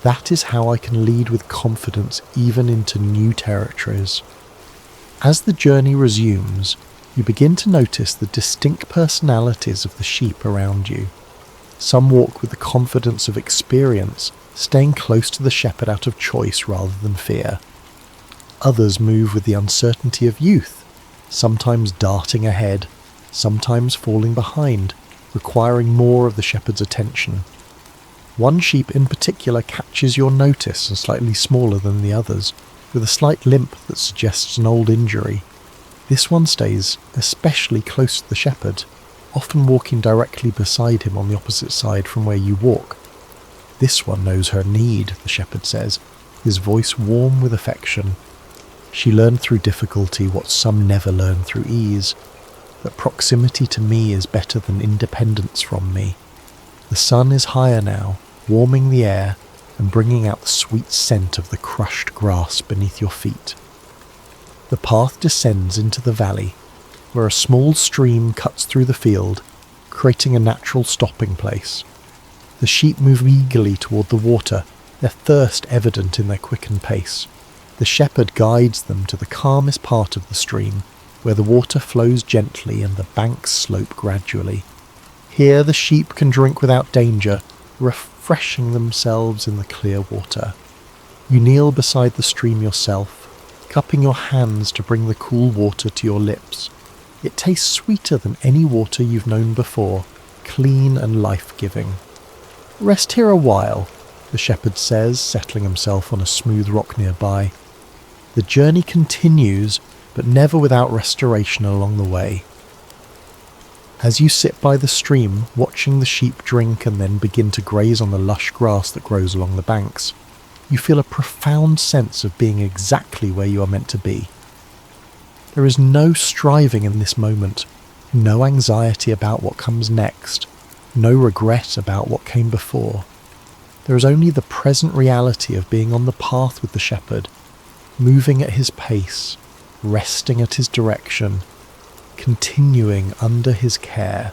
That is how I can lead with confidence even into new territories." As the journey resumes, you begin to notice the distinct personalities of the sheep around you. Some walk with the confidence of experience, staying close to the shepherd out of choice rather than fear. Others move with the uncertainty of youth, sometimes darting ahead, sometimes falling behind, requiring more of the shepherd's attention. One sheep in particular catches your notice and slightly smaller than the others, with a slight limp that suggests an old injury. This one stays especially close to the shepherd, often walking directly beside him on the opposite side from where you walk. "This one knows her need," the shepherd says, his voice warm with affection. "She learned through difficulty what some never learn through ease, that proximity to me is better than independence from me. The sun is higher now, warming the air and bringing out the sweet scent of the crushed grass beneath your feet." The path descends into the valley, where a small stream cuts through the field, creating a natural stopping place. The sheep move eagerly toward the water, their thirst evident in their quickened pace. The shepherd guides them to the calmest part of the stream, where the water flows gently and the banks slope gradually. Here the sheep can drink without danger, refreshing themselves in the clear water. You kneel beside the stream yourself, cupping your hands to bring the cool water to your lips. It tastes sweeter than any water you've known before, clean and life-giving. "Rest here a while," the shepherd says, settling himself on a smooth rock nearby. The journey continues, but never without restoration along the way. As you sit by the stream, watching the sheep drink and then begin to graze on the lush grass that grows along the banks, you feel a profound sense of being exactly where you are meant to be. There is no striving in this moment, no anxiety about what comes next, no regret about what came before. There is only the present reality of being on the path with the shepherd, moving at his pace, resting at his direction, continuing under his care.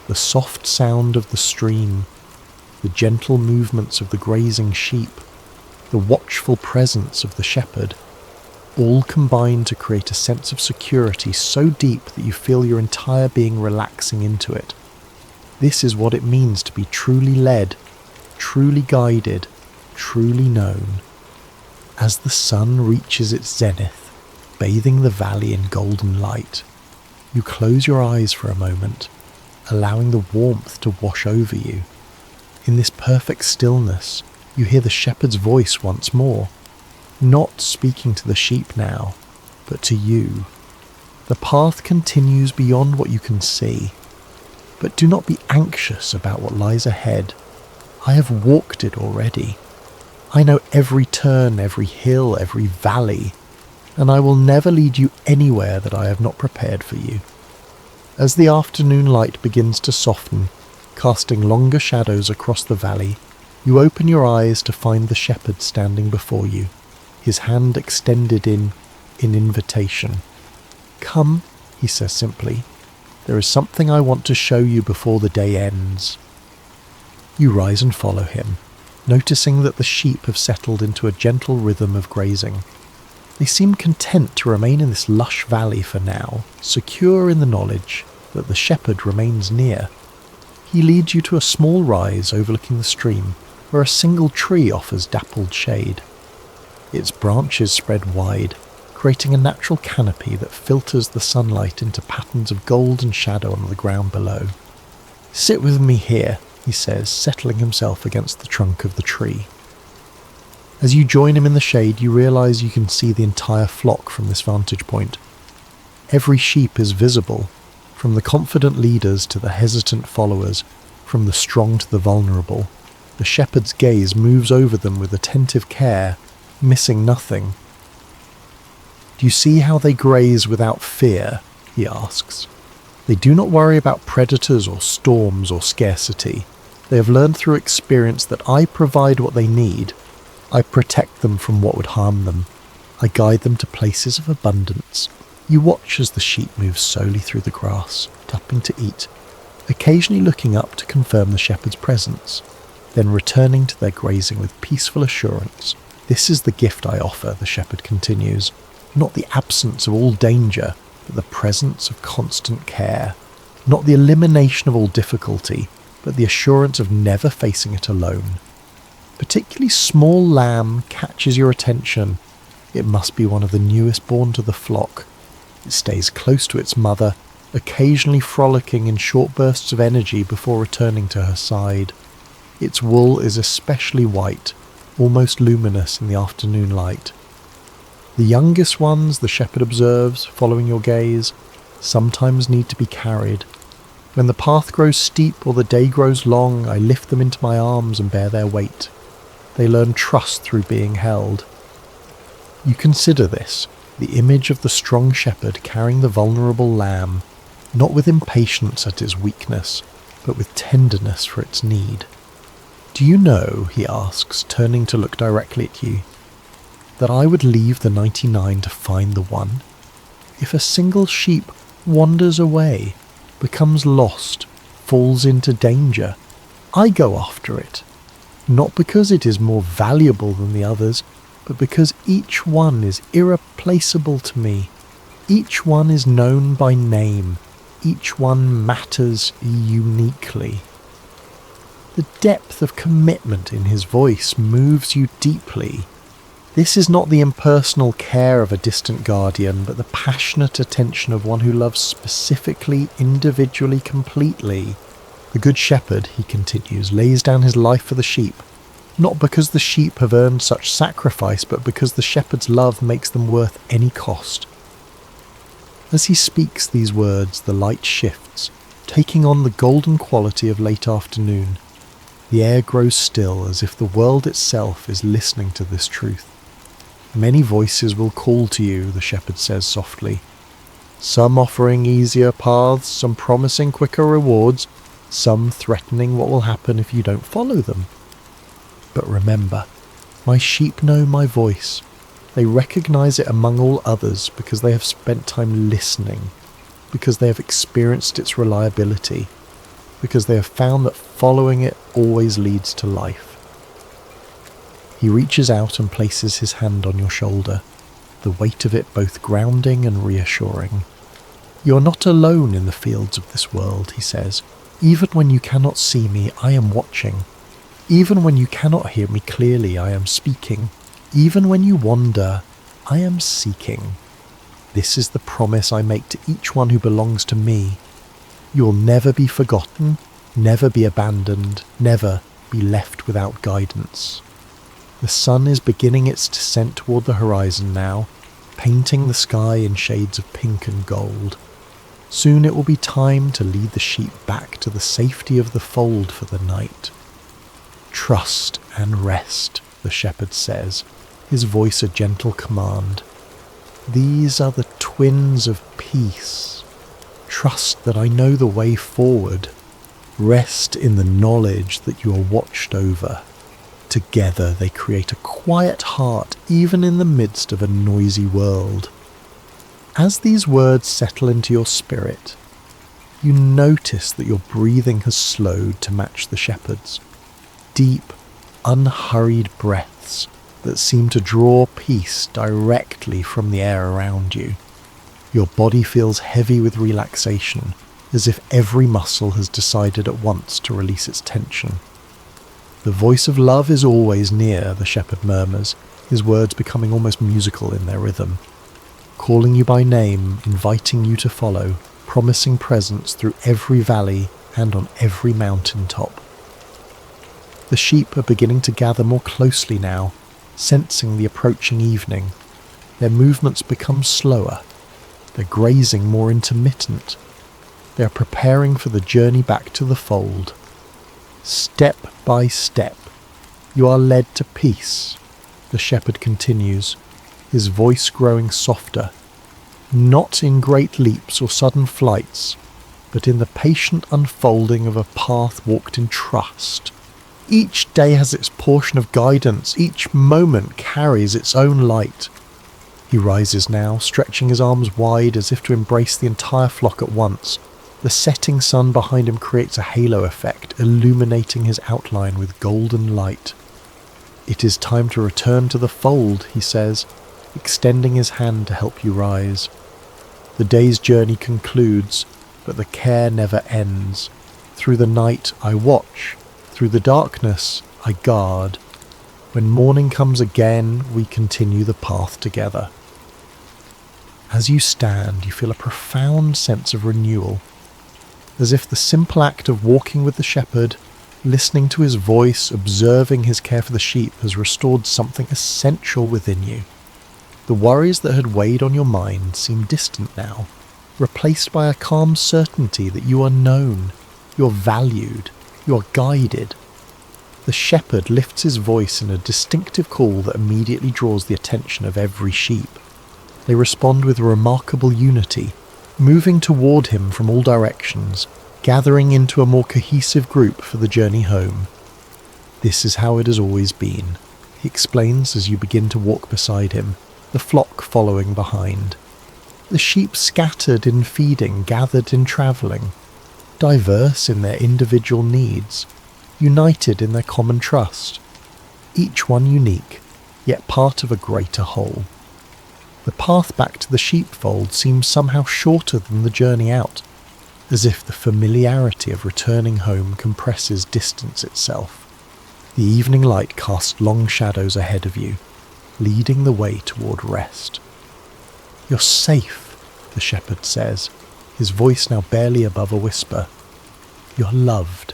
The soft sound of the stream, the gentle movements of the grazing sheep, the watchful presence of the shepherd, all combine to create a sense of security so deep that you feel your entire being relaxing into it. This is what it means to be truly led, truly guided, truly known. As the sun reaches its zenith, bathing the valley in golden light, you close your eyes for a moment, allowing the warmth to wash over you. In this perfect stillness, you hear the shepherd's voice once more, not speaking to the sheep now, but to you. The path continues beyond what you can see, but do not be anxious about what lies ahead. I have walked it already. I know every turn, every hill, every valley, and I will never lead you anywhere that I have not prepared for you. As the afternoon light begins to soften, casting longer shadows across the valley, you open your eyes to find the shepherd standing before you, his hand extended in invitation. "Come," he says simply. "There is something I want to show you before the day ends." You rise and follow him, noticing that the sheep have settled into a gentle rhythm of grazing. They seem content to remain in this lush valley for now, secure in the knowledge that the shepherd remains near. He leads you to a small rise overlooking the stream, where a single tree offers dappled shade. Its branches spread wide, creating a natural canopy that filters the sunlight into patterns of golden shadow on the ground below. "Sit with me here," he says, settling himself against the trunk of the tree. As you join him in the shade, you realise you can see the entire flock from this vantage point. Every sheep is visible, from the confident leaders to the hesitant followers, from the strong to the vulnerable. The shepherd's gaze moves over them with attentive care, missing nothing. "Do you see how they graze without fear?" he asks. "They do not worry about predators or storms or scarcity. They have learned through experience that I provide what they need. I protect them from what would harm them. I guide them to places of abundance." You watch as the sheep move slowly through the grass, tapping to eat, occasionally looking up to confirm the shepherd's presence, then returning to their grazing with peaceful assurance. "This is the gift I offer," the shepherd continues, "not the absence of all danger, but the presence of constant care, not the elimination of all difficulty, but the assurance of never facing it alone. Particularly small lamb catches your attention. It must be one of the newest born to the flock. It stays close to its mother, occasionally frolicking in short bursts of energy before returning to her side. Its wool is especially white, almost luminous in the afternoon light. The youngest ones, the shepherd observes, following your gaze, sometimes need to be carried. When the path grows steep or the day grows long, I lift them into my arms and bear their weight. They learn trust through being held. You consider this, the image of the strong shepherd carrying the vulnerable lamb, not with impatience at its weakness, but with tenderness for its need. "Do you know," he asks, turning to look directly at you, "that I would leave the 99 to find the one? If a single sheep wanders away, becomes lost, falls into danger, I go after it, not because it is more valuable than the others, but because each one is irreplaceable to me. Each one is known by name. Each one matters uniquely." The depth of commitment in his voice moves you deeply. This is not the impersonal care of a distant guardian, but the passionate attention of one who loves specifically, individually, completely. The Good Shepherd, he continues, lays down his life for the sheep, not because the sheep have earned such sacrifice, but because the shepherd's love makes them worth any cost. As he speaks these words, the light shifts, taking on the golden quality of late afternoon. The air grows still as if the world itself is listening to this truth. Many voices will call to you, the shepherd says softly. Some offering easier paths, some promising quicker rewards, some threatening what will happen if you don't follow them. But remember, my sheep know my voice. They recognize it among all others because they have spent time listening, because they have experienced its reliability, because they have found that following it always leads to life. He reaches out and places his hand on your shoulder, the weight of it both grounding and reassuring. You're not alone in the fields of this world, he says. Even when you cannot see me, I am watching. Even when you cannot hear me clearly, I am speaking. Even when you wander, I am seeking. This is the promise I make to each one who belongs to me. You will never be forgotten, never be abandoned, never be left without guidance. The sun is beginning its descent toward the horizon now, painting the sky in shades of pink and gold. Soon it will be time to lead the sheep back to the safety of the fold for the night. Trust and rest, the shepherd says, his voice a gentle command. These are the twins of peace. Trust that I know the way forward. Rest in the knowledge that you are watched over. Together they create a quiet heart even in the midst of a noisy world. As these words settle into your spirit, you notice that your breathing has slowed to match the shepherd's. Deep, unhurried breaths that seem to draw peace directly from the air around you. Your body feels heavy with relaxation, as if every muscle has decided at once to release its tension. The voice of love is always near, the shepherd murmurs, his words becoming almost musical in their rhythm. Calling you by name, inviting you to follow, promising presence through every valley and on every mountain top. The sheep are beginning to gather more closely now, sensing the approaching evening. Their movements become slower, their grazing more intermittent. They are preparing for the journey back to the fold. Step by step, you are led to peace, the shepherd continues, his voice growing softer, not in great leaps or sudden flights, but in the patient unfolding of a path walked in trust. Each day has its portion of guidance, each moment carries its own light. He rises now, stretching his arms wide as if to embrace the entire flock at once. The setting sun behind him creates a halo effect, illuminating his outline with golden light. It is time to return to the fold, he says, extending his hand to help you rise. The day's journey concludes, but the care never ends. Through the night I watch, through the darkness I guard. When morning comes again, we continue the path together. As you stand, you feel a profound sense of renewal, as if the simple act of walking with the shepherd, listening to his voice, observing his care for the sheep has restored something essential within you. The worries that had weighed on your mind seem distant now, replaced by a calm certainty that you are known, you are valued, you are guided. The shepherd lifts his voice in a distinctive call that immediately draws the attention of every sheep. They respond with remarkable unity, moving toward him from all directions, gathering into a more cohesive group for the journey home. This is how it has always been, he explains as you begin to walk beside him, the flock following behind. The sheep scattered in feeding, gathered in travelling, diverse in their individual needs, united in their common trust, each one unique, yet part of a greater whole. The path back to the sheepfold seems somehow shorter than the journey out, as if the familiarity of returning home compresses distance itself. The evening light casts long shadows ahead of you, leading the way toward rest. You're safe, the shepherd says, his voice now barely above a whisper. You're loved.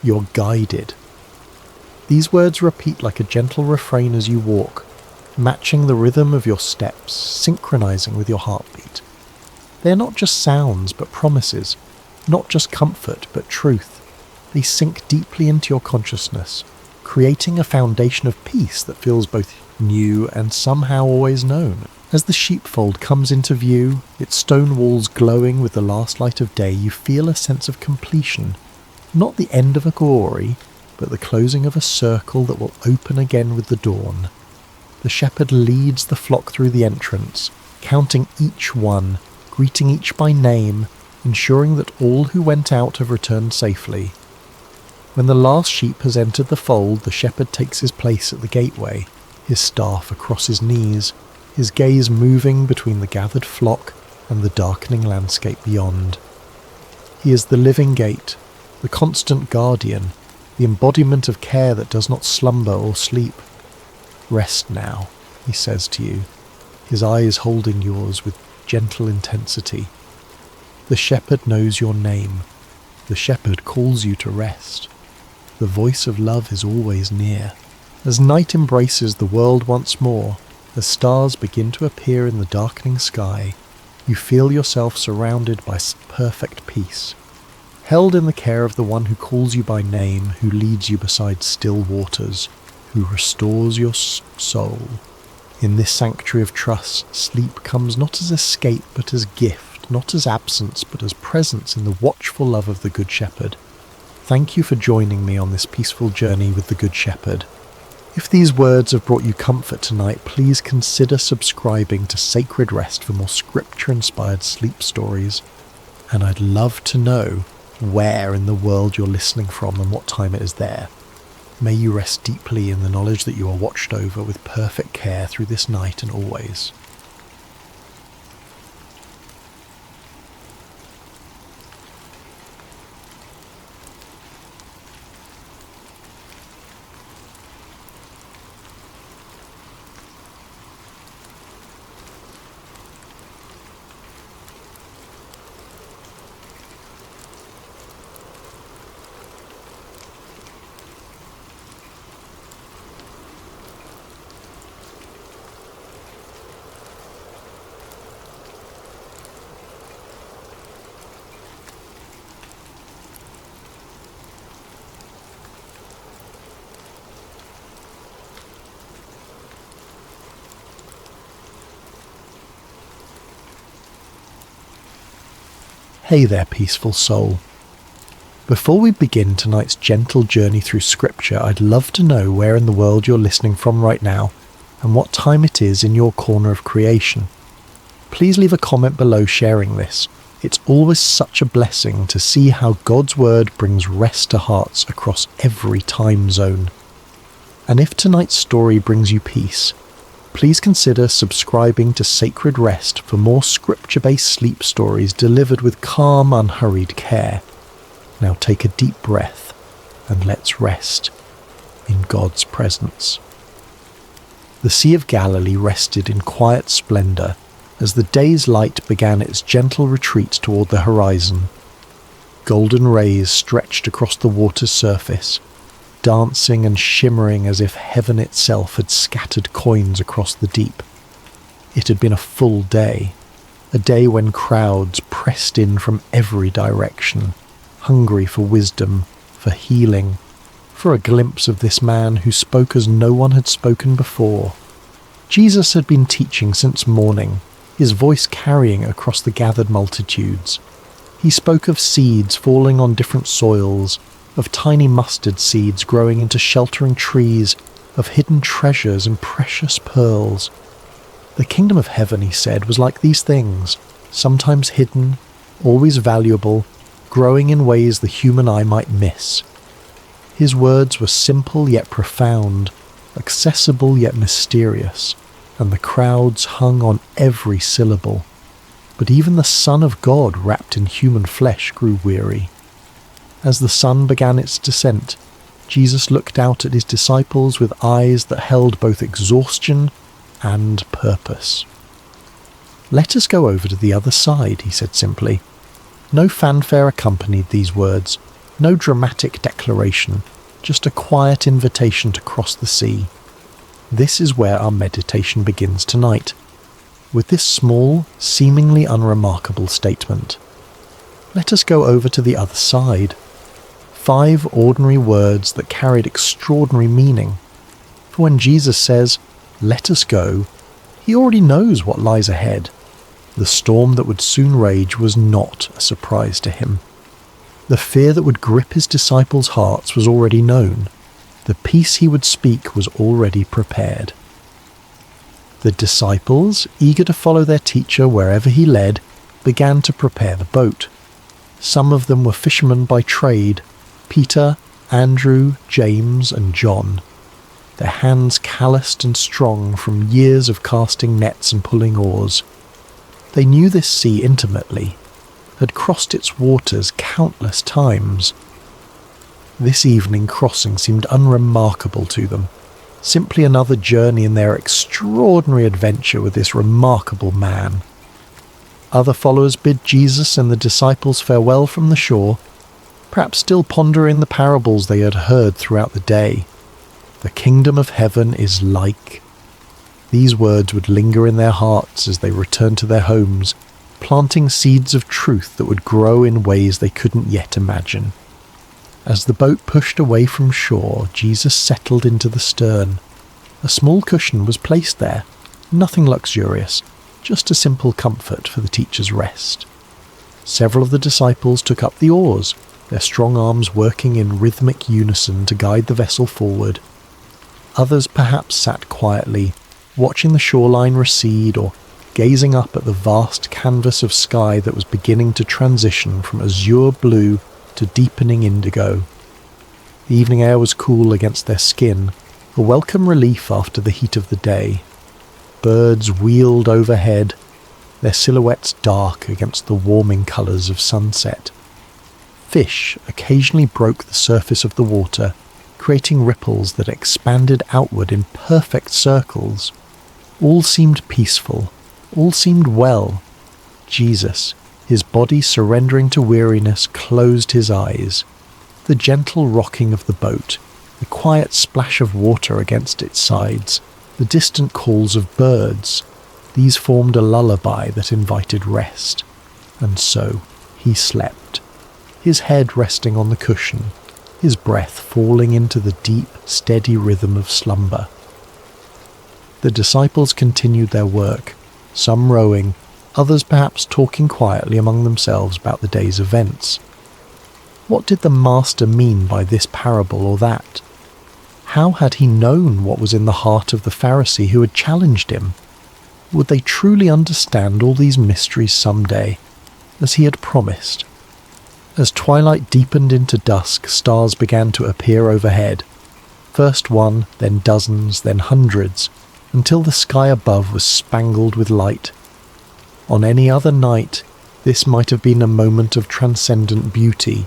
You're guided. These words repeat like a gentle refrain as you walk, matching the rhythm of your steps, synchronizing with your heartbeat. They are not just sounds but promises, not just comfort but truth. They sink deeply into your consciousness, creating a foundation of peace that feels both new and somehow always known. As the sheepfold comes into view, its stone walls glowing with the last light of day, you feel a sense of completion. Not the end of a glory, but the closing of a circle that will open again with the dawn. The shepherd leads the flock through the entrance, counting each one, greeting each by name, ensuring that all who went out have returned safely. When the last sheep has entered the fold, the shepherd takes his place at the gateway, his staff across his knees, his gaze moving between the gathered flock and the darkening landscape beyond. He is the living gate, the constant guardian, the embodiment of care that does not slumber or sleep. Rest now, he says to you, his eyes holding yours with gentle intensity. The shepherd knows your name. The shepherd calls you to rest. The voice of love is always near. As night embraces the world once more, as stars begin to appear in the darkening sky, you feel yourself surrounded by perfect peace, held in the care of the one who calls you by name, who leads you beside still waters, who restores your soul. In this sanctuary of trust, sleep comes not as escape but as gift, not as absence but as presence in the watchful love of the Good Shepherd. Thank you for joining me on this peaceful journey with the Good Shepherd. If these words have brought you comfort tonight, please consider subscribing to Sacred Rest for more scripture-inspired sleep stories. And I'd love to know where in the world you're listening from and what time it is there. May you rest deeply in the knowledge that you are watched over with perfect care through this night and always. Hey there, peaceful soul. Before we begin tonight's gentle journey through scripture, I'd love to know where in the world you're listening from right now and what time it is in your corner of creation. Please leave a comment below sharing this. It's always such a blessing to see how God's word brings rest to hearts across every time zone. And if tonight's story brings you peace, please consider subscribing to Sacred Rest for more scripture-based sleep stories delivered with calm, unhurried care. Now take a deep breath and let's rest in God's presence. The Sea of Galilee rested in quiet splendour as the day's light began its gentle retreat toward the horizon. Golden rays stretched across the water's surface, dancing and shimmering as if heaven itself had scattered coins across the deep. It had been a full day, a day when crowds pressed in from every direction, hungry for wisdom, for healing, for a glimpse of this man who spoke as no one had spoken before. Jesus had been teaching since morning, his voice carrying across the gathered multitudes. He spoke of seeds falling on different soils, of tiny mustard seeds growing into sheltering trees, of hidden treasures and precious pearls. The kingdom of heaven, he said, was like these things, sometimes hidden, always valuable, growing in ways the human eye might miss. His words were simple yet profound, accessible yet mysterious, and the crowds hung on every syllable. But even the Son of God wrapped in human flesh grew weary. As the sun began its descent, Jesus looked out at his disciples with eyes that held both exhaustion and purpose. "Let us go over to the other side," he said simply. No fanfare accompanied these words, no dramatic declaration, just a quiet invitation to cross the sea. This is where our meditation begins tonight, with this small, seemingly unremarkable statement. Let us go over to the other side. 5 ordinary words that carried extraordinary meaning. For when Jesus says, "Let us go," he already knows what lies ahead. The storm that would soon rage was not a surprise to him. The fear that would grip his disciples' hearts was already known. The peace he would speak was already prepared. The disciples, eager to follow their teacher wherever he led, began to prepare the boat. Some of them were fishermen by trade: Peter, Andrew, James, and John. Their hands calloused and strong from years of casting nets and pulling oars. They knew this sea intimately, had crossed its waters countless times. This evening crossing seemed unremarkable to them, simply another journey in their extraordinary adventure with this remarkable man. Other followers bid Jesus and the disciples farewell from the shore, perhaps still pondering the parables they had heard throughout the day. The kingdom of heaven is like. These words would linger in their hearts as they returned to their homes, planting seeds of truth that would grow in ways they couldn't yet imagine. As the boat pushed away from shore, Jesus settled into the stern. A small cushion was placed there, nothing luxurious, just a simple comfort for the teacher's rest. Several of the disciples took up the oars, their strong arms working in rhythmic unison to guide the vessel forward. Others perhaps sat quietly, watching the shoreline recede or gazing up at the vast canvas of sky that was beginning to transition from azure blue to deepening indigo. The evening air was cool against their skin, a welcome relief after the heat of the day. Birds wheeled overhead, their silhouettes dark against the warming colours of sunset. Fish occasionally broke the surface of the water, creating ripples that expanded outward in perfect circles. All seemed peaceful, all seemed well. Jesus, his body surrendering to weariness, closed his eyes. The gentle rocking of the boat, the quiet splash of water against its sides, the distant calls of birds, these formed a lullaby that invited rest. And so he slept, his head resting on the cushion, his breath falling into the deep, steady rhythm of slumber. The disciples continued their work, some rowing, others perhaps talking quietly among themselves about the day's events. What did the Master mean by this parable or that? How had he known what was in the heart of the Pharisee who had challenged him? Would they truly understand all these mysteries someday, as he had promised? As twilight deepened into dusk, stars began to appear overhead. First one, then dozens, then hundreds, until the sky above was spangled with light. On any other night, this might have been a moment of transcendent beauty,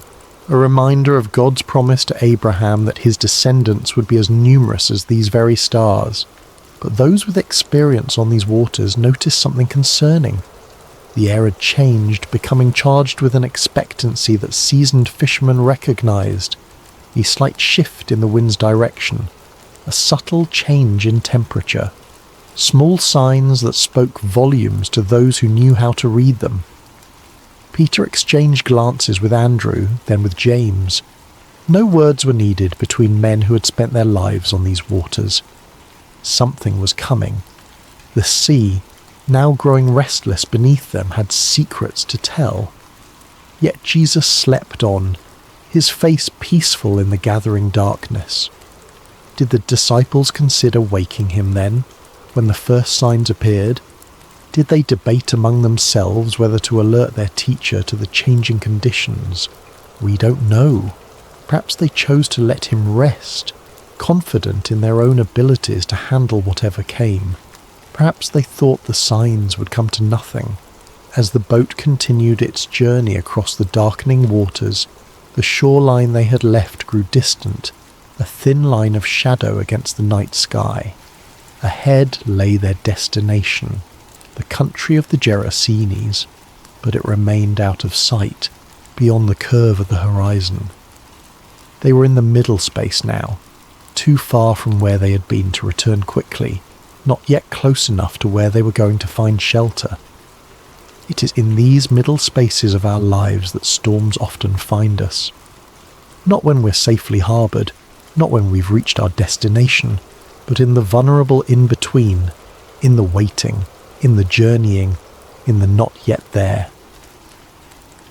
a reminder of God's promise to Abraham that his descendants would be as numerous as these very stars. But those with experience on these waters noticed something concerning. The air had changed, becoming charged with an expectancy that seasoned fishermen recognized. A slight shift in the wind's direction, a subtle change in temperature, small signs that spoke volumes to those who knew how to read them. Peter exchanged glances with Andrew, then with James. No words were needed between men who had spent their lives on these waters. Something was coming. The sea, now growing restless beneath them, had secrets to tell. Yet Jesus slept on, his face peaceful in the gathering darkness. Did the disciples consider waking him then, when the first signs appeared? Did they debate among themselves whether to alert their teacher to the changing conditions? We don't know. Perhaps they chose to let him rest, confident in their own abilities to handle whatever came. Perhaps they thought the signs would come to nothing. As the boat continued its journey across the darkening waters, the shoreline they had left grew distant, a thin line of shadow against the night sky. Ahead lay their destination, the country of the Gerasenes, but it remained out of sight, beyond the curve of the horizon. They were in the middle space now, too far from where they had been to return quickly, not yet close enough to where they were going to find shelter. It is in these middle spaces of our lives that storms often find us. not when we're safely harboured, not when we've reached our destination, but in the vulnerable in-between, in the waiting, in the journeying, in the not yet there.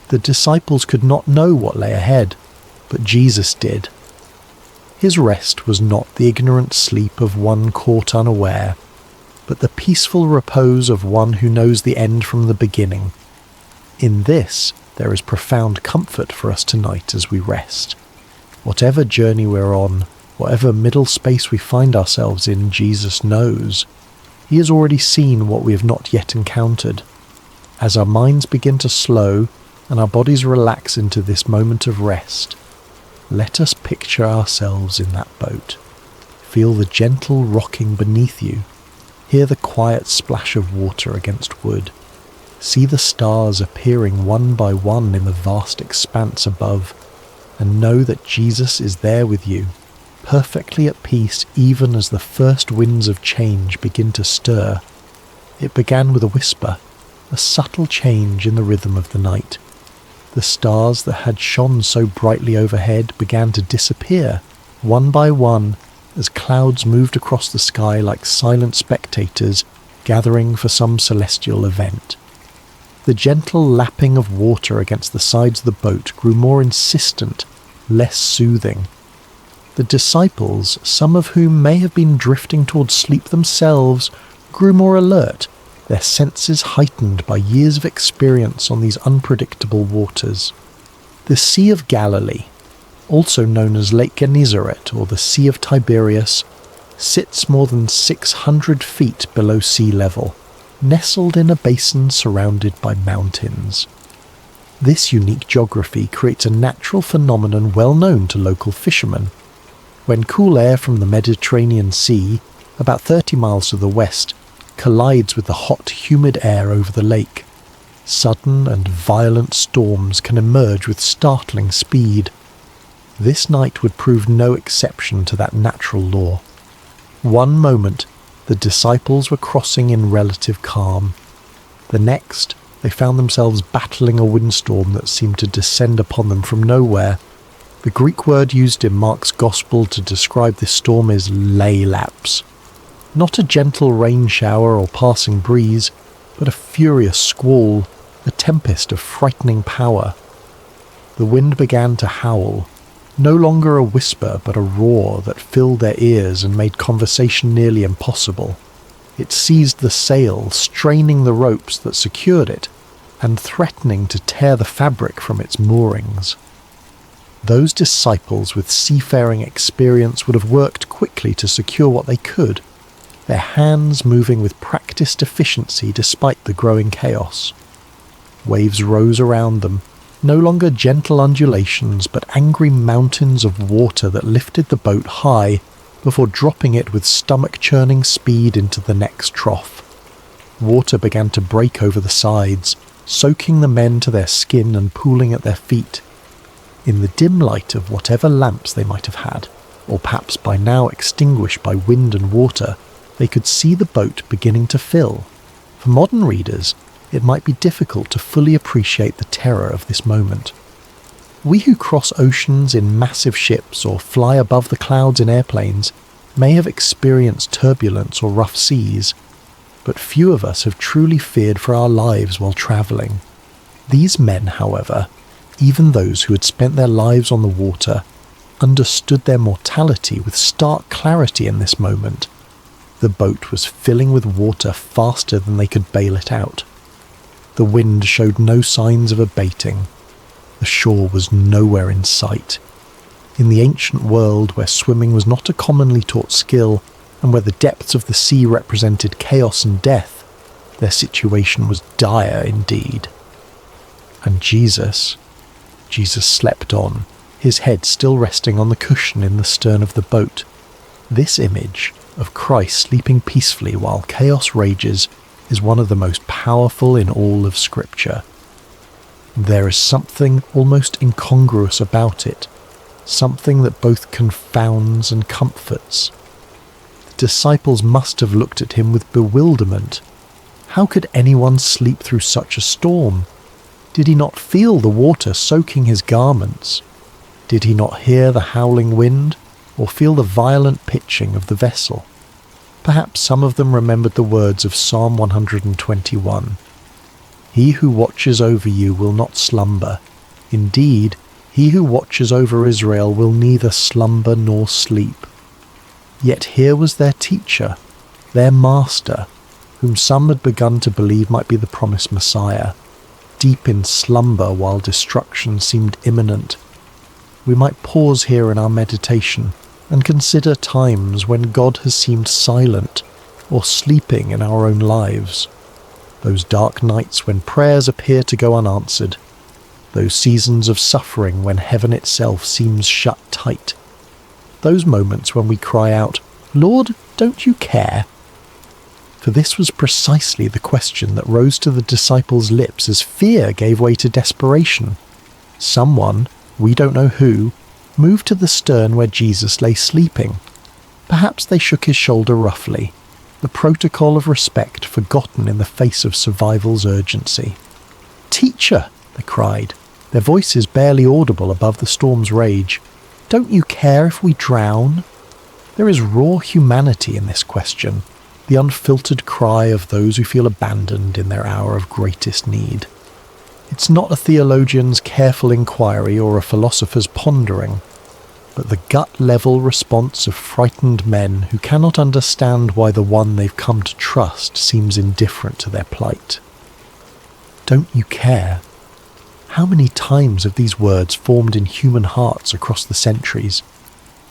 The disciples could not know what lay ahead, but Jesus did. His rest was not the ignorant sleep of one caught unaware, but the peaceful repose of one who knows the end from the beginning. In this, there is profound comfort for us tonight as we rest. Whatever journey we're on, whatever middle space we find ourselves in, Jesus knows. He has already seen what we have not yet encountered. As our minds begin to slow and our bodies relax into this moment of rest, let us picture ourselves in that boat. Feel the gentle rocking beneath you. Hear the quiet splash of water against wood. See the stars appearing one by one in the vast expanse above, and know that Jesus is there with you, perfectly at peace even as the first winds of change begin to stir. It began with a whisper, a subtle change in the rhythm of the night. The stars that had shone so brightly overhead began to disappear, one by one, as clouds moved across the sky like silent spectators gathering for some celestial event. The gentle lapping of water against the sides of the boat grew more insistent, less soothing. The disciples, some of whom may have been drifting towards sleep themselves, grew more alert, their senses heightened by years of experience on these unpredictable waters. The Sea of Galilee, also known as Lake Gennesaret or the Sea of Tiberias, sits more than 600 feet below sea level, nestled in a basin surrounded by mountains. This unique geography creates a natural phenomenon well known to local fishermen. When cool air from the Mediterranean Sea, about 30 miles to the west, collides with the hot, humid air over the lake, sudden and violent storms can emerge with startling speed. This night would prove no exception to that natural law. One moment, the disciples were crossing in relative calm. The next, they found themselves battling a windstorm that seemed to descend upon them from nowhere. The Greek word used in Mark's Gospel to describe this storm is leilaps. Not a gentle rain shower or passing breeze, but a furious squall, a tempest of frightening power. The wind began to howl, no longer a whisper but a roar that filled their ears and made conversation nearly impossible. It seized the sail, straining the ropes that secured it, and threatening to tear the fabric from its moorings. Those disciples with seafaring experience would have worked quickly to secure what they could, their hands moving with practiced efficiency despite the growing chaos. Waves rose around them, no longer gentle undulations but angry mountains of water that lifted the boat high before dropping it with stomach-churning speed into the next trough. Water began to break over the sides, soaking the men to their skin and pooling at their feet. In the dim light of whatever lamps they might have had, or perhaps by now extinguished by wind and water, they could see the boat beginning to fill. For modern readers, it might be difficult to fully appreciate the terror of this moment. We who cross oceans in massive ships or fly above the clouds in airplanes may have experienced turbulence or rough seas, but few of us have truly feared for our lives while travelling. These men, however, even those who had spent their lives on the water, understood their mortality with stark clarity in this moment. The boat was filling with water faster than they could bail it out. The wind showed no signs of abating. The shore was nowhere in sight. In the ancient world where swimming was not a commonly taught skill, and where the depths of the sea represented chaos and death, their situation was dire indeed. And Jesus slept on, his head still resting on the cushion in the stern of the boat. This image of Christ sleeping peacefully while chaos rages is one of the most powerful in all of Scripture. There is something almost incongruous about it, something that both confounds and comforts. The disciples must have looked at him with bewilderment. How could anyone sleep through such a storm? Did he not feel the water soaking his garments? Did he not hear the howling wind, or feel the violent pitching of the vessel? Perhaps some of them remembered the words of Psalm 121. He who watches over you will not slumber. Indeed, he who watches over Israel will neither slumber nor sleep. Yet here was their teacher, their master, whom some had begun to believe might be the promised Messiah, deep in slumber while destruction seemed imminent. We might pause here in our meditation and consider times when God has seemed silent or sleeping in our own lives. Those dark nights when prayers appear to go unanswered. Those seasons of suffering when heaven itself seems shut tight. Those moments when we cry out, "Lord, don't you care?" For this was precisely the question that rose to the disciples' lips as fear gave way to desperation. Someone, we don't know who, moved to the stern where Jesus lay sleeping. Perhaps they shook his shoulder roughly, the protocol of respect forgotten in the face of survival's urgency. "Teacher," they cried, their voices barely audible above the storm's rage, "don't you care if we drown?" There is raw humanity in this question, the unfiltered cry of those who feel abandoned in their hour of greatest need. It's not a theologian's careful inquiry or a philosopher's pondering, but the gut-level response of frightened men who cannot understand why the one they've come to trust seems indifferent to their plight. Don't you care? How many times have these words formed in human hearts across the centuries?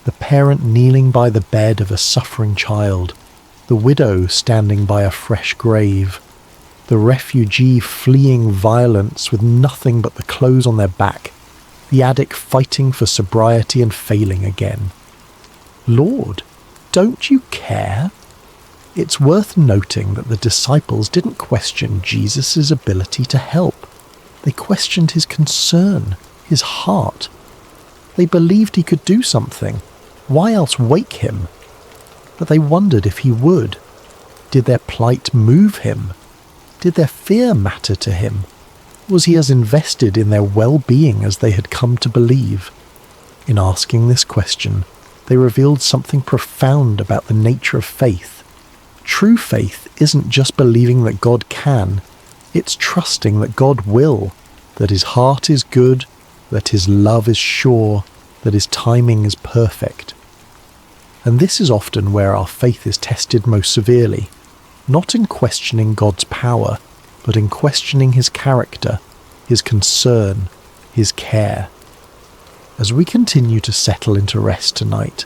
The parent kneeling by the bed of a suffering child, the widow standing by a fresh grave, the refugee fleeing violence with nothing but the clothes on their back, the addict fighting for sobriety and failing again. Lord, don't you care? It's worth noting that the disciples didn't question Jesus' ability to help. They questioned his concern, his heart. They believed he could do something. Why else wake him? But they wondered if he would. Did their plight move him? Did their fear matter to him? Was he as invested in their well-being as they had come to believe? In asking this question, they revealed something profound about the nature of faith. True faith isn't just believing that God can, it's trusting that God will, that his heart is good, that his love is sure, that his timing is perfect. And this is often where our faith is tested most severely, not in questioning God's power, but in questioning his character, his concern, his care. As we continue to settle into rest tonight,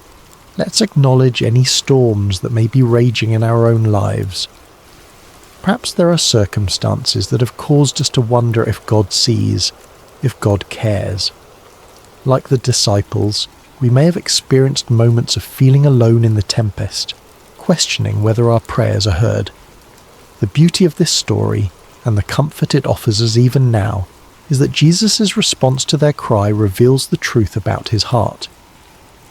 let's acknowledge any storms that may be raging in our own lives. Perhaps there are circumstances that have caused us to wonder if God sees, if God cares. Like the disciples, we may have experienced moments of feeling alone in the tempest, questioning whether our prayers are heard. The beauty of this story, and the comfort it offers us even now, is that Jesus' response to their cry reveals the truth about his heart.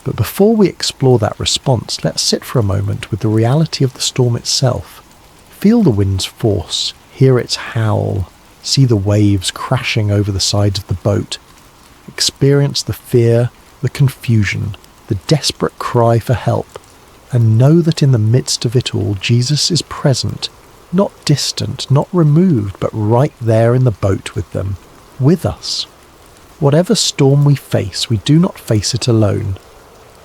But before we explore that response, let's sit for a moment with the reality of the storm itself. Feel the wind's force, hear its howl, see the waves crashing over the sides of the boat. Experience the fear, the confusion, the desperate cry for help, and know that in the midst of it all, Jesus is present, not distant, not removed, but right there in the boat with them, with us. Whatever storm we face, we do not face it alone.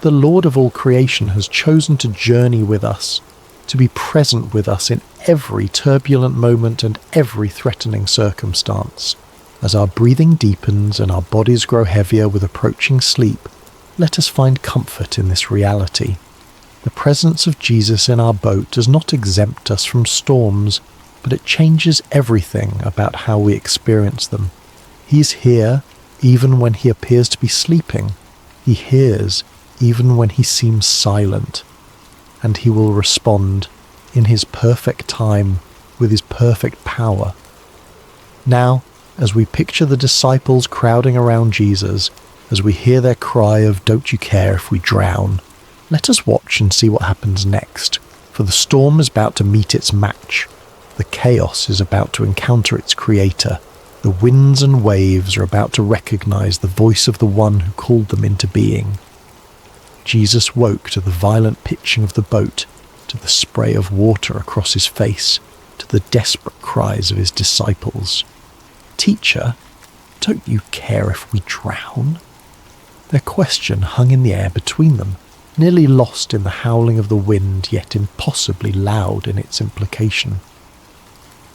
The Lord of all creation has chosen to journey with us, to be present with us in every turbulent moment and every threatening circumstance. As our breathing deepens and our bodies grow heavier with approaching sleep, let us find comfort in this reality. The presence of Jesus in our boat does not exempt us from storms, but it changes everything about how we experience them. He's here even when he appears to be sleeping. He hears even when he seems silent. And he will respond in his perfect time with his perfect power. Now, as we picture the disciples crowding around Jesus, as we hear their cry of "Don't you care if we drown?" let us watch and see what happens next, for the storm is about to meet its match. The chaos is about to encounter its creator. The The winds and waves are about to recognize the voice of the one who called them into being. Jesus woke to the violent pitching of the boat, to the spray of water across his face, to the desperate cries of his disciples. "Teacher, don't you care if we drown?" Their question hung in the air between them, nearly lost in the howling of the wind, yet impossibly loud in its implication.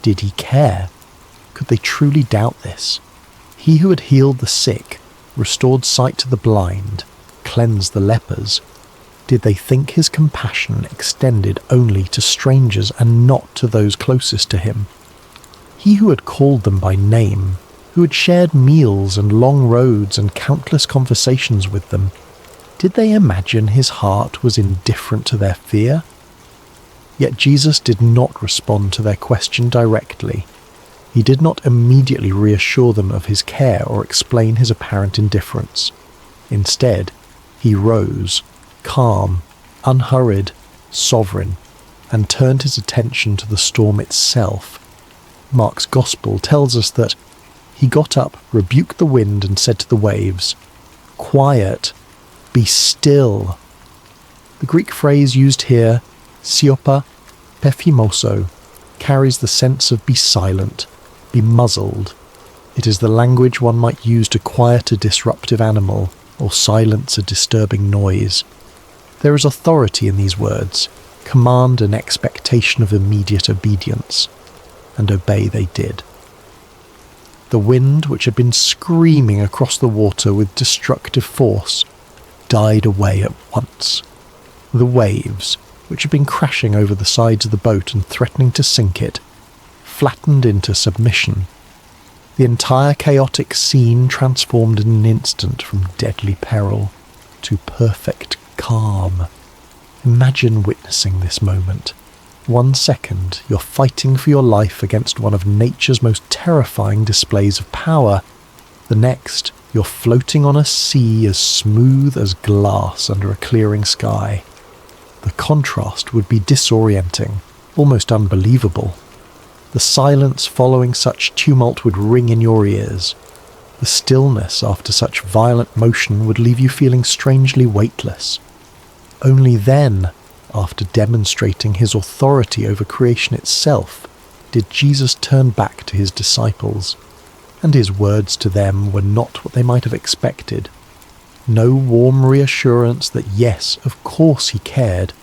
Did he care? Could they truly doubt this? He who had healed the sick, restored sight to the blind, cleansed the lepers, did they think his compassion extended only to strangers and not to those closest to him? He who had called them by name, who had shared meals and long roads and countless conversations with them, did they imagine his heart was indifferent to their fear? Yet Jesus did not respond to their question directly. He did not immediately reassure them of his care or explain his apparent indifference. Instead, he rose, calm, unhurried, sovereign, and turned his attention to the storm itself. Mark's Gospel tells us that he got up, rebuked the wind, and said to the waves, "Quiet, be still." The Greek phrase used here, siopa pephimoso, carries the sense of be silent, be muzzled. It is the language one might use to quiet a disruptive animal or silence a disturbing noise. There is authority in these words, command and expectation of immediate obedience, and obey they did. The wind, which had been screaming across the water with destructive force, died away at once. The waves, which had been crashing over the sides of the boat and threatening to sink it, flattened into submission. The entire chaotic scene transformed in an instant from deadly peril to perfect calm. Imagine witnessing this moment. 1 second, you're fighting for your life against one of nature's most terrifying displays of power. The next, you're floating on a sea as smooth as glass under a clearing sky. The contrast would be disorienting, almost unbelievable. The silence following such tumult would ring in your ears. The stillness after such violent motion would leave you feeling strangely weightless. Only then, after demonstrating his authority over creation itself, did Jesus turn back to his disciples, and his words to them were not what they might have expected. No warm reassurance that yes, of course he cared,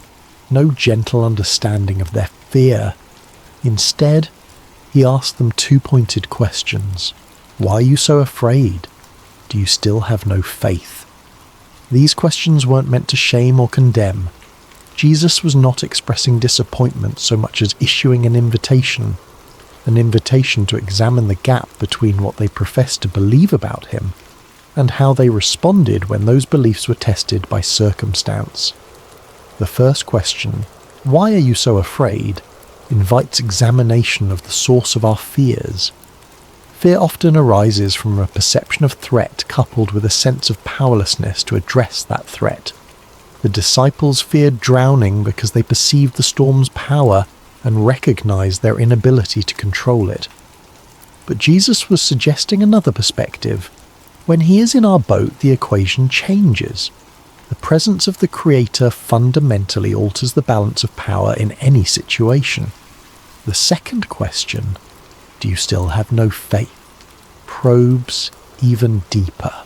no gentle understanding of their fear. Instead, he asked them 2 pointed questions. Why are you so afraid? Do you still have no faith? These questions weren't meant to shame or condemn. Jesus was not expressing disappointment so much as issuing an invitation to examine the gap between what they professed to believe about him and how they responded when those beliefs were tested by circumstance. The first question, why are you so afraid, invites examination of the source of our fears. Fear often arises from a perception of threat coupled with a sense of powerlessness to address that threat. The disciples feared drowning because they perceived the storm's power and recognized their inability to control it. But Jesus was suggesting another perspective. When he is in our boat, the equation changes. The presence of the Creator fundamentally alters the balance of power in any situation. The second question, do you still have no faith, probes even deeper.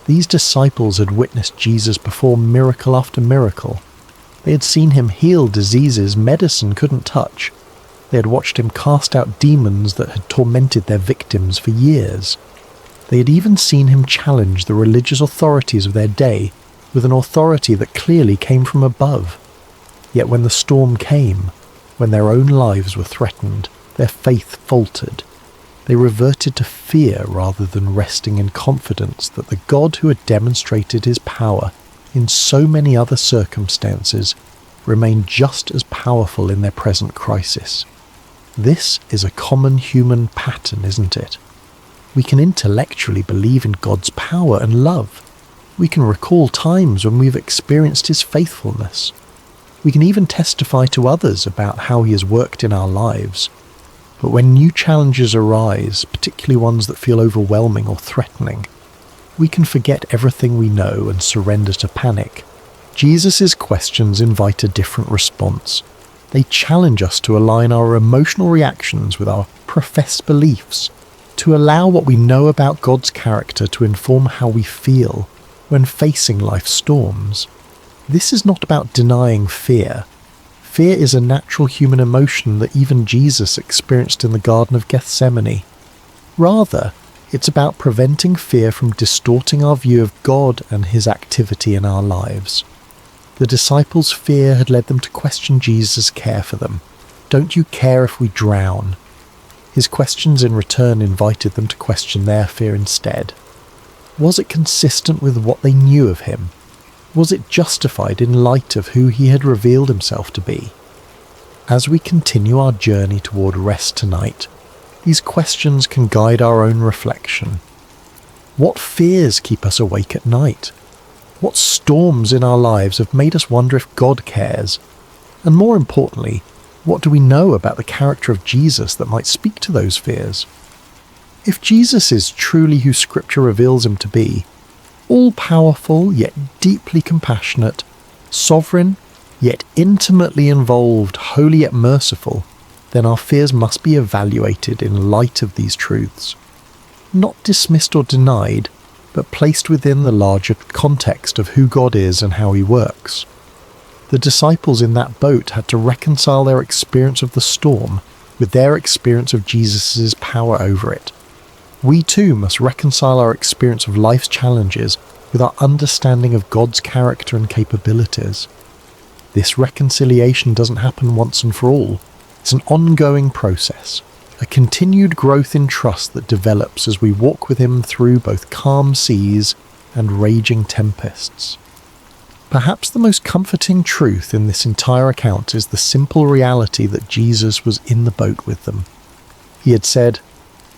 These disciples had witnessed Jesus perform miracle after miracle. They had seen him heal diseases medicine couldn't touch. They had watched him cast out demons that had tormented their victims for years. They had even seen him challenge the religious authorities of their day with an authority that clearly came from above. Yet when the storm came, when their own lives were threatened, their faith faltered. They reverted to fear rather than resting in confidence that the God who had demonstrated his power in so many other circumstances remained just as powerful in their present crisis. This is a common human pattern, isn't it? We can intellectually believe in God's power and love. We can recall times when we've experienced his faithfulness. We can even testify to others about how he has worked in our lives. But when new challenges arise, particularly ones that feel overwhelming or threatening, we can forget everything we know and surrender to panic. Jesus' questions invite a different response. They challenge us to align our emotional reactions with our professed beliefs, to allow what we know about God's character to inform how we feel when facing life's storms. This is not about denying fear. Fear is a natural human emotion that even Jesus experienced in the Garden of Gethsemane. Rather, it's about preventing fear from distorting our view of God and his activity in our lives. The disciples' fear had led them to question Jesus' care for them. "Don't you care if we drown?" His questions in return invited them to question their fear instead. Was it consistent with what they knew of him? Was it justified in light of who he had revealed himself to be? As we continue our journey toward rest tonight, these questions can guide our own reflection. What fears keep us awake at night? What storms in our lives have made us wonder if God cares? And more importantly, what do we know about the character of Jesus that might speak to those fears? If Jesus is truly who Scripture reveals him to be, all-powerful yet deeply compassionate, sovereign yet intimately involved, holy yet merciful, then our fears must be evaluated in light of these truths. Not dismissed or denied, but placed within the larger context of who God is and how he works. The disciples in that boat had to reconcile their experience of the storm with their experience of Jesus' power over it. We too must reconcile our experience of life's challenges with our understanding of God's character and capabilities. This reconciliation doesn't happen once and for all. It's an ongoing process, a continued growth in trust that develops as we walk with him through both calm seas and raging tempests. Perhaps the most comforting truth in this entire account is the simple reality that Jesus was in the boat with them. He had said,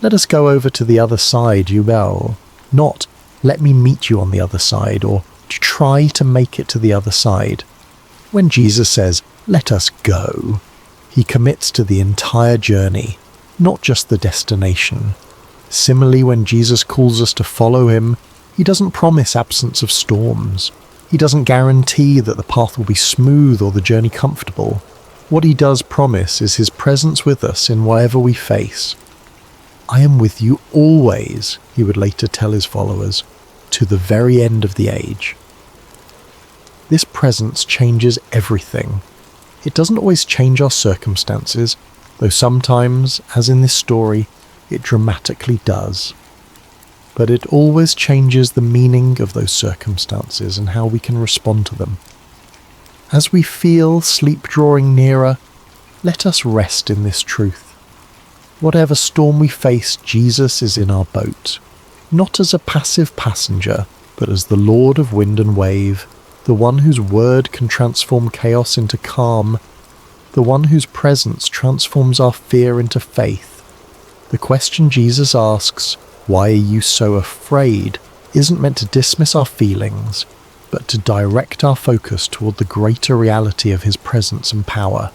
"Let us go over to the other side, you will," not "let me meet you on the other side," or "to try to make it to the other side." When Jesus says, "let us go," he commits to the entire journey, not just the destination. Similarly, when Jesus calls us to follow him, he doesn't promise absence of storms. He doesn't guarantee that the path will be smooth or the journey comfortable. What he does promise is his presence with us in whatever we face. "I am with you always," he would later tell his followers, "to the very end of the age." This presence changes everything. It doesn't always change our circumstances, though sometimes, as in this story, it dramatically does. But it always changes the meaning of those circumstances and how we can respond to them. As we feel sleep drawing nearer, let us rest in this truth. Whatever storm we face, Jesus is in our boat, not as a passive passenger, but as the Lord of wind and wave, the one whose word can transform chaos into calm, the one whose presence transforms our fear into faith. The question Jesus asks, "Why are you so afraid?" isn't meant to dismiss our feelings, but to direct our focus toward the greater reality of his presence and power.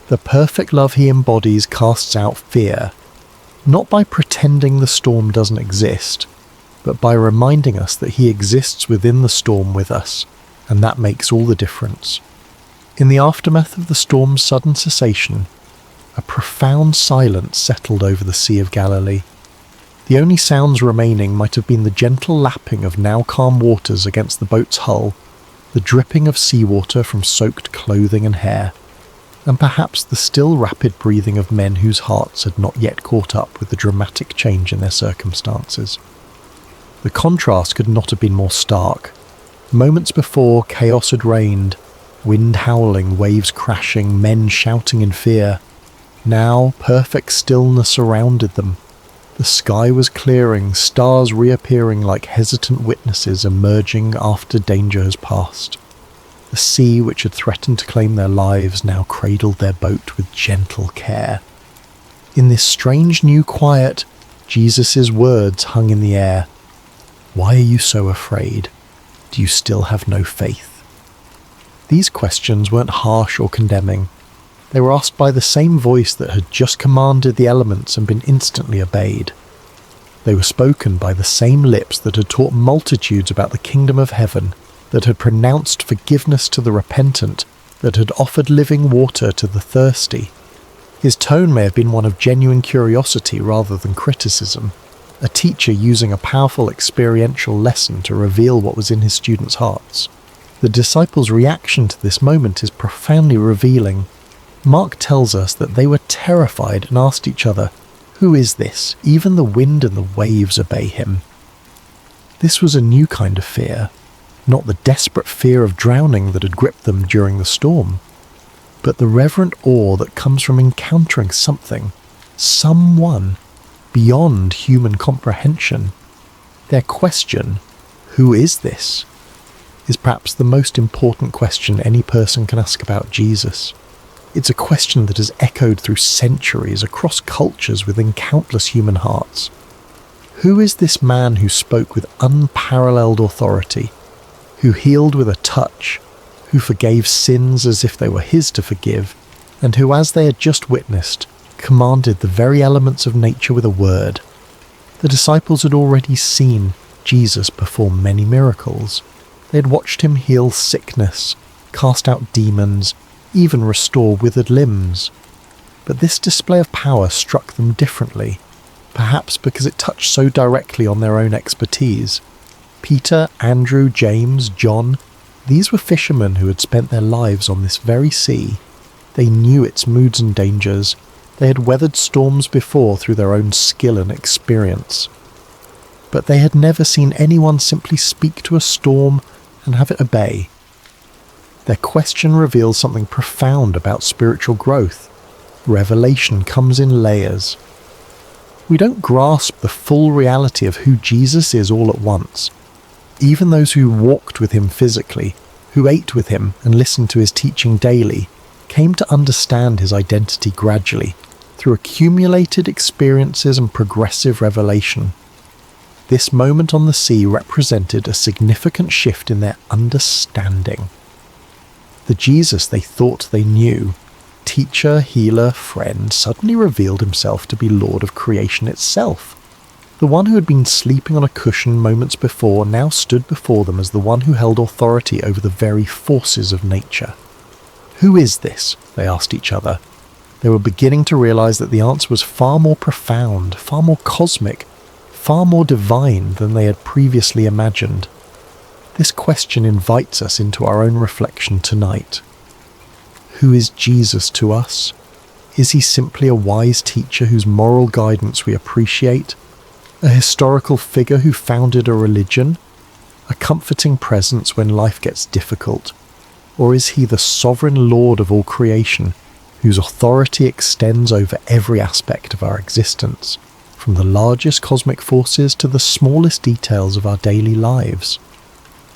The perfect love he embodies casts out fear, not by pretending the storm doesn't exist, but by reminding us that he exists within the storm with us, and that makes all the difference. In the aftermath of the storm's sudden cessation, a profound silence settled over the Sea of Galilee. The only sounds remaining might have been the gentle lapping of now calm waters against the boat's hull, the dripping of seawater from soaked clothing and hair, and perhaps the still rapid breathing of men whose hearts had not yet caught up with the dramatic change in their circumstances. The contrast could not have been more stark. Moments before, chaos had reigned, wind howling, waves crashing, men shouting in fear. Now, perfect stillness surrounded them. The sky was clearing, stars reappearing like hesitant witnesses emerging after danger has passed. The sea, which had threatened to claim their lives, now cradled their boat with gentle care. In this strange new quiet, Jesus' words hung in the air. "Why are you so afraid? Do you still have no faith?" These questions weren't harsh or condemning. They were asked by the same voice that had just commanded the elements and been instantly obeyed. They were spoken by the same lips that had taught multitudes about the kingdom of heaven, that had pronounced forgiveness to the repentant, that had offered living water to the thirsty. His tone may have been one of genuine curiosity rather than criticism, a teacher using a powerful experiential lesson to reveal what was in his students' hearts. The disciples' reaction to this moment is profoundly revealing. Mark tells us that they were terrified and asked each other, "Who is this? Even the wind and the waves obey him." This was a new kind of fear, not the desperate fear of drowning that had gripped them during the storm, but the reverent awe that comes from encountering something, someone, beyond human comprehension. Their question, "Who is this?" is perhaps the most important question any person can ask about Jesus. It's a question that has echoed through centuries across cultures within countless human hearts. Who is this man who spoke with unparalleled authority, who healed with a touch, who forgave sins as if they were his to forgive, and who, as they had just witnessed, commanded the very elements of nature with a word? The disciples had already seen Jesus perform many miracles. They had watched him heal sickness, cast out demons, even restore withered limbs. But this display of power struck them differently, perhaps because it touched so directly on their own expertise. Peter, Andrew, James, John, these were fishermen who had spent their lives on this very sea. They knew its moods and dangers. They had weathered storms before through their own skill and experience. But they had never seen anyone simply speak to a storm and have it obey. Their question reveals something profound about spiritual growth. Revelation comes in layers. We don't grasp the full reality of who Jesus is all at once. Even those who walked with him physically, who ate with him and listened to his teaching daily, came to understand his identity gradually, through accumulated experiences and progressive revelation. This moment on the sea represented a significant shift in their understanding. The Jesus they thought they knew, teacher, healer, friend, suddenly revealed himself to be Lord of creation itself. The one who had been sleeping on a cushion moments before now stood before them as the one who held authority over the very forces of nature. "Who is this?" they asked each other. They were beginning to realize that the answer was far more profound, far more cosmic, far more divine than they had previously imagined. This question invites us into our own reflection tonight. Who is Jesus to us? Is he simply a wise teacher whose moral guidance we appreciate? A historical figure who founded a religion? A comforting presence when life gets difficult? Or is he the sovereign Lord of all creation, whose authority extends over every aspect of our existence, from the largest cosmic forces to the smallest details of our daily lives?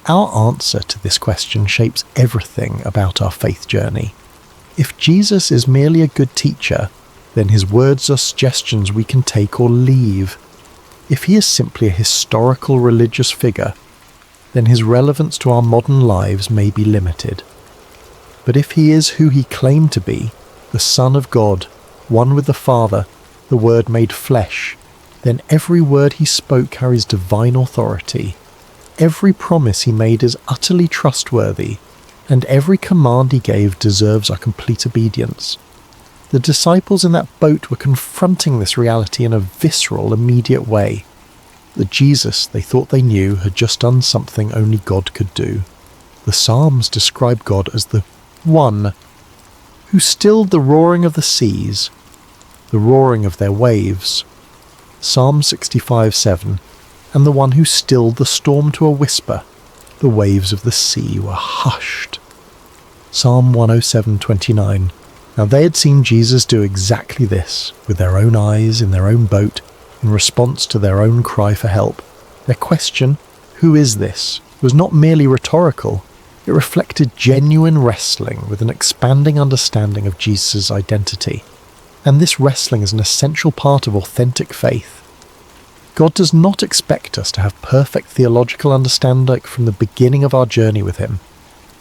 Our answer to this question shapes everything about our faith journey. If Jesus is merely a good teacher, then his words are suggestions we can take or leave. If he is simply a historical religious figure, then his relevance to our modern lives may be limited. But if he is who he claimed to be, the Son of God, one with the Father, the Word made flesh, then every word he spoke carries divine authority. Every promise he made is utterly trustworthy, and every command he gave deserves our complete obedience. The disciples in that boat were confronting this reality in a visceral, immediate way. The Jesus they thought they knew had just done something only God could do. The Psalms describe God as the One who stilled the roaring of the seas, the roaring of their waves. Psalm 65:7, and the one who stilled the storm to a whisper, the waves of the sea were hushed. Psalm 107:29. Now they had seen Jesus do exactly this, with their own eyes in their own boat, in response to their own cry for help. Their question, "Who is this?" was not merely rhetorical. It reflected genuine wrestling with an expanding understanding of Jesus' identity. And this wrestling is an essential part of authentic faith. God does not expect us to have perfect theological understanding from the beginning of our journey with him.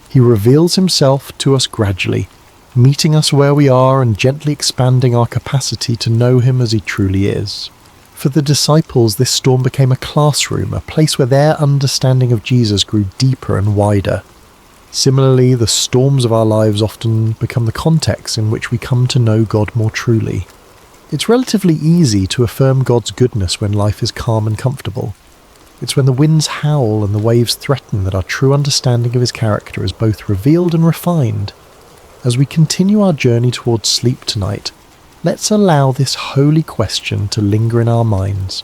He reveals himself to us gradually, meeting us where we are and gently expanding our capacity to know him as he truly is. For the disciples, this storm became a classroom, a place where their understanding of Jesus grew deeper and wider. Similarly, the storms of our lives often become the context in which we come to know God more truly. It's relatively easy to affirm God's goodness when life is calm and comfortable. It's when the winds howl and the waves threaten that our true understanding of his character is both revealed and refined. As we continue our journey towards sleep tonight, let's allow this holy question to linger in our minds.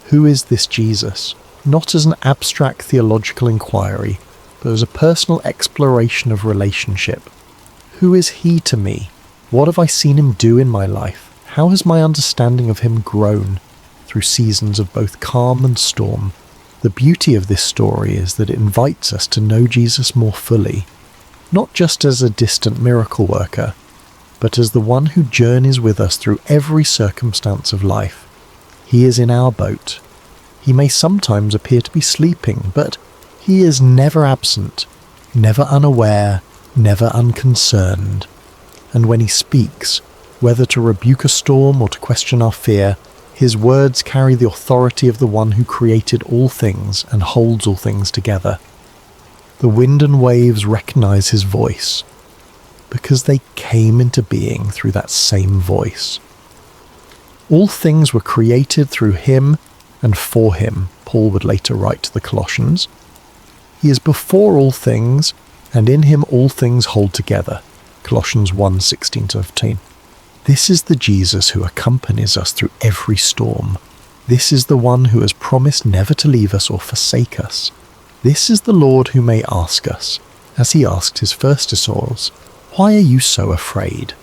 Who is this Jesus? Not as an abstract theological inquiry, but as a personal exploration of relationship. Who is he to me? What have I seen him do in my life? How has my understanding of him grown through seasons of both calm and storm? The beauty of this story is that it invites us to know Jesus more fully, not just as a distant miracle worker, but as the one who journeys with us through every circumstance of life. He is in our boat. He may sometimes appear to be sleeping, but he is never absent, never unaware, never unconcerned. And when he speaks, whether to rebuke a storm or to question our fear, his words carry the authority of the one who created all things and holds all things together. The wind and waves recognize his voice, because they came into being through that same voice. All things were created through him and for him, Paul would later write to the Colossians. He is before all things, and in him all things hold together. Colossians 1:16-15. This is the Jesus who accompanies us through every storm. This is the one who has promised never to leave us or forsake us. This is the Lord who may ask us, as he asked his first disciples, "Why are you so afraid?"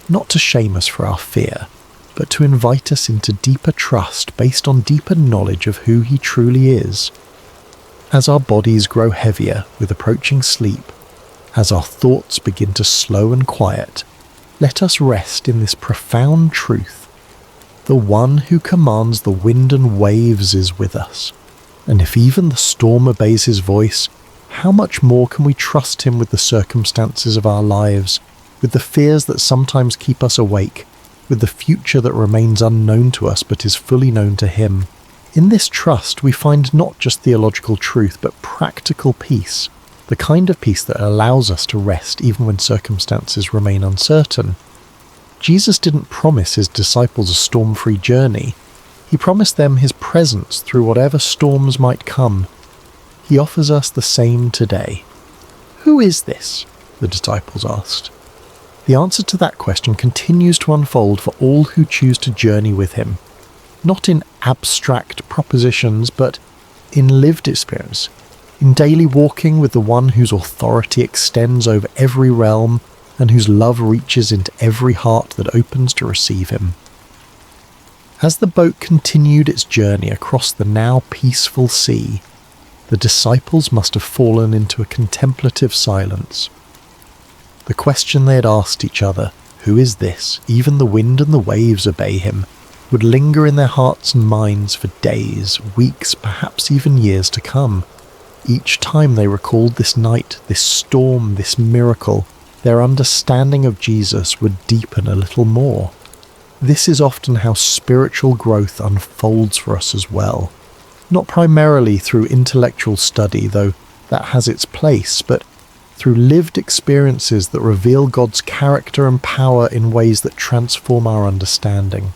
Not to shame us for our fear, but to invite us into deeper trust based on deeper knowledge of who he truly is. As our bodies grow heavier with approaching sleep, as our thoughts begin to slow and quiet, let us rest in this profound truth. The one who commands the wind and waves is with us. And if even the storm obeys his voice, how much more can we trust him with the circumstances of our lives, with the fears that sometimes keep us awake, with the future that remains unknown to us but is fully known to him. In this trust we find not just theological truth but practical peace, the kind of peace that allows us to rest even when circumstances remain uncertain. Jesus didn't promise his disciples a storm-free journey. He promised them his presence through whatever storms might come. He offers us the same today. Who is this? The disciples asked. The answer to that question continues to unfold for all who choose to journey with him, not in abstract propositions, but in lived experience, in daily walking with the one whose authority extends over every realm and whose love reaches into every heart that opens to receive him. As the boat continued its journey across the now peaceful sea, the disciples must have fallen into a contemplative silence. The question they had asked each other, "Who is this? Even the wind and the waves obey him," would linger in their hearts and minds for days, weeks, perhaps even years to come. Each time they recalled this night, this storm, this miracle, their understanding of Jesus would deepen a little more. This is often how spiritual growth unfolds for us as well. Not primarily through intellectual study, though that has its place, but through lived experiences that reveal God's character and power in ways that transform our understanding.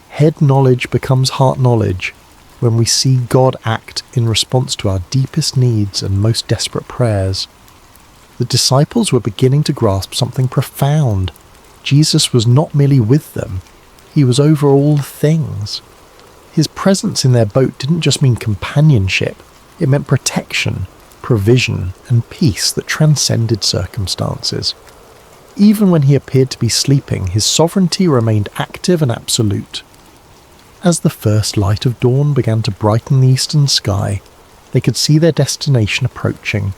Head knowledge becomes heart knowledge when we see God act in response to our deepest needs and most desperate prayers. The disciples were beginning to grasp something profound. Jesus was not merely with them, he was over all things. His presence in their boat didn't just mean companionship, it meant protection, provision, and peace that transcended circumstances. Even when he appeared to be sleeping, his sovereignty remained active and absolute. As the first light of dawn began to brighten the eastern sky, they could see their destination approaching,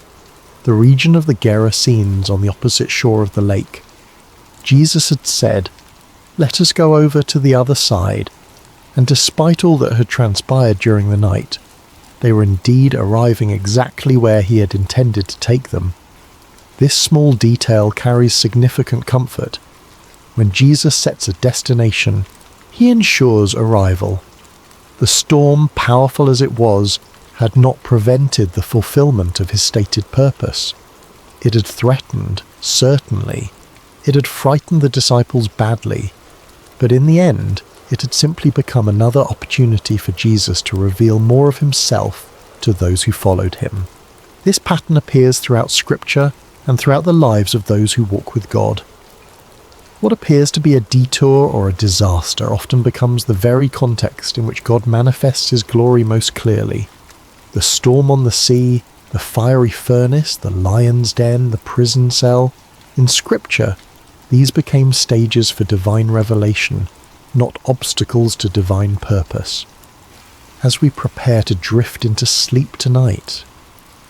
the region of the Gerasenes on the opposite shore of the lake. Jesus had said, "Let us go over to the other side," and despite all that had transpired during the night, they were indeed arriving exactly where he had intended to take them. This small detail carries significant comfort. When Jesus sets a destination, he ensures arrival. The storm, powerful as it was, had not prevented the fulfillment of his stated purpose. It had threatened, certainly. It had frightened the disciples badly. But in the end, it had simply become another opportunity for Jesus to reveal more of himself to those who followed him. This pattern appears throughout Scripture and throughout the lives of those who walk with God. What appears to be a detour or a disaster often becomes the very context in which God manifests his glory most clearly. The storm on the sea, the fiery furnace, the lion's den, the prison cell. In Scripture, these became stages for divine revelation, not obstacles to divine purpose. As we prepare to drift into sleep tonight,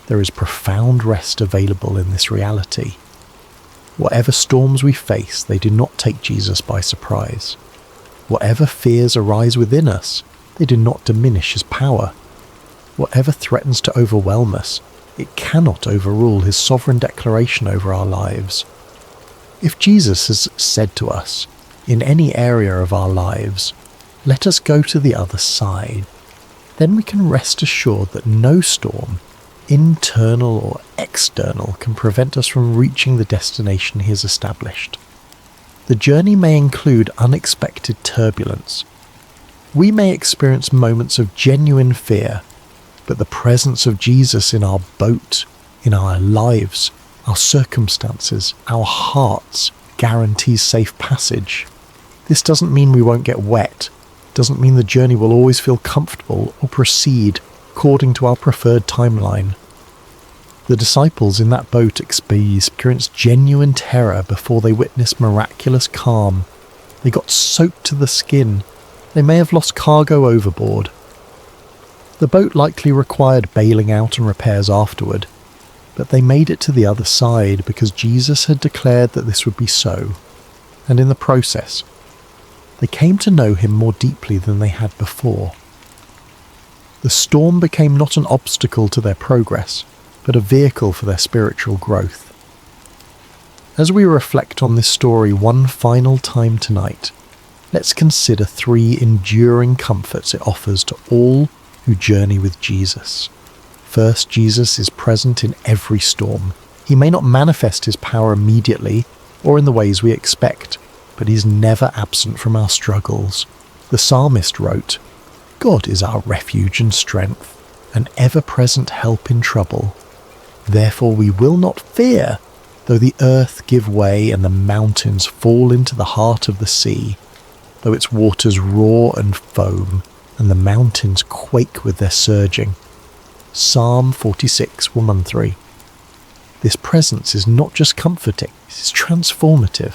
there is profound rest available in this reality. Whatever storms we face, they do not take Jesus by surprise. Whatever fears arise within us, they do not diminish his power. Whatever threatens to overwhelm us, it cannot overrule his sovereign declaration over our lives. If Jesus has said to us, in any area of our lives, "Let us go to the other side," then we can rest assured that no storm, internal or external, can prevent us from reaching the destination he has established. The journey may include unexpected turbulence. We may experience moments of genuine fear, but the presence of Jesus in our boat, in our lives, our circumstances, our hearts, guarantees safe passage. This doesn't mean we won't get wet, doesn't mean the journey will always feel comfortable or proceed according to our preferred timeline. The disciples in that boat experienced genuine terror before they witnessed miraculous calm. They got soaked to the skin. They may have lost cargo overboard. The boat likely required bailing out and repairs afterward, but they made it to the other side because Jesus had declared that this would be so, and in the process, they came to know him more deeply than they had before. The storm became not an obstacle to their progress, but a vehicle for their spiritual growth. As we reflect on this story one final time tonight, let's consider 3 enduring comforts it offers to all who journey with Jesus. First, Jesus is present in every storm. He may not manifest his power immediately or in the ways we expect, but he's never absent from our struggles. The psalmist wrote, "God is our refuge and strength, an ever-present help in trouble. Therefore we will not fear, though the earth give way and the mountains fall into the heart of the sea, though its waters roar and foam, and the mountains quake with their surging." Psalm 46:1-3. This presence is not just comforting, it is transformative.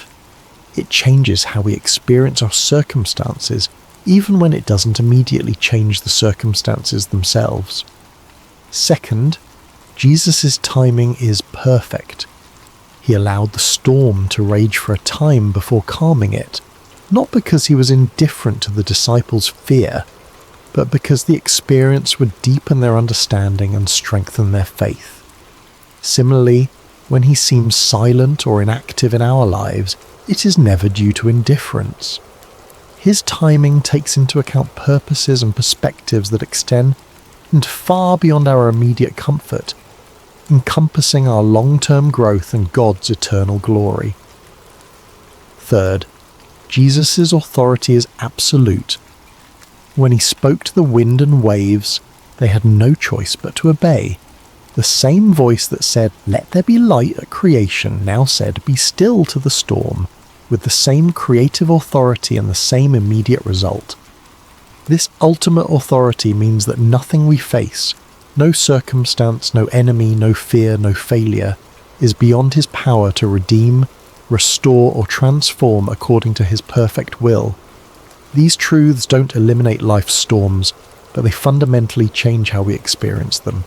It changes how we experience our circumstances, even when it doesn't immediately change the circumstances themselves. Second, Jesus' timing is perfect. He allowed the storm to rage for a time before calming it, not because he was indifferent to the disciples' fear, but because the experience would deepen their understanding and strengthen their faith. Similarly, when he seems silent or inactive in our lives, it is never due to indifference. His timing takes into account purposes and perspectives that extend far beyond our immediate comfort, encompassing our long-term growth and God's eternal glory. Third, Jesus' authority is absolute. When he spoke to the wind and waves, they had no choice but to obey. The same voice that said, "Let there be light" at creation now said, "Be still" to the storm, with the same creative authority and the same immediate result. This ultimate authority means that nothing we face, no circumstance, no enemy, no fear, no failure, is beyond his power to redeem, restore, or transform according to his perfect will. These truths don't eliminate life's storms, but they fundamentally change how we experience them.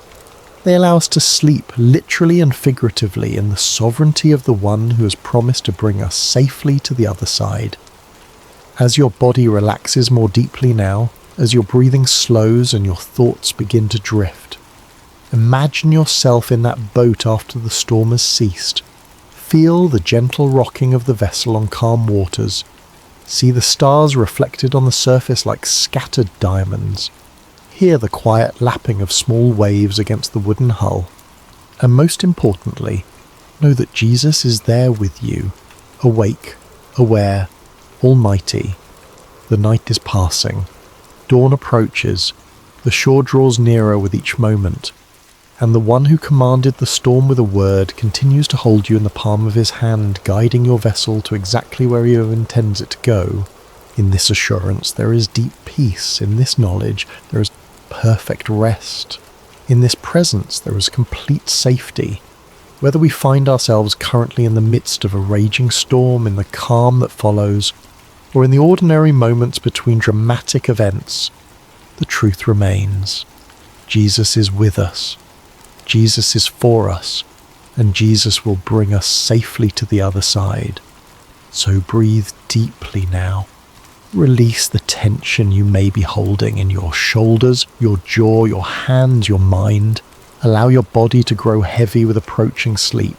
They allow us to sleep, literally and figuratively, in the sovereignty of the one who has promised to bring us safely to the other side. As your body relaxes more deeply now, as your breathing slows and your thoughts begin to drift, imagine yourself in that boat after the storm has ceased, Feel the gentle rocking of the vessel on calm waters. See the stars reflected on the surface like scattered diamonds. Hear the quiet lapping of small waves against the wooden hull. And most importantly, know that Jesus is there with you, awake, aware, almighty. The night is passing. Dawn approaches. The shore draws nearer with each moment. And the one who commanded the storm with a word continues to hold you in the palm of his hand, guiding your vessel to exactly where he intends it to go. In this assurance there is deep peace. In this knowledge there is perfect rest. In this presence there is complete safety. Whether we find ourselves currently in the midst of a raging storm, in the calm that follows, or in the ordinary moments between dramatic events, the truth remains. Jesus is with us. Jesus is for us, and Jesus will bring us safely to the other side. So breathe deeply now. Release the tension you may be holding in your shoulders, your jaw, your hands, your mind. Allow your body to grow heavy with approaching sleep.